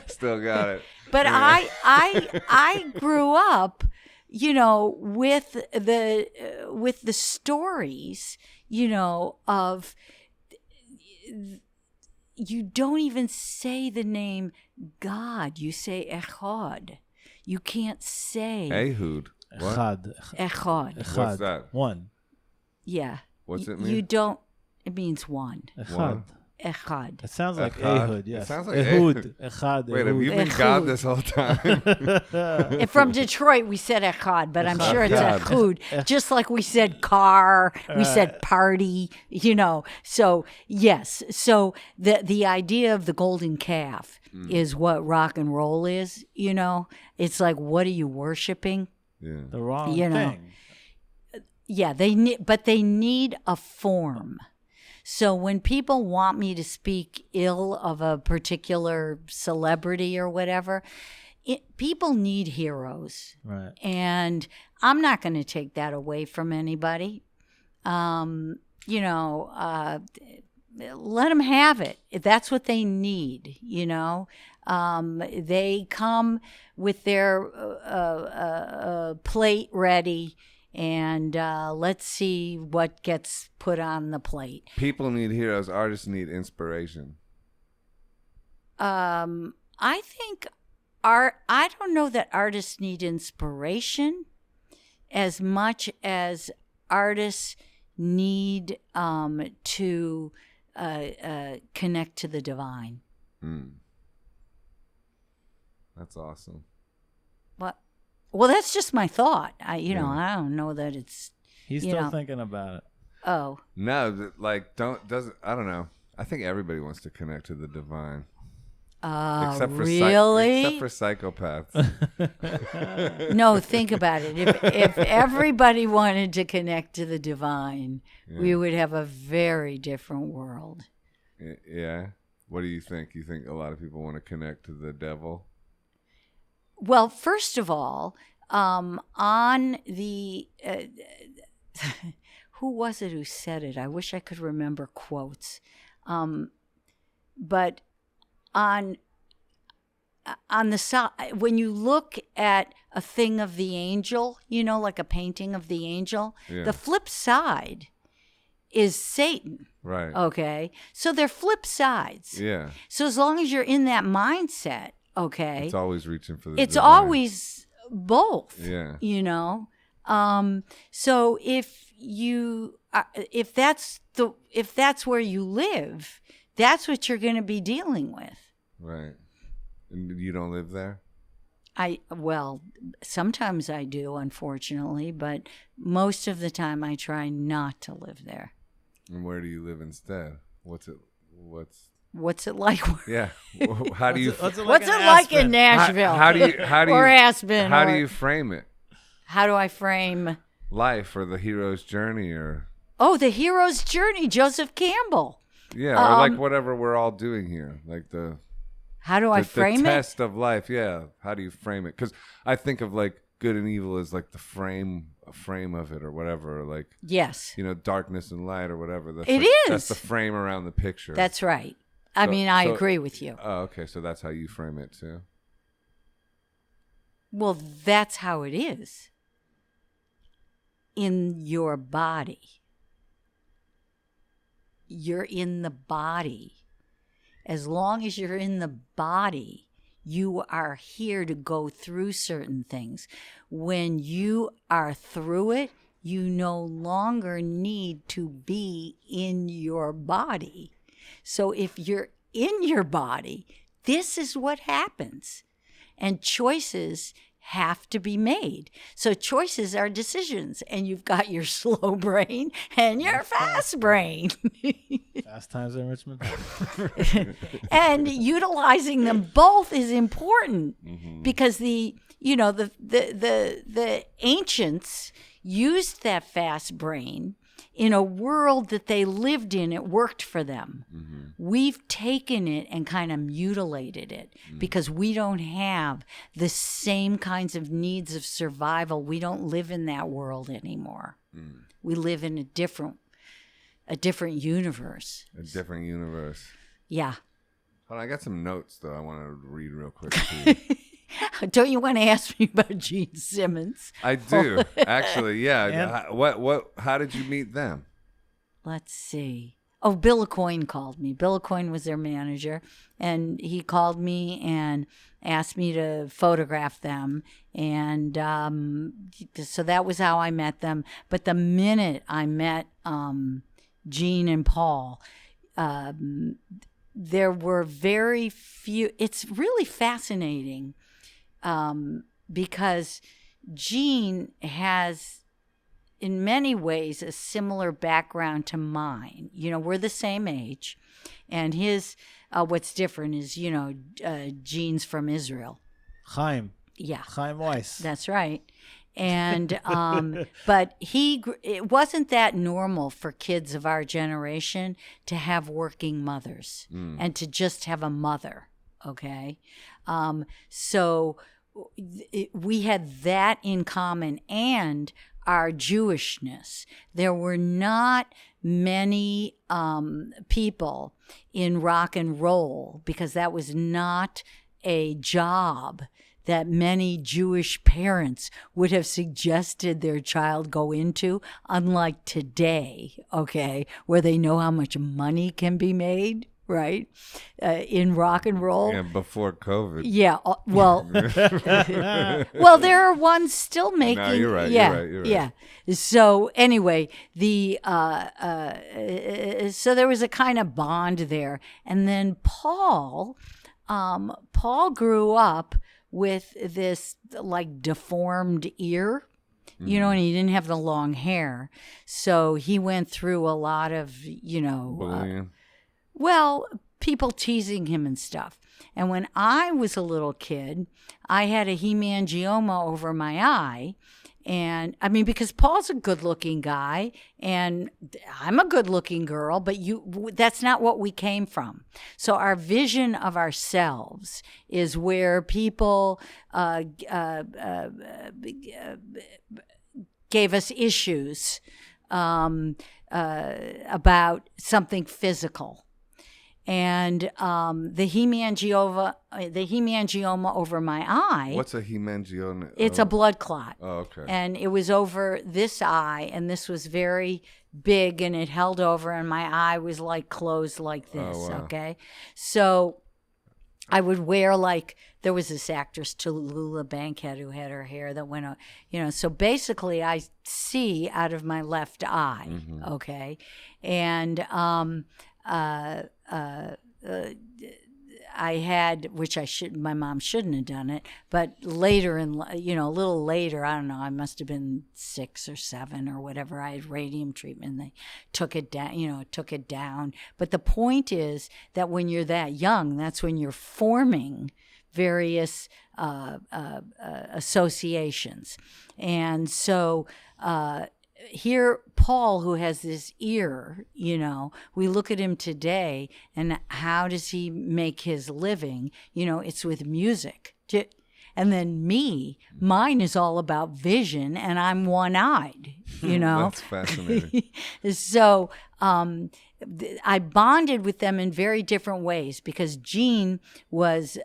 Still got it. But I grew up, you know, with the stories, you know, of. You don't even say the name God. You say Echad. You can't say Ehud. What? Echad. What's that? One. Yeah. What's it mean? You don't. It means one. Echad. Echad. It sounds like Echad. Ehud, yes. It sounds like Ehud. Echad. Wait, have you been Ehud. God this whole time? And from Detroit, we said Echad, but I'm sure it's Echad. Ehud. Just like we said car, we said party, you know. So, yes. So the idea of the golden calf is what rock and roll is, you know. It's like, what are you worshiping? The wrong You know. thing. Yeah, they need a form. So when people want me to speak ill of a particular celebrity or whatever, people need heroes. Right. And I'm not going to take that away from anybody. You know, let them have it. That's what they need, you know. They come with their plate ready and let's see what gets put on the plate. People need heroes. Artists need inspiration. I think I don't know that artists need inspiration as much as artists need to connect to the divine. That's awesome. What? Well, that's just my thought. I don't know that it's. He's still thinking about it. Oh. No, I don't know. I think everybody wants to connect to the divine. Really? Except for psychopaths. No, think about it. If everybody wanted to connect to the divine, we would have a very different world. Yeah. What do you think? You think a lot of people want to connect to the devil? Well, first of all, on the who was it who said it? I wish I could remember quotes, but on the side, when you look at a thing of the angel, like a painting of the angel, the flip side is Satan. Right. Okay. So they're flip sides. Yeah. So as long as you're in that mindset, okay, it's always reaching for the it's divine. always both. Yeah. So if that's where you live, that's what you're going to be dealing with. Right. And you don't live there? Well, sometimes I do, unfortunately, but most of the time I try not to live there. And where do you live instead? What's it like? Yeah. How do you? What's it like in Nashville? How do you? Or Aspen? How do you frame it? How do I frame life or the hero's journey or? Oh, the hero's journey, Joseph Campbell. Yeah, or like whatever we're all doing here, like the. How do I frame the it? test of life, yeah. How do you frame it? Because I think of like good and evil as like the frame of it or whatever, like yes, darkness and light or whatever. That's the frame around the picture. That's right. I agree with you. Oh, okay. So that's how you frame it too. Well, that's how it is in your body. You're in the body. As long as you're in the body, you are here to go through certain things. When you are through it, you no longer need to be in your body. So if you're in your body, this is what happens. And choices have to be made. So choices are decisions, and you've got your slow brain and your fast brain. Fast times in Richmond. And utilizing them both is important because the ancients used that fast brain in a world that they lived in. It worked for them. We've taken it and kind of mutilated it because we don't have the same kinds of needs of survival. We don't live in that world anymore. We live in a different universe. A different universe. Yeah. Hold on, I got some notes though I want to read real quick too. Don't you want to ask me about Gene Simmons? I do, actually. Yeah. How did you meet them? Let's see. Oh, Bill Aucoin called me. Bill Aucoin was their manager, and he called me and asked me to photograph them. And so that was how I met them. But the minute I met Gene and Paul, there were very few. It's really fascinating. Because Gene has, in many ways, a similar background to mine. We're the same age, and his what's different is Gene's from Israel. Chaim. Yeah, Chaim Weiss. That's right. And but it wasn't that normal for kids of our generation to have working mothers and to just have a mother. Okay. So we had that in common and our Jewishness. There were not many people in rock and roll because that was not a job that many Jewish parents would have suggested their child go into, unlike today, okay, where they know how much money can be made, right, in rock and roll. Yeah, before COVID. Yeah, well, well, there are ones still making. No, you're right. Yeah, you're right. yeah. So anyway, so there was a kind of bond there, and then Paul grew up with this like deformed ear. You know, and he didn't have the long hair, so he went through a lot of, Bullying. well, people teasing him and stuff. And when I was a little kid, I had a hemangioma over my eye. And I mean, because Paul's a good-looking guy and I'm a good-looking girl, but that's not what we came from. So our vision of ourselves is where people gave us issues about something physical. And the hemangioma over my eye. What's a hemangioma? It's a blood clot. Oh, okay. And it was over this eye, and this was very big, and it held over, and my eye was like closed like this. Oh, wow. Okay, so I would wear there was this actress Tallulah Bankhead who had her hair that went, so basically I see out of my left eye. Mm-hmm. Okay, and I had, which my mom shouldn't have done it, but later a little later, I don't know, I must have been 6 or 7 or whatever. I had radium treatment and they took it down, But the point is that when you're that young, that's when you're forming various associations. And so, here, Paul, who has this ear, we look at him today, and how does he make his living? It's with music. And then mine is all about vision, and I'm one-eyed, That's fascinating. So I bonded with them in very different ways because Gene was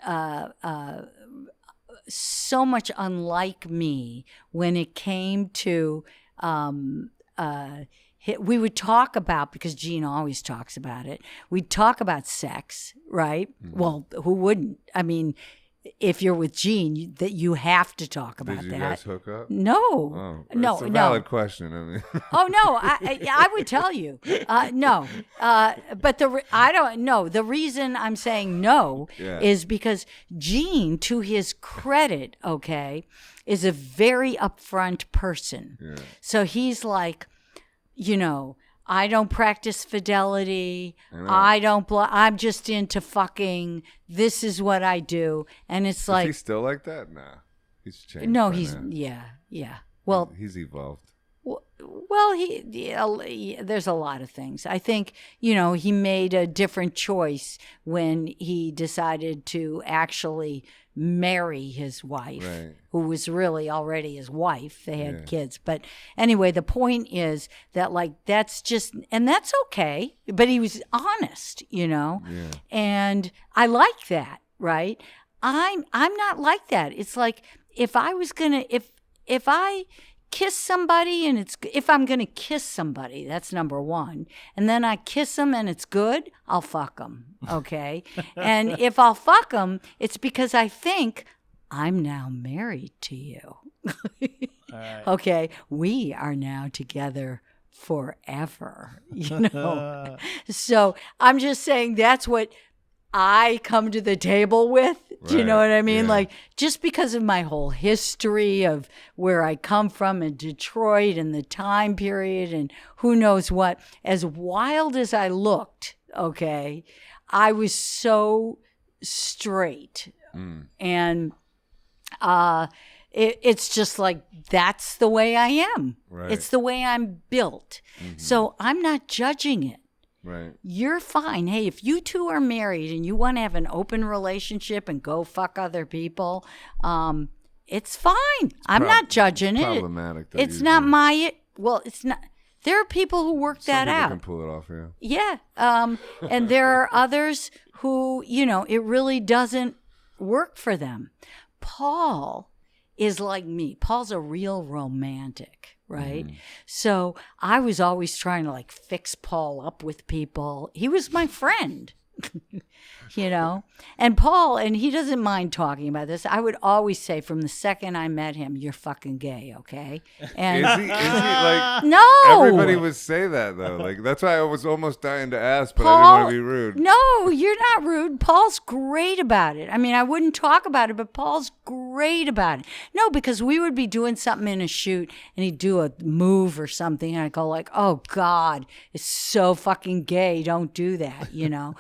so much unlike me when it came to we would talk about, because Gene always talks about it, we'd talk about sex, right? Mm-hmm. Well, who wouldn't? I mean, if you're with Gene, you have to talk about that. Did you guys hook up? No. Oh, no. It's a valid question. I mean. Oh, no, I would tell you. No. But I don't know. The reason I'm saying no is because Gene, to his credit, okay, is a very upfront person. Yeah. So he's like, I don't practice fidelity. I'm just into fucking. This is what I do. And it's like. Is he still like that? Nah. He's changed. No, yeah. Well, he's evolved. Well, there's a lot of things. I think, he made a different choice when he decided to actually marry his wife, right, who was really already his wife. They had kids. But anyway, the point is that that's just, and that's okay. But he was honest, and I like that, right? I'm not like that. It's like if I was gonna, if I kiss somebody and if I'm going to kiss somebody, that's number one. And then I kiss them and it's good, I'll fuck them. Okay. And if I'll fuck them, it's because I think I'm now married to you. Right. Okay. We are now together forever, So I'm just saying that's what I come to the table with. Do you know what I mean? Yeah. Just because of my whole history of where I come from in Detroit and the time period and who knows what, as wild as I looked, okay, I was so straight. Mm. And it's just that's the way I am. Right. It's the way I'm built. Mm-hmm. So I'm not judging it. Right. You're fine. Hey, if you two are married and you want to have an open relationship and go fuck other people, it's fine. I'm not judging it. Problematic. It's not it's not. There are people who work that out. Some people can pull it off, yeah. And there are others who, it really doesn't work for them. Paul is like me. Paul's a real romantic, right? So I was always trying to like fix Paul up with people. He was my friend. You know, and Paul, and he doesn't mind talking about this. I would always say from the second I met him, "You're fucking gay," okay? And Is he like? no, Everybody would say that though. Like that's why I was almost dying to ask, but I didn't Paul, want to be rude. No, you're not rude. Paul's great about it. I mean, I wouldn't talk about it, but Paul's great about it. No, because we would be doing something in a shoot, and he'd do a move or something, and I'd go like, "Oh God, it's so fucking gay. Don't do that," you know.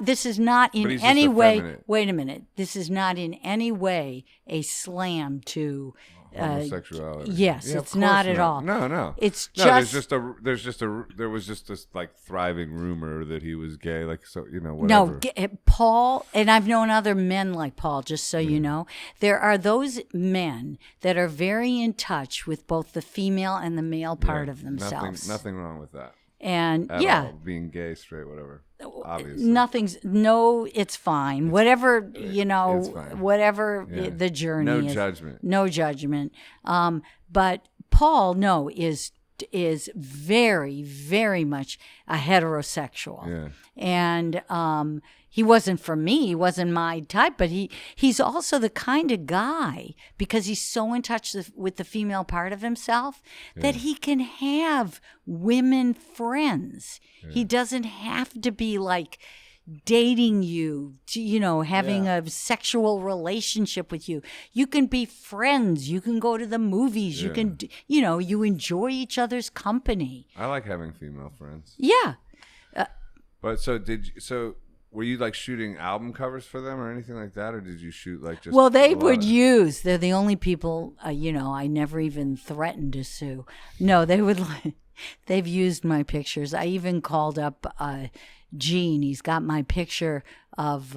This is not in any way. Effeminate. Wait a minute. This is not in any way a slam to Homosexuality. yes, Yeah, of it's not course at all. No. It's No, just there was just this like thriving rumor that he was gay, like so whatever. no. Paul, and I've known other men like Paul. Just so you know, there are those men that are very in touch with both the female and the male part of themselves. Nothing wrong with that. And At all. Being gay, straight, whatever. Obviously. It's fine. Whatever, it's fine. whatever the journey No is. judgment. No judgment. But Paul, is very, very much a heterosexual. Yeah. And he wasn't for me. He wasn't my type, but he's also the kind of guy, because he's so in touch with the female part of himself, that he can have women friends. Yeah. He doesn't have to be like dating you, having a sexual relationship with you. You can be friends. You can go to the movies. You can, you enjoy each other's company. I like having female friends. Yeah. But so were you like shooting album covers for them or anything like that, or did you shoot like just? Well, they would use. They're the only people. I never even threatened to sue. No, they would. They've used my pictures. I even called up Gene. He's got my picture of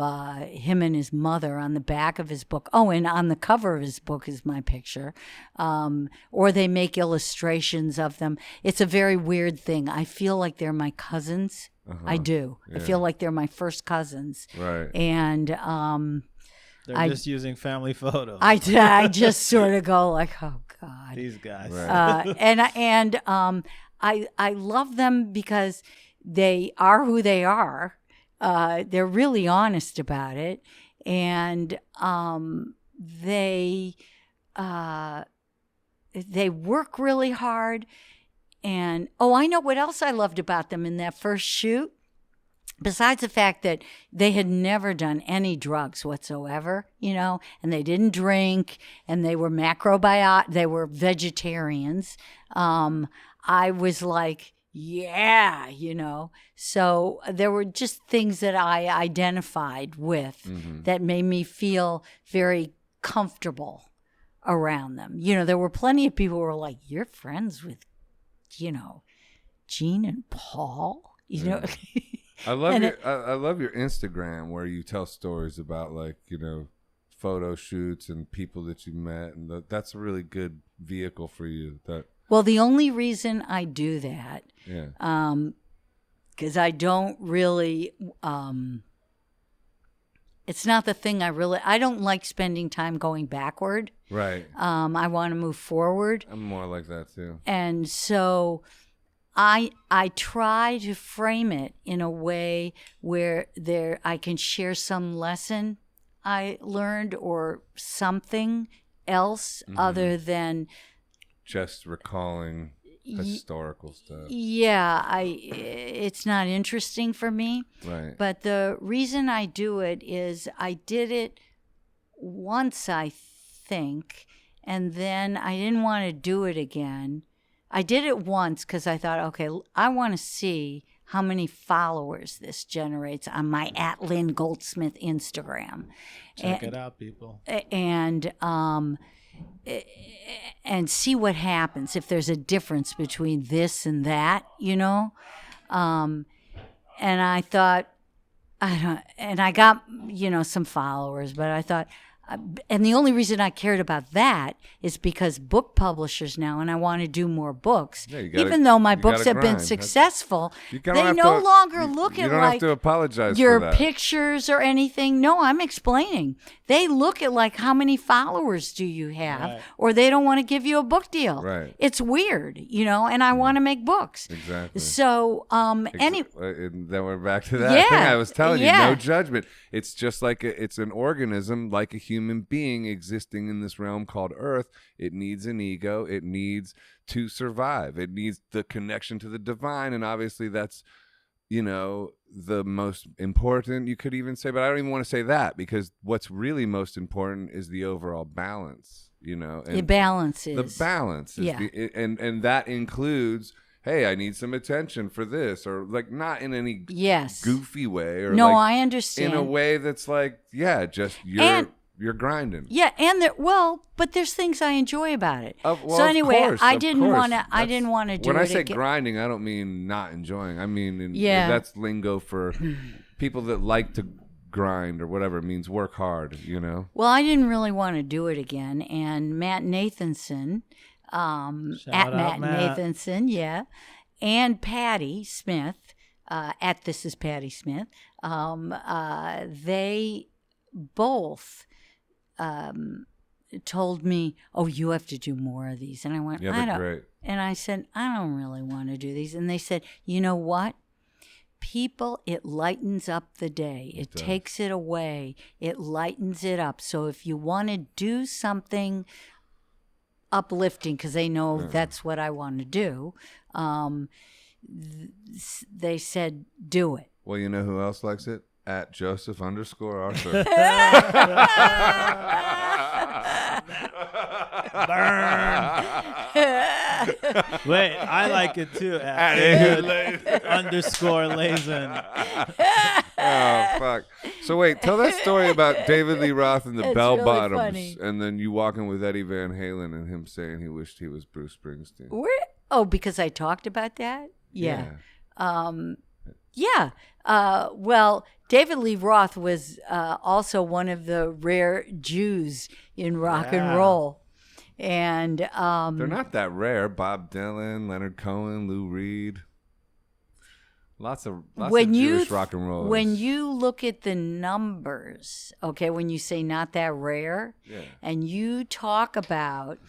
him and his mother on the back of his book. Oh, and on the cover of his book is my picture. Or they make illustrations of them. It's a very weird thing. I feel like they're my cousins. I do. Yeah. I feel like they're my first cousins. Right. And they're just using family photos. I just sort of go like, oh God, these guys. Right. I love them because they are who they are. They're really honest about it, and they work really hard. And I know what else I loved about them in that first shoot. Besides the fact that they had never done any drugs whatsoever, and they didn't drink, and they were they were vegetarians. I was like, yeah, So there were just things that I identified with that made me feel very comfortable around them. There were plenty of people who were like, you're friends with, Gene and Paul, I love your Instagram where you tell stories about like, photo shoots and people that you met, and that's a really good vehicle for you. Well, the only reason I do that, because I don't really, it's not the thing I don't like spending time going backward. Right. I want to move forward. I'm more like that too. And so I try to frame it in a way where I can share some lesson I learned or something else other than just recalling historical stuff. Yeah, it's not interesting for me. Right. But the reason I do it is I did it once, I think, and then I didn't want to do it again. I did it once because I thought, okay, I want to see how many followers this generates on my @Lynn Goldsmith Instagram. Check it out, people. And see what happens, if there's a difference between this and that, And I thought, and I got, some followers, but I thought, and the only reason I cared about that is because book publishers now, and I want to do more books. Yeah, you gotta- even though my you books gotta have been grind. successful, You don't they have no to- longer look you at don't like have to apologize your for that. pictures or anything. No, I'm explaining. They look at like how many followers do you have, Right. or they don't want to give you a book deal. Right. It's weird, and I want to make books. Exactly. So, And then we're back to that Yeah, thing I was telling you. yeah. No judgment. It's just like it's an organism, like a human being existing in this realm called Earth. It needs an ego. It needs to survive. It needs the connection to the divine, and obviously that's the most important. You could even say, but I don't even want to say that, because what's really most important is the overall balance. And the balance is the balance is Yeah. and that includes, hey, I need some attention for this, or like not in any Yes. goofy way, or No, like I understand. in a way that's like, yeah, just And- you're grinding. Yeah, and but there's things I enjoy about it. Well, so of anyway, course, I of didn't course. want to. I didn't want to do it. When I say again. grinding, I don't mean not enjoying. I mean, Yeah. that's lingo for people that like to grind or whatever. It means work hard. Well, I didn't really want to do it again, and Matt Nathanson, Shout at out, Matt Matt. Nathanson, yeah, and Patty Smith, at This Is Patty Smith, they both told me, "Oh, you have to do more of these," and I went, Yeah, "I they're don't." great. And I said, "I don't really want to do these," and they said, "You know what? People, it lightens up the day. It does. takes it away. It lightens it up. So if you want to do something uplifting, because they know that's what I want to do, they said, do it." Well, you know who else likes it? At Joseph_Arthur. Wait, I like it too. At _Lazen. Oh, fuck. So wait, tell that story about David Lee Roth and the It's Bell really Bottoms, funny. and then you walking with Eddie Van Halen and him saying he wished he was Bruce Springsteen. Because I talked about that? Yeah. Well, David Lee Roth was also one of the rare Jews in rock and Yeah. roll. And They're not that rare. Bob Dylan, Leonard Cohen, Lou Reed. Lots of Jewish rock and rollers. when you look at the numbers, okay, when you say not that rare, Yeah. and you talk about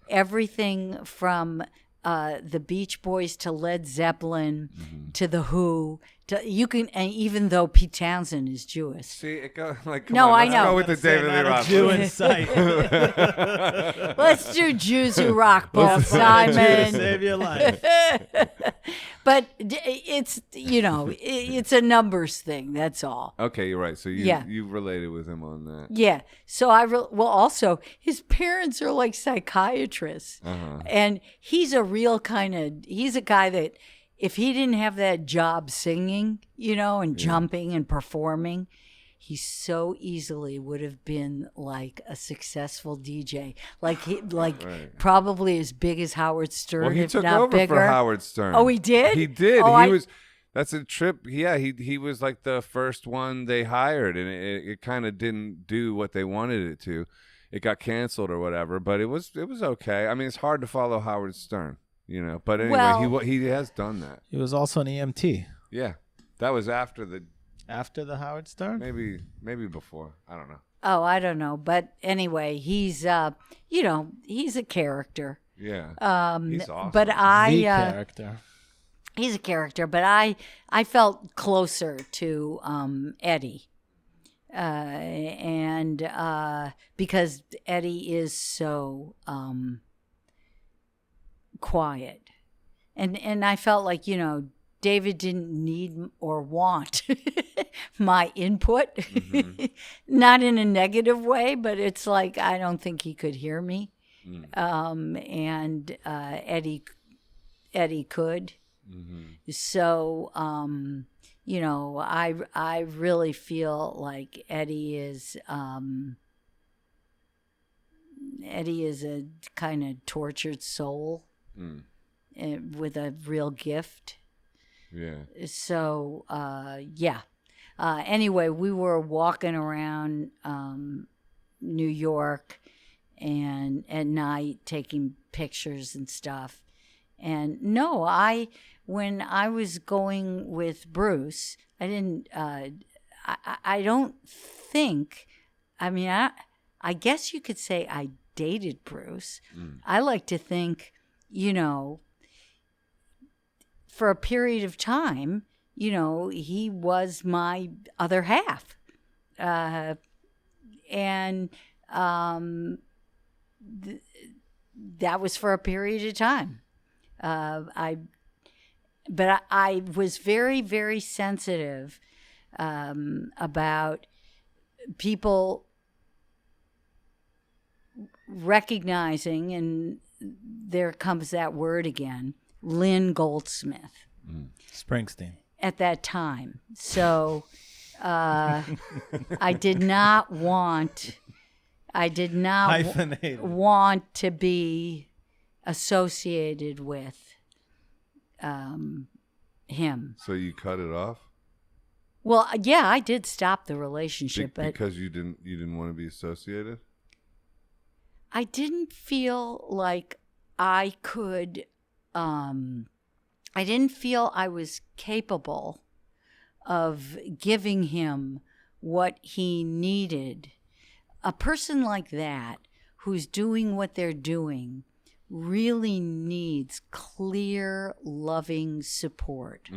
everything from the Beach Boys to Led Zeppelin to the Who, and even though Pete Townsend is Jewish. See, it goes like, come No, on, I let's know. go with the David Lee Not a Roth. Jew in sight. Let's do Jews who rock, Paul Simon. Save your life. But it's it's a numbers thing. That's all. Okay, you're right. So Yeah. you related with him on that. Yeah. So also his parents are like psychiatrists, and he's a guy that if he didn't have that job singing, and jumping and performing, he so easily would have been like a successful DJ, probably as big as Howard Stern, Well, he if took not over bigger. for Howard Stern. Oh, he did? He did. Oh, He was. That's a trip. Yeah, he was like the first one they hired, and it kind of didn't do what they wanted it to. It got canceled or whatever, but it was okay. I mean, it's hard to follow Howard Stern, But anyway, Well- he has done that. He was also an EMT. Yeah, that was after the After the Howard Stern? maybe before. I don't know. Oh, I don't know, but anyway, he's he's a character. Yeah, he's awesome. But The character. he's a character, but I felt closer to Eddie, and because Eddie is so quiet, and I felt like David didn't need or want my input, not in a negative way, but it's like I don't think he could hear me, and Eddie could. So, I really feel like Eddie is a kind of tortured soul with a real gift. Yeah. So, Anyway, we were walking around New York and at night taking pictures and stuff. And no, when I was going with Bruce, I didn't, I don't think, I mean, I guess you could say I dated Bruce. I like to think, you know, for a period of time, you know, he was my other half. And that was for a period of time. But I was very, very sensitive about people recognizing, and there comes that word again, Lynn Goldsmith. Springsteen. At that time. So I did not want Hyphenated. want to be associated with him. So you cut it off? Well, yeah, I did stop the relationship, but because you didn't want to be associated? I didn't feel like I could I didn't feel I was capable of giving him what he needed. A person like that who's doing what they're doing really needs clear, loving support.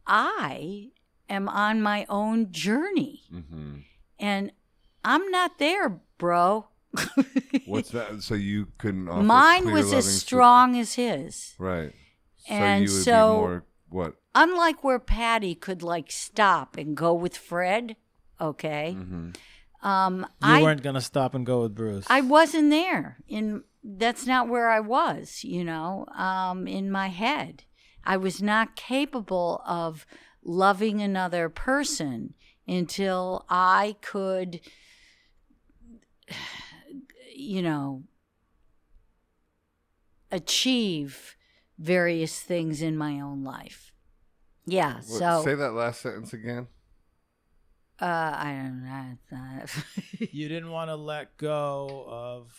I am on my own journey, and I'm not there, bro. What's that? So you couldn't offer Mine clear, was loving as strong as his. Right. And so you would so- be more what? Unlike where Patty could like stop and go with Fred, okay? You I weren't gonna stop and go with Bruce. I wasn't there. That's not where I was, you know, in my head. I was not capable of loving another person until I could, you know, achieve various things in my own life. Yeah, so Say that last sentence again. I don't know. You didn't want to let go of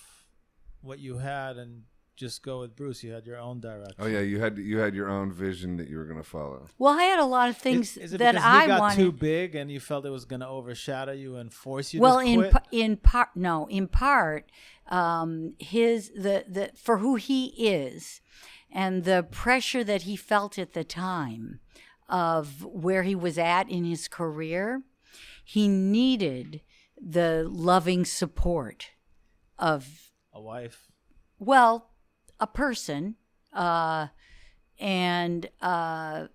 what you had and just go with Bruce. You had your own direction. Oh yeah, you had your own vision that you were going to follow. Well, I had a lot of things Is it that because I he got wanted. too big and you felt it was going to overshadow you and force you Well, to quit? in part, his the for who he is, and the pressure that he felt at the time of where he was at in his career, he needed the loving support of, A wife. well, a person, and a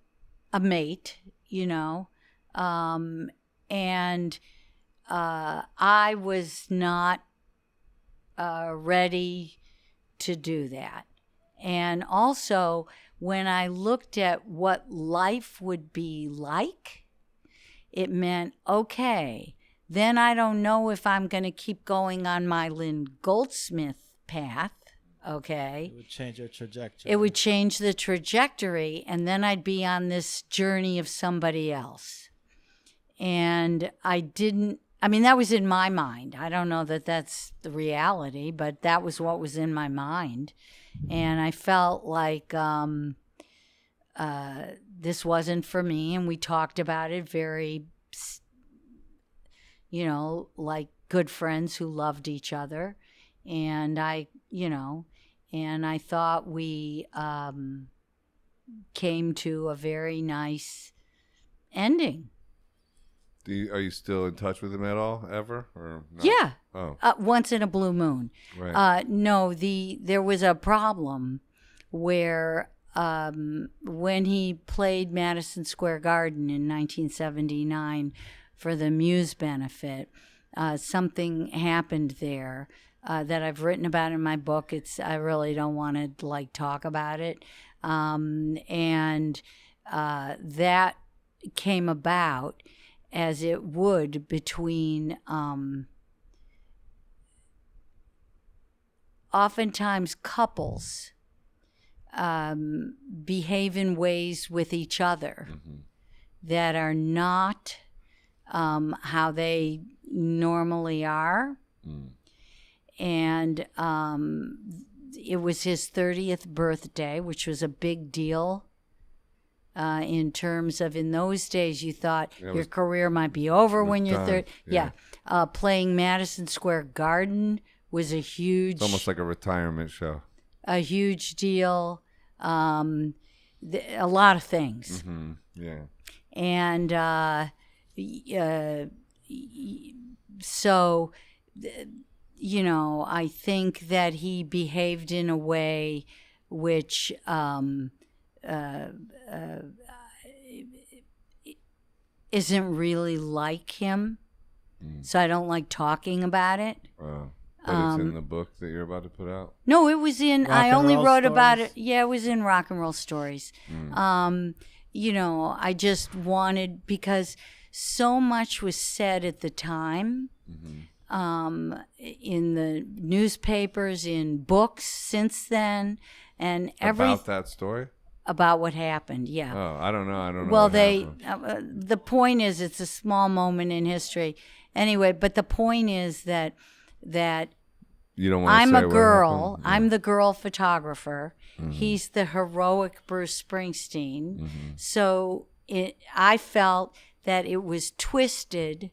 mate, you know, and I was not ready to do that. And also, when I looked at what life would be like, it meant, okay, then I don't know if I'm going to keep going on my Lynn Goldsmith path, okay? It would change your trajectory. It would change the trajectory, and then I'd be on this journey of somebody else. And I didn't, I mean, that was in my mind. I don't know that that's the reality, but that was what was in my mind. And I felt like this wasn't for me, and we talked about it very, you know, like good friends who loved each other. And I thought we came to a very nice ending. Are you still in touch with him at all, ever, or not? Yeah. Oh, Once in a blue moon. right. No, there was a problem where when he played Madison Square Garden in 1979 for the Muse benefit, something happened there that I've written about in my book. I really don't want to like talk about it, and that came about as it would between oftentimes couples behave in ways with each other that are not how they, normally are. And it was his 30th birthday, which was a big deal in terms of, in those days, you thought your career might be over when you're 30. Yeah. Playing Madison Square Garden was a huge... It's almost like a retirement show. A huge deal. A lot of things. Mm-hmm. Yeah. And so, you know, I think that he behaved in a way which isn't really like him. So I don't like talking about it. Wow. But it's in the book that you're about to put out? No, it was in, Rock I and only Roll wrote Stories? about it. Yeah, it was in Rock and Roll Stories. You know, I just wanted, because so much was said at the time, in the newspapers, in books since then, and About that story? About what happened, yeah. Oh, I don't know. Well, what the point is, it's a small moment in history. Anyway, but the point is that you don't want to I'm say a what girl. happened? I'm the girl photographer. He's the heroic Bruce Springsteen. So I felt that it was twisted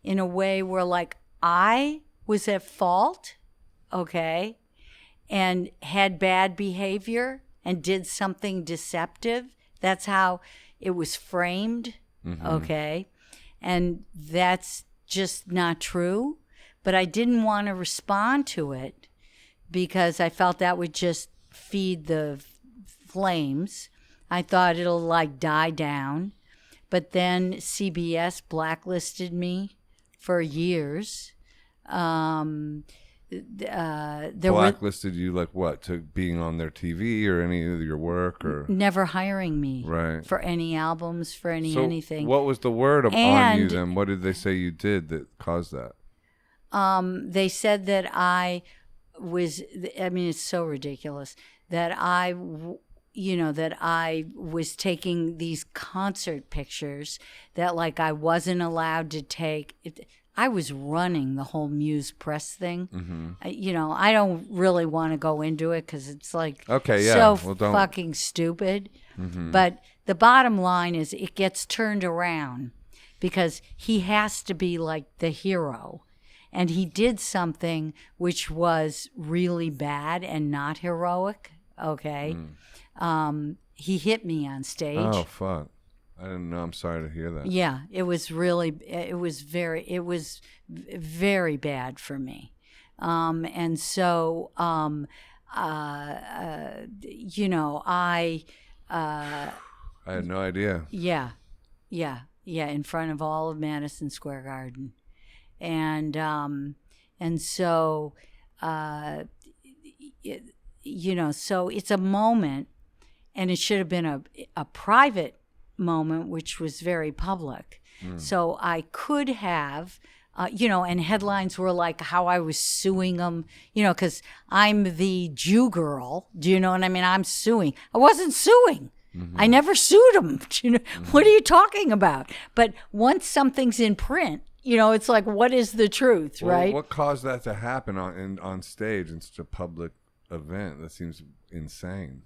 in a way where, like, I was at fault, okay, and had bad behavior and did something deceptive. That's how it was framed, okay? And that's just not true. But I didn't want to respond to it because I felt that would just feed the flames. I thought it'll, like, die down. But then CBS blacklisted me for years. Blacklisted you, like what? To being on their TV or any of your work, or never hiring me right for any albums, for so anything. What was the word on you then? What did they say you did that caused that? They said that I was, I mean, it's so ridiculous that I was taking these concert pictures that, like, I wasn't allowed to take. I was running the whole Muse press thing. I don't really want to go into it because it's, like, fucking stupid. But the bottom line is it gets turned around because he has to be, like, the hero. And he did something which was really bad and not heroic, okay? He hit me on stage. Oh, fuck. I didn't know. I'm sorry to hear that. Yeah, it was very bad for me. And so, I had no idea. Yeah, in front of all of Madison Square Garden. And so, so it's a moment, and it should have been a private moment, which was very public. So I could have, and headlines were like how I was suing them, because I'm the Jew girl. Do you know what I mean? I'm suing. I wasn't suing. I never sued them. What are you talking about? But once something's in print, it's like, what is the truth, right? What caused that to happen on stage in such a public event? That seems insane.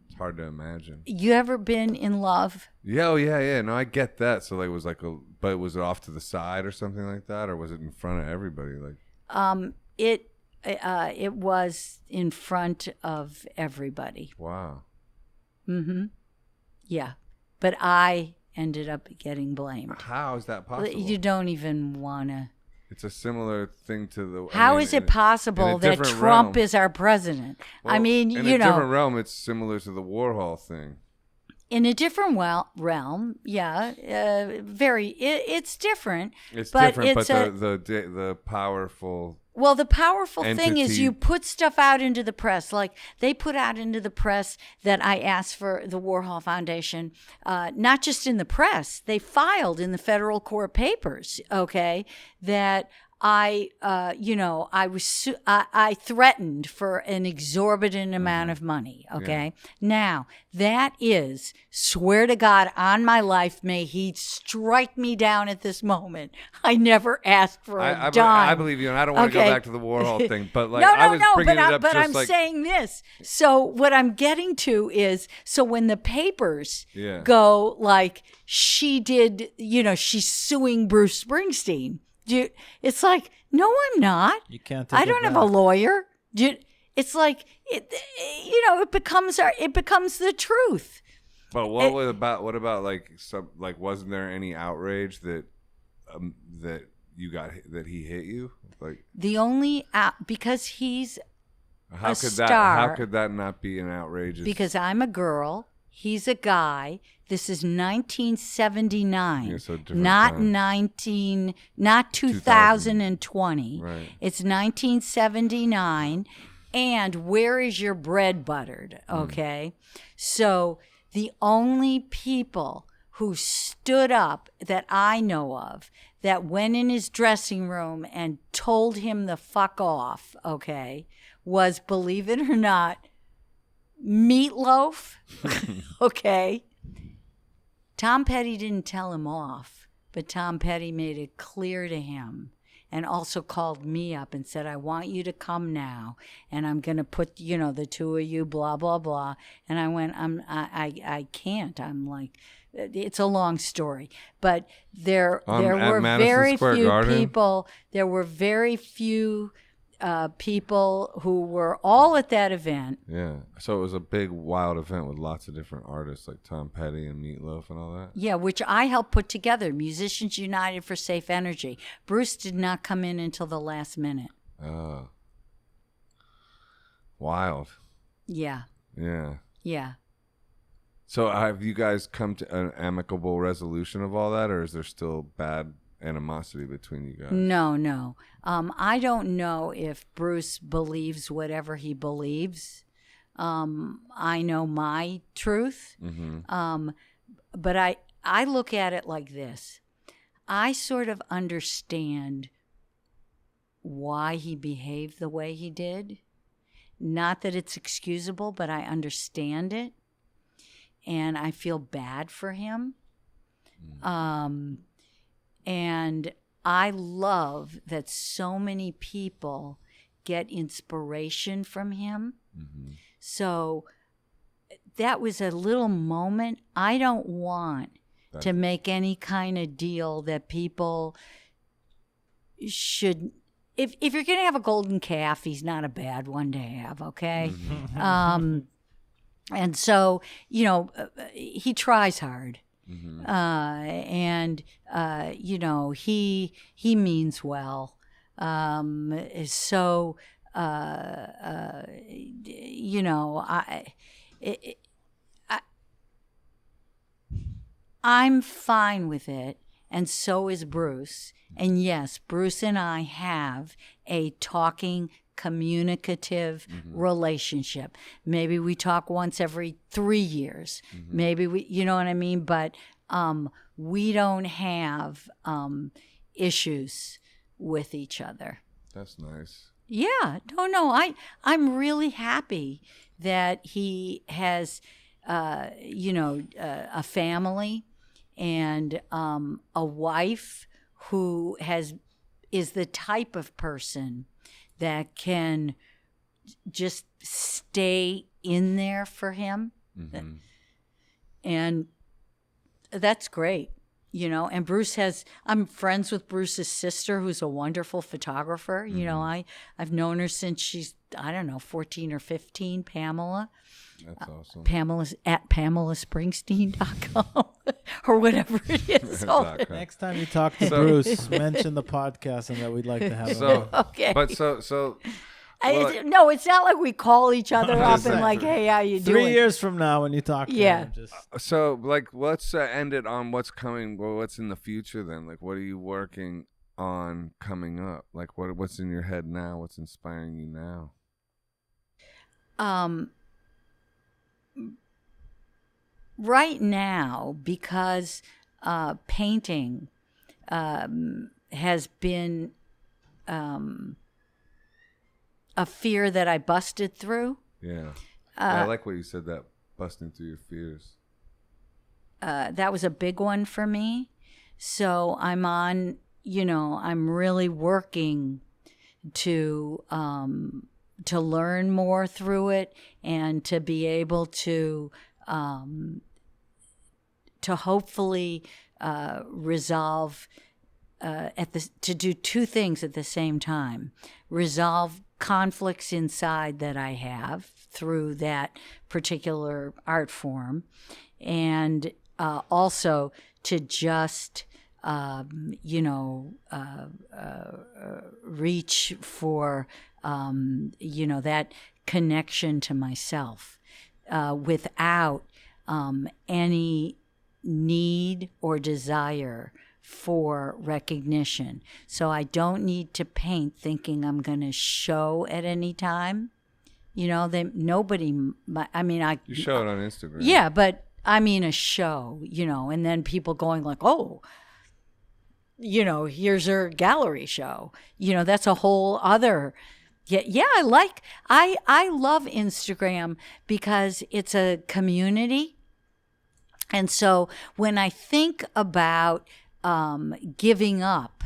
It's hard to imagine. You ever been in love? Yeah, yeah. No, I get that. So, like, but was it off to the side or something like that, or was it in front of everybody? Like, it was in front of everybody. Wow. Yeah, but I ended up getting blamed. How is that possible? You don't even want to. It's a similar thing to the. How is it possible that Trump is our president? Well, I mean, in a different realm, it's similar to the Warhol thing. In a different realm, yeah, it's different. It's different, but the powerful. Well, the powerful thing is entity. you put stuff out into the press. Like, they put out into the press that I asked for the Warhol Foundation, not just in the press. They filed in the federal court papers, okay, that I threatened for an exorbitant amount of money. Okay. Now that is, swear to God on my life, may he strike me down at this moment. I never asked for a dime. I believe you, and I don't want to go back to the Warhol thing, but like but I'm saying this. So what I'm getting to is, so when the papers go like, she did, she's suing Bruce Springsteen. It's like, no, I'm not. You can't. I don't have a lawyer. It's like it becomes the truth. But what about like wasn't there any outrage that you got, that he hit you? Like, the only because he's a star. How could that not be an outrageous? Because I'm a girl, he's a guy. This is 1979, so different not time. not 2020. Right. It's 1979, and where is your bread buttered? Okay, so the only people who stood up that I know of, that went in his dressing room and told him the fuck off, okay, was, believe it or not, Meatloaf. Okay. Tom Petty didn't tell him off, but Tom Petty made it clear to him, and also called me up and said, I want you to come now, and I'm going to put, the two of you, blah, blah, blah. And I went, I can't. I'm like, it's a long story, but there were very few people. There were very few people who were all at that event. Yeah. So it was a big, wild event with lots of different artists like Tom Petty and Meatloaf and all that. Yeah, which I helped put together. Musicians United for Safe Energy. Bruce did not come in until the last minute. Oh. Wild. Yeah. Yeah. Yeah. So have you guys come to an amicable resolution of all that, or is there still bad animosity between you guys? No. I don't know if Bruce believes whatever he believes. I know my truth. Mm-hmm. But I look at it like this. I sort of understand why he behaved the way he did. Not that it's excusable, but I understand it. And I feel bad for him. And I love that so many people get inspiration from him. Mm-hmm. So that was a little moment. I don't want to make any kind of deal that people should. If you're going to have a golden calf, he's not a bad one to have, okay? Mm-hmm. And so, he tries hard. Mm-hmm. He means well. I'm fine with it, and so is Bruce. And yes, Bruce and I have a talking, communicative relationship. Maybe we talk once every 3 years. Mm-hmm. Maybe we, you know what I mean? But we don't have issues with each other. That's nice. Yeah. No. I'm really happy that he has, a family and a wife who is the type of person that can just stay in there for him. Mm-hmm. And that's great, and I'm friends with Bruce's sister, who's a wonderful photographer. Mm-hmm. I've known her since she's, 14 or 15, Pamela. That's awesome. Pamela's at PamelaSpringsteen.com or whatever it is. Next time you talk to Bruce, mention the podcast and that we'd like to have him. Okay. But no, it's not like we call each other up and like, hey, how you doing? 3 years from now when you talk to him. So, let's end it on what's coming. Well, what's in the future then? Like, what are you working on coming up? Like, what's in your head now? What's inspiring you now? Right now, because painting has been a fear that I busted through. Yeah. I like what you said, that busting through your fears. That was a big one for me. So I'm really working to learn more through it and to be able to hopefully resolve to do two things at the same time: resolve conflicts inside that I have through that particular art form, and also to just reach for that connection to myself without any need or desire for recognition. So I don't need to paint thinking I'm going to show at any time. You show it on Instagram. Yeah, but I mean a show, and then people going like, oh, here's her gallery show. That's a whole other. Yeah, I love Instagram because it's a community. And so when I think about giving up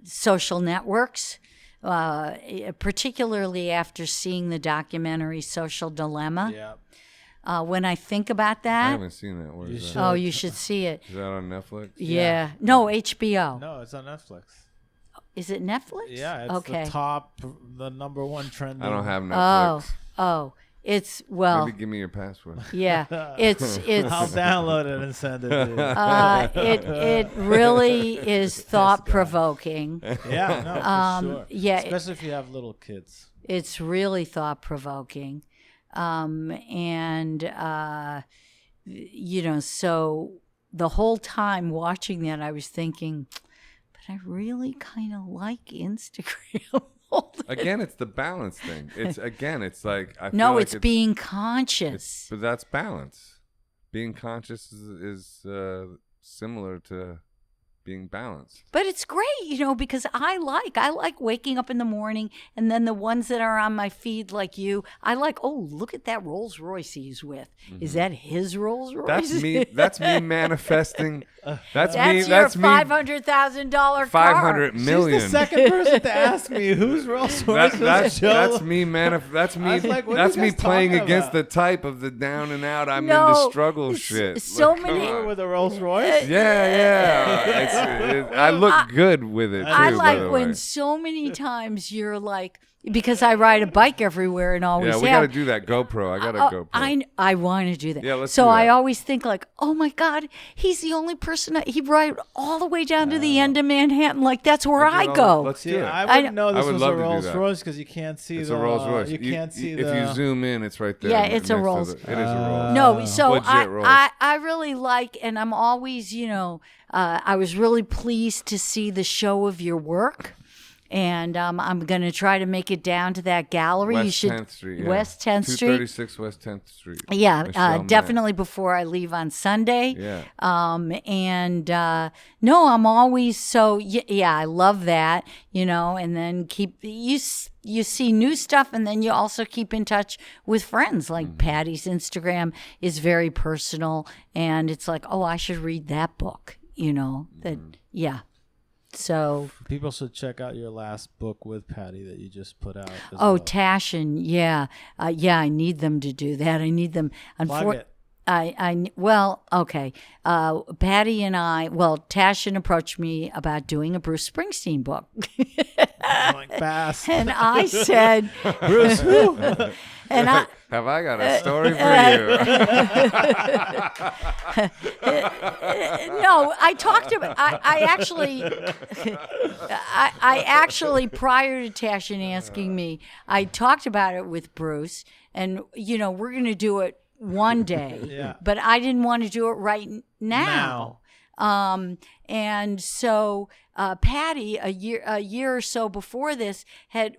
social networks, particularly after seeing the documentary Social Dilemma. Yeah. When I think about that, I haven't seen that. What is that? Oh, you should see it. Is that on Netflix? Yeah. No, HBO. No, it's on Netflix. Is it Netflix? Yeah, it's the number one trend. I don't have Netflix. Oh. It's maybe give me your password. Yeah, it's. I'll download it and send it to you. It really is thought provoking. Yeah, no, for sure. Yeah, especially if you have little kids. It's really thought provoking, so the whole time watching that, I was thinking, but I really kind of like Instagram. Again, it's the balance thing. It's like I feel no, like it's being conscious. But that's balance. Being conscious is similar to being balanced. But it's great, because I like waking up in the morning, and then the ones that are on my feed, like you, I like, oh, look at that Rolls Royce he's with. Mm-hmm. Is that his Rolls Royce? That's me manifesting. That's your $500,000 car. 500 million. She's the second person to ask me whose Rolls Royce that's me, That's me. Like, that's me playing against the type of the down and out. I'm into struggle shit. So many with a Rolls Royce. Yeah. I look good with it too. I like when so many times you're like, because I ride a bike everywhere and always have. Yeah, we got to do that GoPro. I got a GoPro. I want to do that. Yeah, let's so do that. I always think like, oh my God, he's the only person. He ride all the way down to the end of Manhattan. Like that's where I go. Let's do it. I wouldn't know this was a Rolls Royce because you can't see it's a Rolls Royce. You can't see if you zoom in, it's right there. Yeah, it's a Rolls. It is a Rolls. No, so legit Rolls. I really like, and I'm always, I was really pleased to see the show of your work. And I'm going to try to make it down to that gallery. West 10th Street. Yeah. West 10th Street. 236 West 10th Street. Yeah, definitely before I leave on Sunday. Yeah. No, I'm always so, I love that, and then you see new stuff, and then you also keep in touch with friends. Like Patty's Instagram is very personal, and it's like, oh, I should read that book, yeah. So people should check out your last book with Patty that you just put out. Tashin, yeah, I need them to do that. I need them. Plug it. Okay. Patty and Tashin approached me about doing a Bruce Springsteen book. Like Bass. And I said, Bruce who? And have I got a story for you? No, I talked about. I actually prior to Tashin asking me, I talked about it with Bruce, and we're going to do it one day. Yeah. But I didn't want to do it right now. And so Patty, a year or so before this,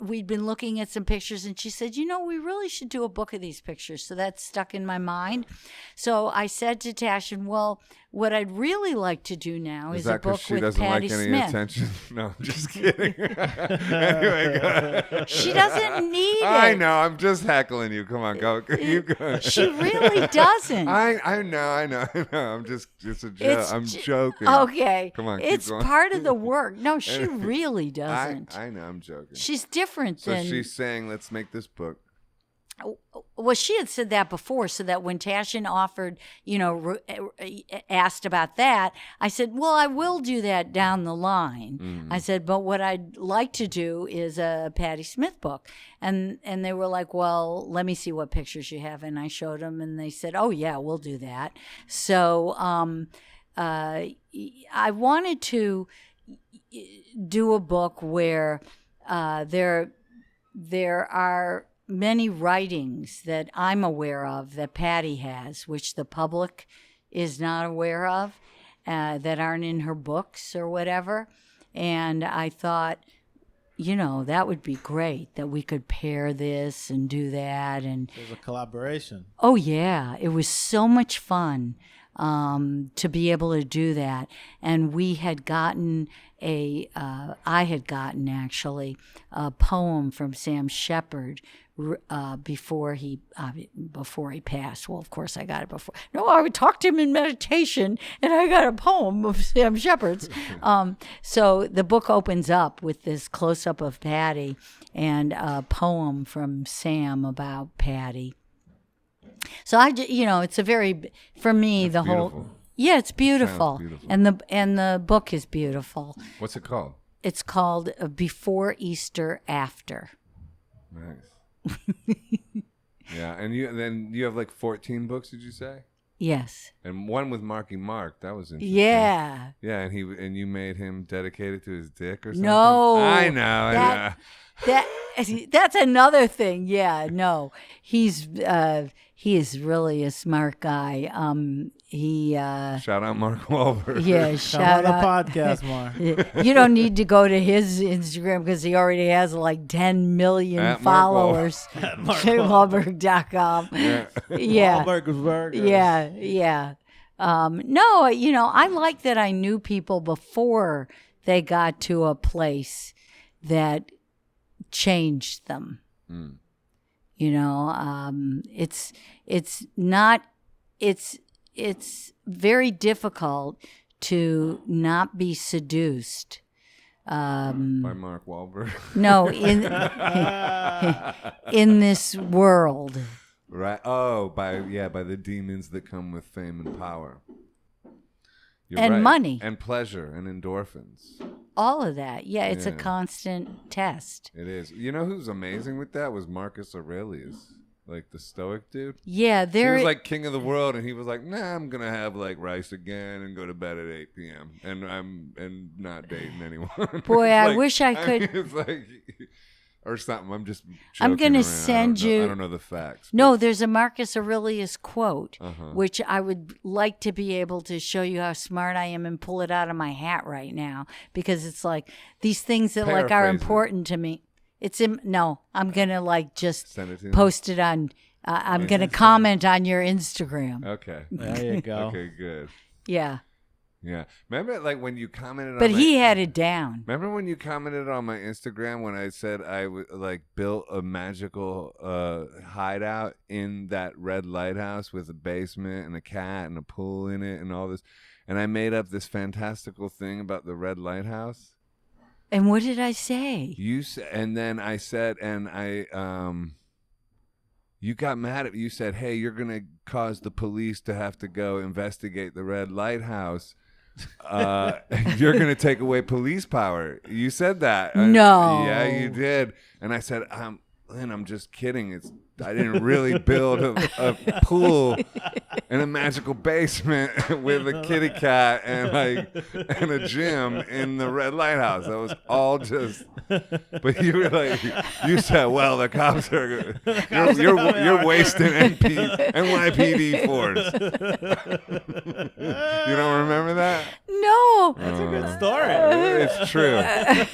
we'd been looking at some pictures, and she said, we really should do a book of these pictures. So that stuck in my mind. So I said to Tashin, well, what I'd really like to do now is a book with Patty Smith. She doesn't like any attention? No, I'm just kidding. Anyway, go ahead. She doesn't need it. I know. I'm just heckling you. Come on, go. You go. She really doesn't. I know. I'm just a joke. I'm joking. Okay. Come on, it's keep going. part of the work. No, she really doesn't. I know. I'm joking. She's different so than. She's saying, let's make this book. Well, she had said that before, so that when Tashin offered, asked about that, I said, well, I will do that down the line. Mm. I said, but what I'd like to do is a Patti Smith book. And they were like, well, let me see what pictures you have. And I showed them, and they said, oh, yeah, we'll do that. So I wanted to do a book where there are many writings that I'm aware of that Patty has, which the public is not aware of, that aren't in her books or whatever. And I thought, that would be great that we could pair this and do that. And there's a collaboration. Oh, yeah. It was so much fun to be able to do that. And we had gotten I had gotten actually a poem from Sam Shepard before he passed. Well, of course I got it before. No, I would talk to him in meditation, and I got a poem of Sam Shepard's. So the book opens up with this close-up of Patty and a poem from Sam about Patty. So it's a very, for me, the beautiful. whole. Yeah, it's beautiful. Beautiful. And the book is beautiful. What's it called? It's called Before Easter After. Nice. Yeah, and you have like 14 books, did you say? Yes. And one with Marky Mark, that was interesting. Yeah. Yeah, and you made him dedicated to his dick or something? No. I know. That's another thing. Yeah, no. He is really a smart guy. Shout out Mark Wahlberg. Yeah, shout out the podcast, Mark. You don't need to go to his Instagram because he already has like 10 million followers. Wahlberg.com. Yeah. Yeah. Wahlberg's Burgers. Yeah. No, I like that I knew people before they got to a place that changed them. Mm. It's very difficult to not be seduced. By Mark Wahlberg? No, in this world. Right. Oh, by the demons that come with fame and power. You're and right. Money. And pleasure and endorphins. All of that. Yeah, it's a constant test. It is. You know who's amazing with that was Marcus Aurelius. Like the Stoic dude. Yeah, he was like king of the world, and he was like, "Nah, I'm gonna have like rice again and go to bed at 8 p.m. and not dating anyone." Boy, I wish I could. It's like, or something. I'm just. I'm gonna around. send you. I don't know the facts. No, there's a Marcus Aurelius quote, which I would like to be able to show you how smart I am and pull it out of my hat right now, because it's like these things that like are important to me. I'm gonna just post it on. I'm gonna comment on your Instagram. Okay, there you go. Okay, good. Yeah. Yeah. Remember, like when you commented. But he had it down. Remember when you commented on my Instagram when I said I built a magical hideout in that red lighthouse with a basement and a cat and a pool in it and all this, and I made up this fantastical thing about the red lighthouse. And what did I say? And then I said, you got mad at me. You said, "Hey, you're gonna cause the police to have to go investigate the red lighthouse. You're gonna take away police power." You said that. No. Yeah, you did. And I said, Lynn, I'm just kidding. I didn't really build a pool in a magical basement with a kitty cat and a gym in the red lighthouse. That was all just. But you were like, you said, well, the cops are. You're wasting NYPD force. You don't remember that? No. That's a good story. It's true.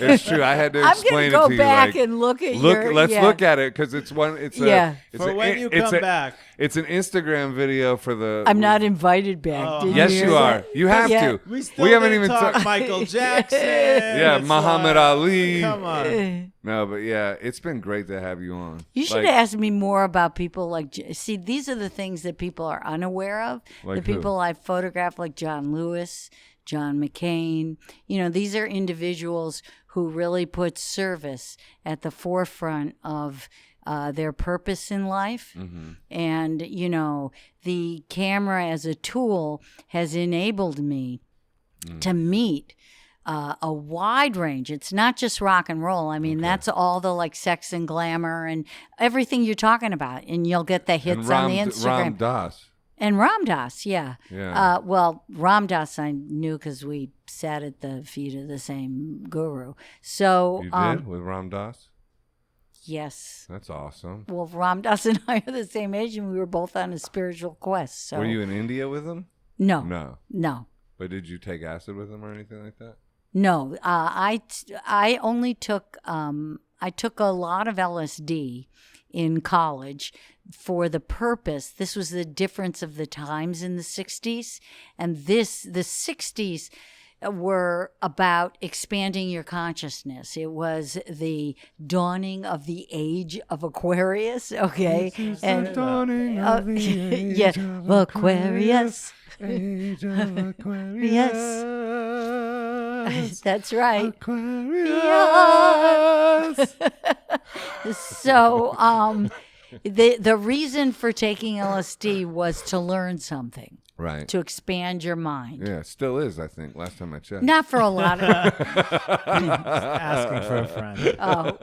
It's true. I had to I'm explain gonna it go to you. back and look at your. Let's yeah. look at it because it's one. It's Yeah. It's For when you come back. It's an Instagram video for the. I'm not invited back. Oh. Did Yes, hear you are. that? You have Yeah. to. We haven't didn't even talk Michael Jackson. Yeah, It's Muhammad like, Ali. Come on. No, but yeah, it's been great to have you on. You should ask me more about people like. See, these are the things that people are unaware of. Like the people I photograph, like John Lewis, John McCain. These are individuals who really put service at the forefront of their purpose in life. Mm-hmm. And, the camera as a tool has enabled me to meet a wide range. It's not just rock and roll. I mean, that's all the like sex and glamour and everything you're talking about. And you'll get the hits on the Instagram. Ram Dass. And Ram Dass, yeah. Yeah. Well, Ram Dass I knew because we sat at the feet of the same guru. So You did with Ram Dass? yes. That's awesome. Well, Ram Dass and I are the same age, and we were both on a spiritual quest. So Were you in India with him? No. No. But did you take acid with him or anything like that? No. I only took I took a lot of LSD in college for the purpose. This was the difference of the times in the 60s, and the 60s were about expanding your consciousness. It was the dawning of the age of Aquarius, okay? The dawning of the age yes, of Aquarius. Age of Aquarius. Yes. That's right. Aquarius. So, the reason for taking LSD was to learn something. Right. To expand your mind. Yeah, still is, I think, last time I checked. Not for a lot of Asking for a friend. oh.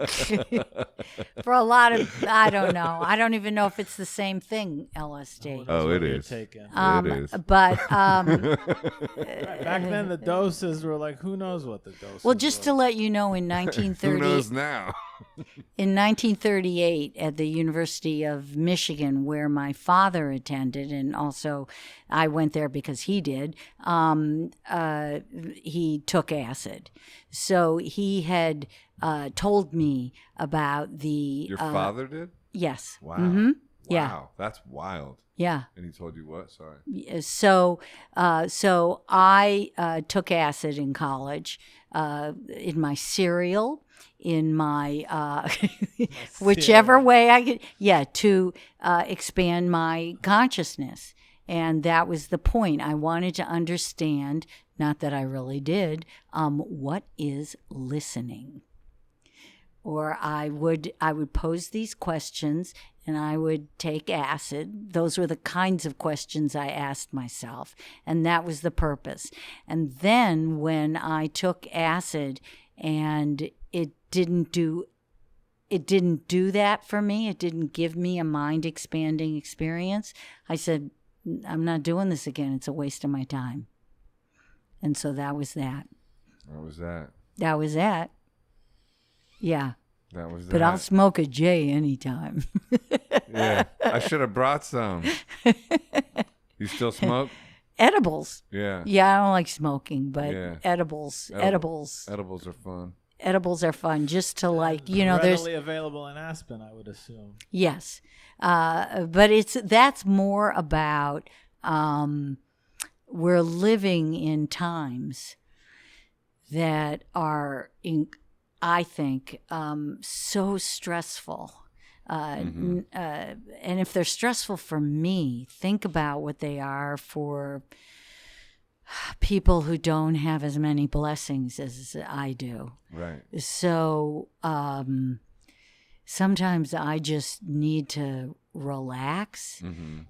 For a lot of I don't know. I don't even know if it's the same thing, LSD. Oh, it is. Taken. It is. But Back then, the doses were like, who knows what the doses well, just were. to let you know, in Who 1930, knows now? in 1938, at the University of Michigan, where my father attended, and also I went there because he did, he took acid. So he had told me about the... Your father did? Yes. Wow. Mm-hmm. Yeah. Wow, that's wild. Yeah. And he told you what? Sorry. So I took acid in college, in my cereal, in my whichever way I could, to expand my consciousness. And that was the point. I wanted to understand, not that I really did, what is listening? Or I would pose these questions and I would take acid. Those were the kinds of questions I asked myself, and that was the purpose. And then when I took acid and it didn't do that for me, it didn't give me a mind expanding experience, I said, I'm not doing this again. It's a waste of my time. And so that was that. What was that? That was that. Yeah. That was that. But I'll smoke a J anytime. Yeah. I should have brought some. You still smoke? Edibles. Yeah. Yeah, I don't like smoking, but Yeah. edibles. Edibles are fun. Edibles are fun just to there's readily available in Aspen, I would assume. yes. But that's more about we're living in times that are I think so stressful. And if they're stressful for me, think about what they are for people who don't have as many blessings as I do. Right. So sometimes I just need to relax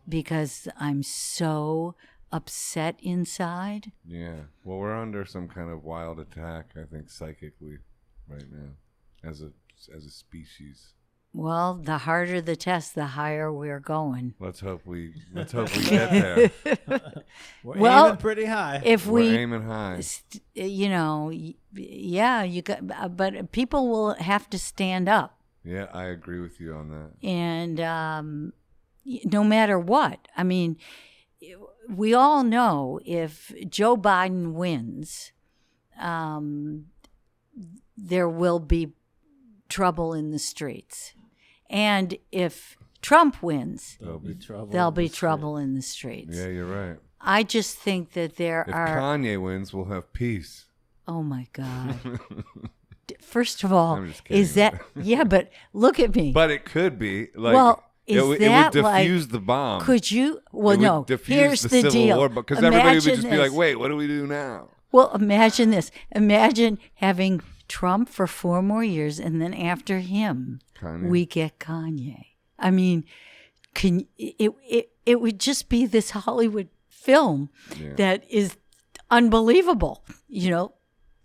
because I'm so upset inside. Yeah. Well, we're under some kind of wild attack, I think, psychically right now as a species. Well, the harder the test, the higher we're going. Let's hope we get there. We're Well, aiming pretty high. If We're we, aiming high. yeah, you got, but people will have to stand up, Yeah, I agree with you on that. and no matter what. I mean, we all know if Joe Biden wins, there will be trouble in the streets. And if Trump wins, There'll be trouble. there'll be trouble in the streets. Yeah, you're right. I just think that there If are. Kanye wins, we'll have peace. Oh my God. First of all, I'm just kidding. is that. Yeah, but look at me. But it could be like Well, it is would that defuse the bomb. Could you? Well, It would no. diffuse Here's the Civil deal. War, because everybody would just be Imagine like, this. "Wait, what do we do now?" Well, imagine this. Imagine having Trump for 4 more years, and then after him, Kanye. we get Kanye. I mean, it would just be this Hollywood film Yeah. that is unbelievable.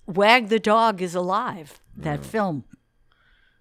Wag the Dog is Alive. That film.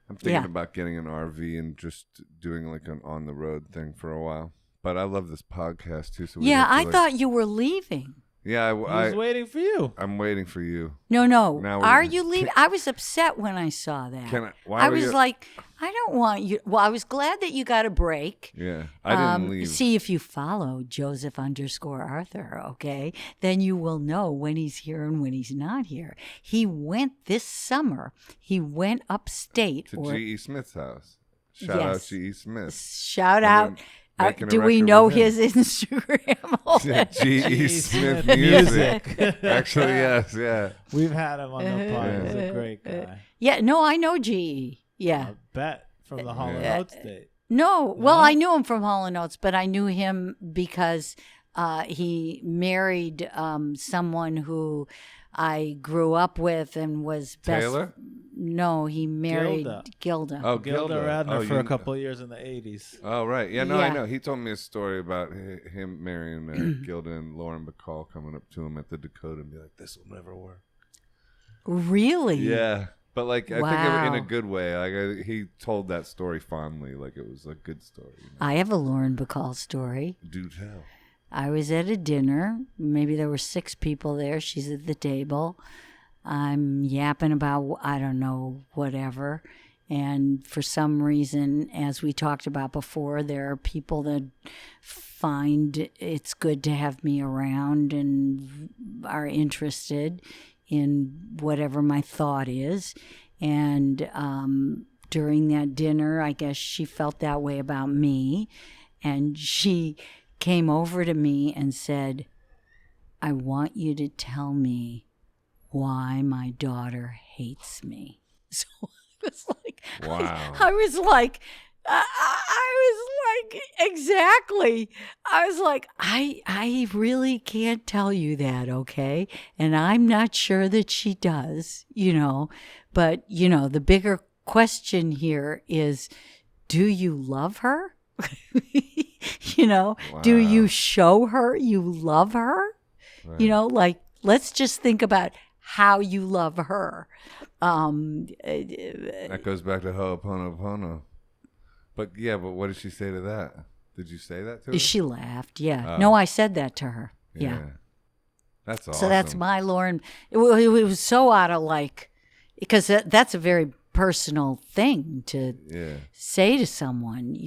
I'm thinking Yeah. about getting an RV and just doing like an on the road thing for a while. But I love this podcast too. So we Yeah, have to, I like- thought you were leaving. Yeah, I was waiting for you. I'm waiting for you. No. Now we're Are gonna- you leaving? I was upset when I saw that. Can I? Why I were was you? like, I don't want you. Well, I was glad that you got a break. Yeah, I didn't leave. See, if you follow Joseph_Arthur, okay, then you will know when he's here and when he's not here. He went this summer. He went upstate. to G.E. Smith's house. Shout out Yes. G.E. Smith. Shout And out. then making a Do we record know with him. his Instagram? G.E. Smith Smith music. Music. Actually, yes, yeah. We've had him on the pod. He's a great guy. Yeah, no, I know GE. Yeah. I bet from the Hall & Yeah. Oates date. No, well, No? I knew him from Hall & Oates, but I knew him because he married someone who I grew up with and was best. Taylor? No, he married Gilda. Gilda. Oh, Gilda Gilda. Radner Oh, for you- a couple of years in the 80s. Oh, right. Yeah, no, I Yeah. know. He told me a story about him marrying Gilda and Lauren Bacall coming up to him at the Dakota and be like, "This will never work." Really? Yeah. But, like, I think Wow. in a good way. Like, he told that story fondly. Like, it was a good story. You know? I have a Lauren Bacall story. Do tell. I was at a dinner. Maybe there were 6 people there. She's at the table. I'm yapping about, I don't know, whatever. And for some reason, as we talked about before, there are people that find it's good to have me around and are interested in whatever my thought is. And during that dinner, I guess she felt that way about me. And she came over to me and said, "I want you to tell me why my daughter hates me." So I was like, Wow. I was like, exactly. I was like, I really can't tell you that, okay? And I'm not sure that she does, But, the bigger question here is, do you love her? Do you show her you love her? Right. Let's just think about how you love her. That goes back to Ho'oponopono. But what did she say to that? Did you say that to her? She laughed. Yeah. Oh. No, I said that to her. Yeah. That's awesome. So that's my Lauren. It was so out of because that's a very personal thing to say to someone,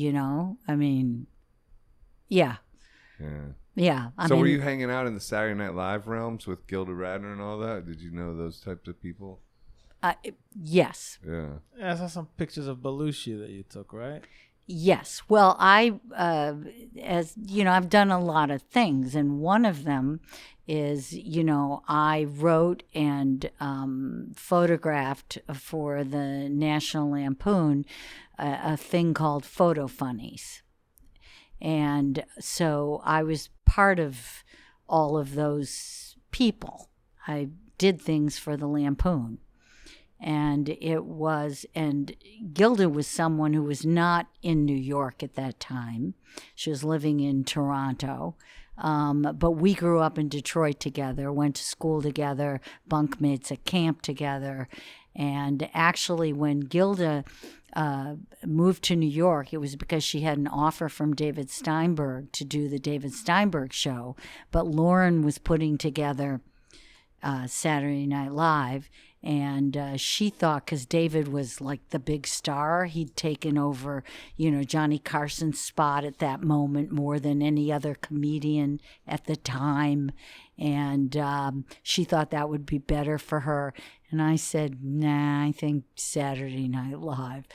I mean, yeah. Yeah. Yeah. I So mean, were you hanging out in the Saturday Night Live realms with Gilda Radner and all that? Did you know those types of people? yes. Yeah. Yeah, I saw some pictures of Belushi that you took, right? Yes. Well, I've done a lot of things, and one of them is, I wrote and photographed for the National Lampoon a thing called Photo Funnies. And so I was part of all of those people. I did things for the Lampoon. And Gilda was someone who was not in New York at that time. She was living in Toronto. But we grew up in Detroit together, went to school together, bunkmates at camp together. And actually, when Gilda moved to New York, it was because she had an offer from David Steinberg to do the David Steinberg show. But Lauren was putting together Saturday Night Live, and she thought, because David was like the big star, he'd taken over, Johnny Carson's spot at that moment more than any other comedian at the time. And she thought that would be better for her. And I said, nah, I think Saturday Night Live.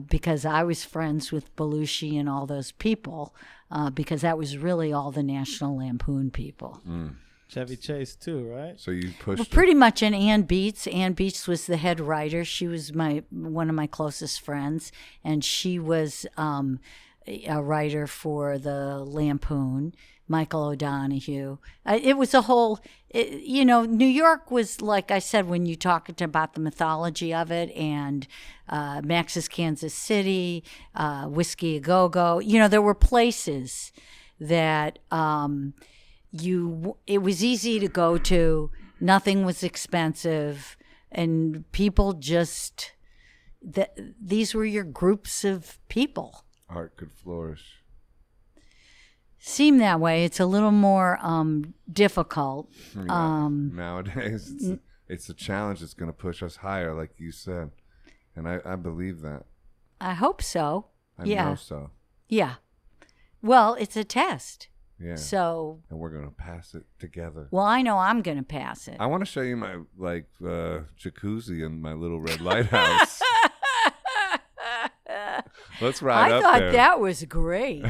Because I was friends with Belushi and all those people, because that was really all the National Lampoon people. Mm. Chevy Chase too, right? So you pushed pretty much. And Ann Beats. Ann Beats was the head writer. She was one of my closest friends, and she was a writer for the Lampoon. Michael O'Donoghue. It was a whole, New York was, like I said, when you talked about the mythology of it, and Max's Kansas City, Whiskey A Go-Go, there were places that it was easy to go to, nothing was expensive, and people just, these were your groups of people. Art could flourish. Seem that way. It's a little more difficult. Yeah. Nowadays, it's a challenge that's going to push us higher, like you said. And I believe that. I hope so. I know so. Yeah. Well, it's a test. Yeah. So. And we're going to pass it together. Well, I know I'm going to pass it. I want to show you my, jacuzzi in my little red lighthouse. Let's ride up there. I thought that was great.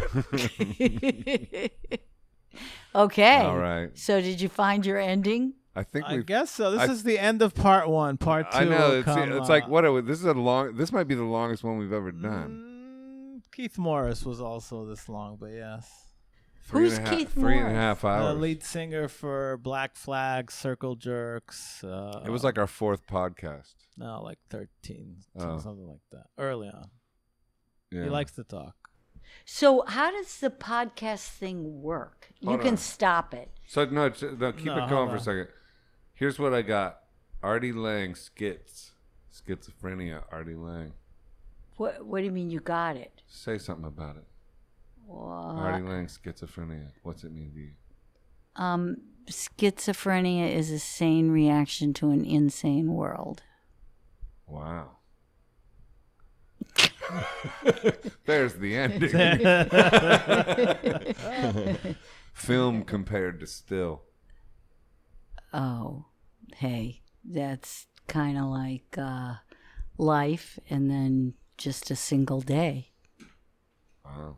Okay. All right. So did you find your ending? I guess so. This is the end of part one. Part two. I know. It's like, this might be the longest one we've ever done. Keith Morris was also this long, but yes. Who's Keith Morris? 3.5 hours. The lead singer for Black Flag, Circle Jerks. It was like our 4th podcast. No, like 13, something like that. Early on. Yeah. He likes to talk. So how does the podcast thing work? You can stop it. So keep it going for a second. Here's what I got. Artie Lang schizophrenia. Artie Lang. What do you mean you got it? Say something about it. What? Artie Lang schizophrenia. What's it mean to you? Schizophrenia is a sane reaction to an insane world. Wow. There's the ending. Film compared to still. Oh, hey, that's kind of like life and then just a single day. Wow.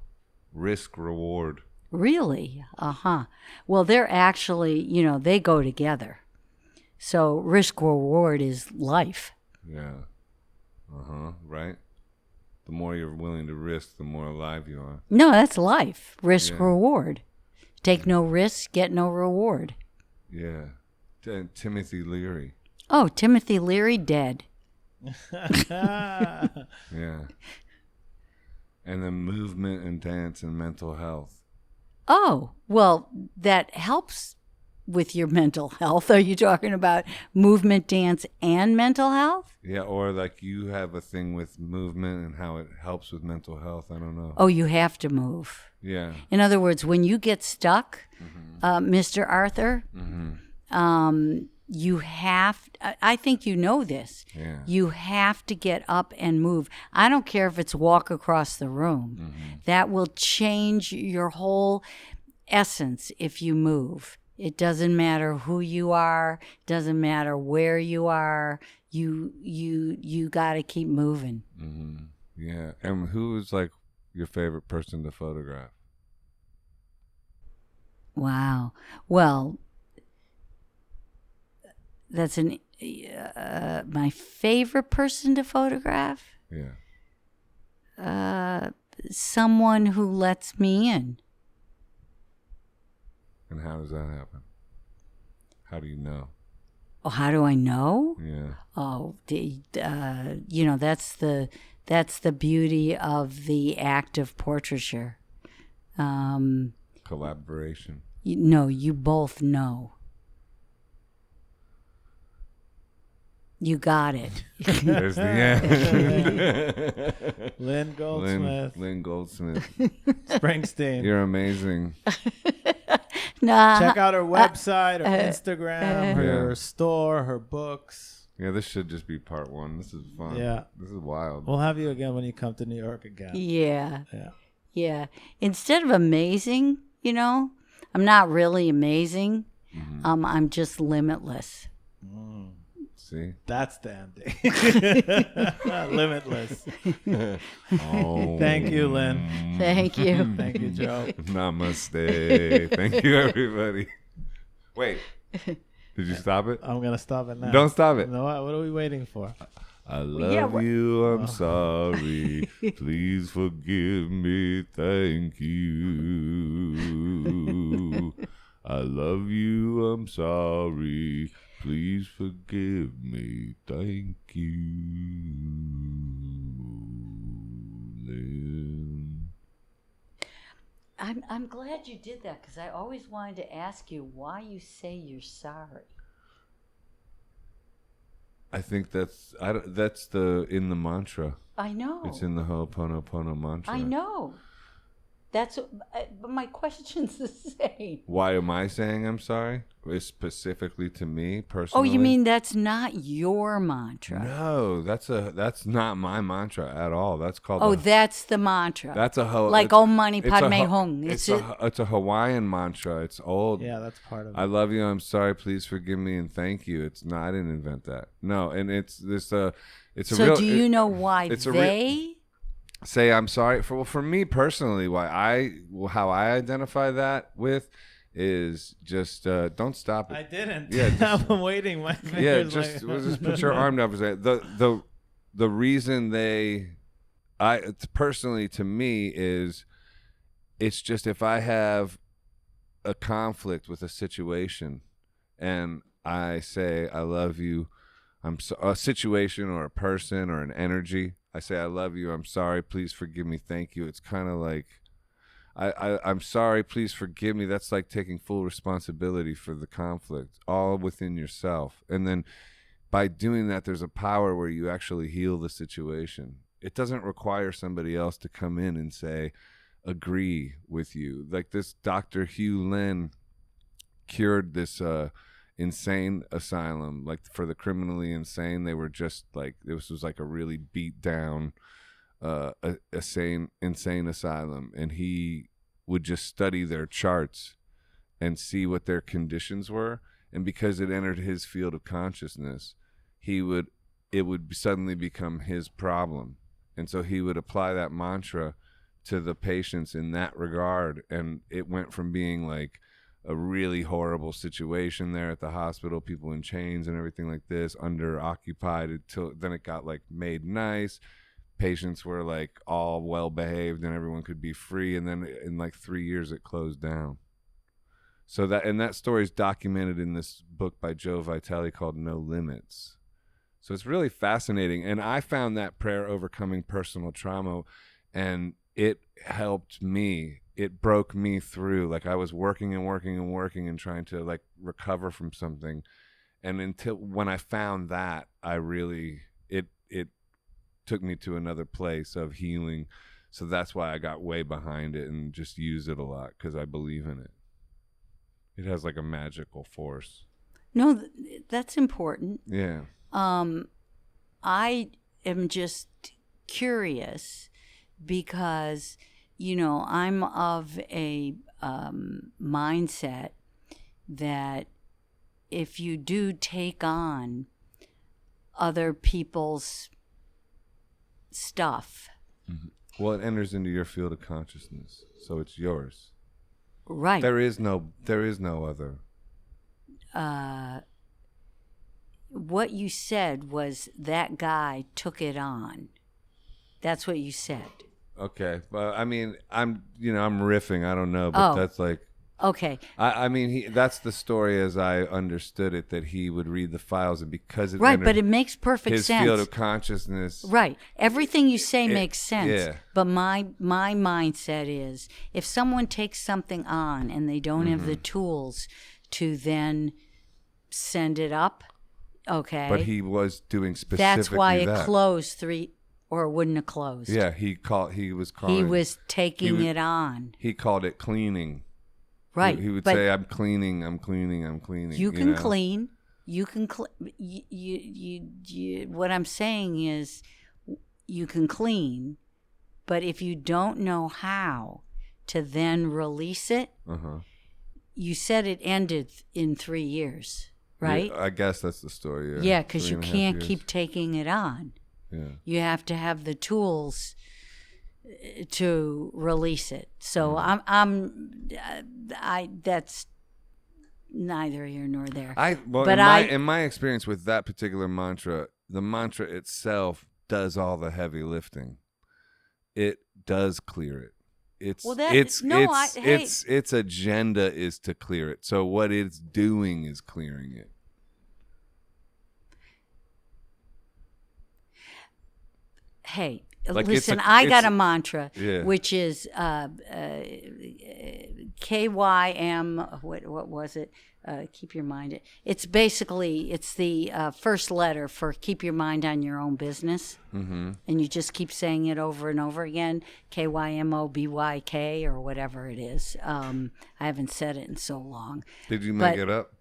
Risk reward. Really? Uh-huh. Well, they're actually, they go together. So risk reward is life. Yeah. Uh-huh. Right? The more you're willing to risk, the more alive you are. No, that's life. Risk reward. Take no risk, get no reward. Yeah. Timothy Leary. Oh, Timothy Leary dead. Yeah. And then movement and dance and mental health. Oh, well, that helps with your mental health. Are you talking about movement, dance, and mental health? Yeah, or like you have a thing with movement and how it helps with mental health. I don't know. Oh, you have to move. Yeah. In other words, when you get stuck, Mr. Arthur, you have, I think you know this. Yeah. You have to get up and move. I don't care if it's walk across the room. That will change your whole essence if you move. It doesn't matter who you are, doesn't matter where you are. You got to keep moving. Yeah. And who is like your favorite person to photograph? Wow. Well, that's my favorite person to photograph. Yeah. Someone who lets me in. And how does that happen? How do you know? Oh, how do I know? Yeah. Oh, that's the beauty of the act of portraiture. Collaboration. You both know. You got it. There's the end. Lynn Goldsmith. Lynn Goldsmith. Springsteen. You're amazing. Nah. Check out her website, her Instagram, her store, her books. Yeah, this should just be part one. This is fun. Yeah. This is wild. We'll have you again when you come to New York again. Yeah. Yeah. Yeah. Instead of amazing, I'm not really amazing. Mm-hmm. I'm just limitless. See? That's the ending. Limitless. Oh. Thank you, Lynn. Thank you. Thank you, Joe. Namaste. Thank you, everybody. Wait. Did you stop it? I'm going to stop it now. Don't stop it. No, what are we waiting for? I love you. I'm sorry. Please forgive me. Thank you. I love you. I'm sorry. Please forgive me. Thank you, Lynn. I'm glad you did that because I always wanted to ask you why you say you're sorry. I think that's in the mantra. I know. It's in the Ho'oponopono mantra. I know. But my question's the same. Why am I saying I'm sorry? It's specifically to me personally. Oh, you mean that's not your mantra? No, that's not my mantra at all. That's called. Oh, that's the mantra. That's like Om Mani Padme Hum. It's a Hawaiian mantra. It's old. Yeah, that's part of it. I love you. I'm sorry. Please forgive me and thank you. It's not. I didn't invent that. No, and it's this. It's a so real. Do you know why it's they? Say I'm sorry for me personally. How I identify that with is just don't stop it. I didn't. Yeah, I've been waiting. My fingers just put your arm down for a second. The reason personally to me is it's just if I have a conflict with a situation and I say I love you, a situation or a person or an energy. I say, I love you. I'm sorry. Please forgive me. Thank you. It's kind of like, I'm sorry. Please forgive me. That's like taking full responsibility for the conflict, all within yourself. And then by doing that, there's a power where you actually heal the situation. It doesn't require somebody else to come in and say, agree with you. Like this Dr. Hugh Lynn cured this insane asylum, like for the criminally insane. They were just like, this was like a really beat down insane asylum, and he would just study their charts and see what their conditions were, and because it entered his field of consciousness, it would suddenly become his problem, and so he would apply that mantra to the patients in that regard, and it went from being like a really horrible situation there at the hospital, people in chains and everything like this, under occupied, until then it got like made nice. Patients were like all well behaved and everyone could be free, and then in like 3 years it closed down. So that story is documented in this book by Joe Vitale called No Limits. So it's really fascinating, and I found that prayer overcoming personal trauma, and it helped me. It broke me through. Like I was working and trying to like recover from something. And until when I found that, it took me to another place of healing. So that's why I got way behind it and just use it a lot, because I believe in it. It has like a magical force. No, that's important. Yeah. I am just curious because I'm of a mindset that if you do take on other people's stuff, well, it enters into your field of consciousness, so it's yours. Right. There is no other. What you said was that guy took it on. That's what you said. Okay, well, I mean, I'm riffing. I don't know, but that's like. Okay. I mean, that's the story as I understood it, that he would read the files, and because it right, but it makes perfect his sense. Field of consciousness. Right. Everything you say makes sense. Yeah. But my mindset is, if someone takes something on and they don't have the tools to then send it up, Okay. But he was doing specifically That's why it that. closed or it wouldn't have closed. Yeah, he was calling. He was taking it on. He called it cleaning. Right. He would but say, "I'm cleaning, I'm cleaning, I'm cleaning." You can know? clean. You can you. What I'm saying is, you can clean, but if you don't know how to then release it, you said it ended in 3 years, right? Yeah, I guess that's the story. Yeah, because you 3.5 can't years. keep taking it on. Yeah. You have to have the tools to release it. So that's neither here nor there. In my experience with that particular mantra, the mantra itself does all the heavy lifting. It does clear it. Its agenda is to clear it. So what it's doing is clearing it. Hey, Like listen, I got a mantra, Yeah. which is KYM. What was it? Keep your mind. It's basically the first letter for keep your mind on your own business, and you just keep saying it over and over again. KYMOBYK or whatever it is. I haven't said it in so long. Did you make it up?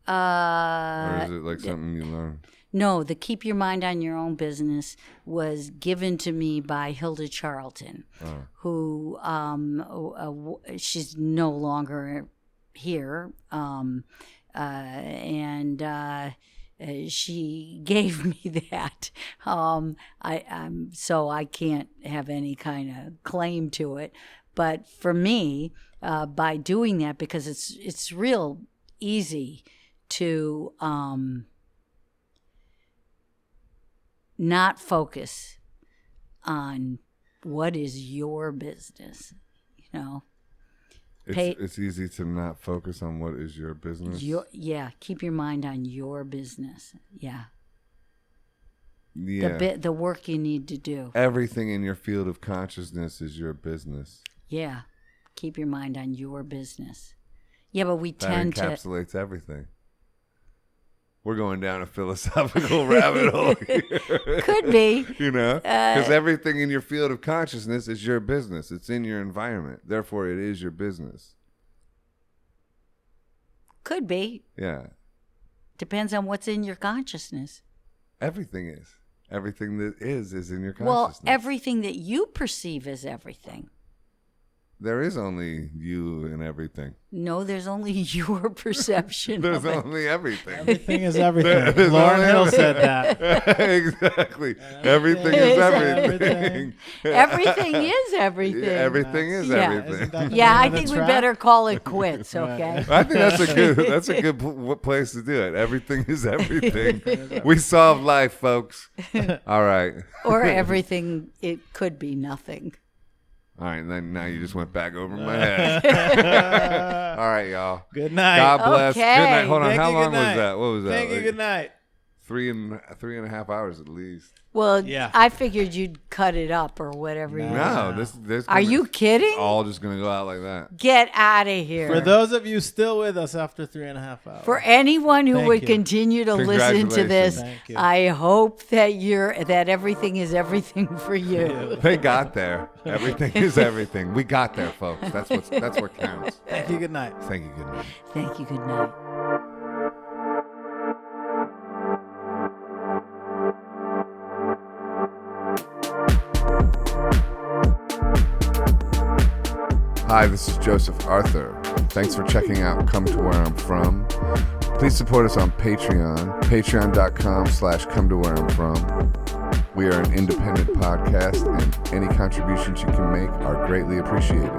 Or is it like something you learned? No, the keep your mind on your own business was given to me by Hilda Charlton, who she's no longer here, and she gave me that. So I can't have any kind of claim to it, but for me, by doing that, because it's real easy to not focus on what is your business, It's easy to not focus on what is your business. Keep your mind on your business. Yeah. Yeah. The work you need to do. Everything in your field of consciousness is your business. Yeah. Keep your mind on your business. Yeah, but we That tend to encapsulates everything. We're going down a philosophical rabbit hole here. Could be. Because everything in your field of consciousness is your business. It's in your environment. Therefore, it is your business. Could be. Yeah. Depends on what's in your consciousness. Everything is. Everything that is in your consciousness. Well, everything that you perceive as everything. There is only you and everything. No, there's only your perception. There's only everything. Everything is everything. Lauren Hill said that. Exactly. Everything is everything. Everything is everything. Everything is everything. I think we better call it quits, okay? I think that's a good place to do it. Everything is everything. We solve life, folks. All right. Or everything, it could be nothing. All right, and then now you just went back over my head. All right, y'all. Good night. God bless. Okay. Good night. Hold on. Thank How you, long good was night. that? What was that? Thank you. Good night. 3.5 hours at least. Well, Yeah. I figured you'd cut it up or whatever. No, this. Are you kidding? It's all just gonna go out like that. Get out of here. For those of you still with us after 3.5 hours. For anyone who Thank would you. continue to listen to this, Thank you. I hope that everything is everything for you. They got there. Everything is everything. We got there, folks. That's what counts. Thank you. Good night. Thank you. Good night. Thank you. Good night. Hi, this is Joseph Arthur. Thanks for checking out Come to Where I'm From. Please support us on Patreon, patreon.com/come to where I'm from. We are an independent podcast, and any contributions you can make are greatly appreciated.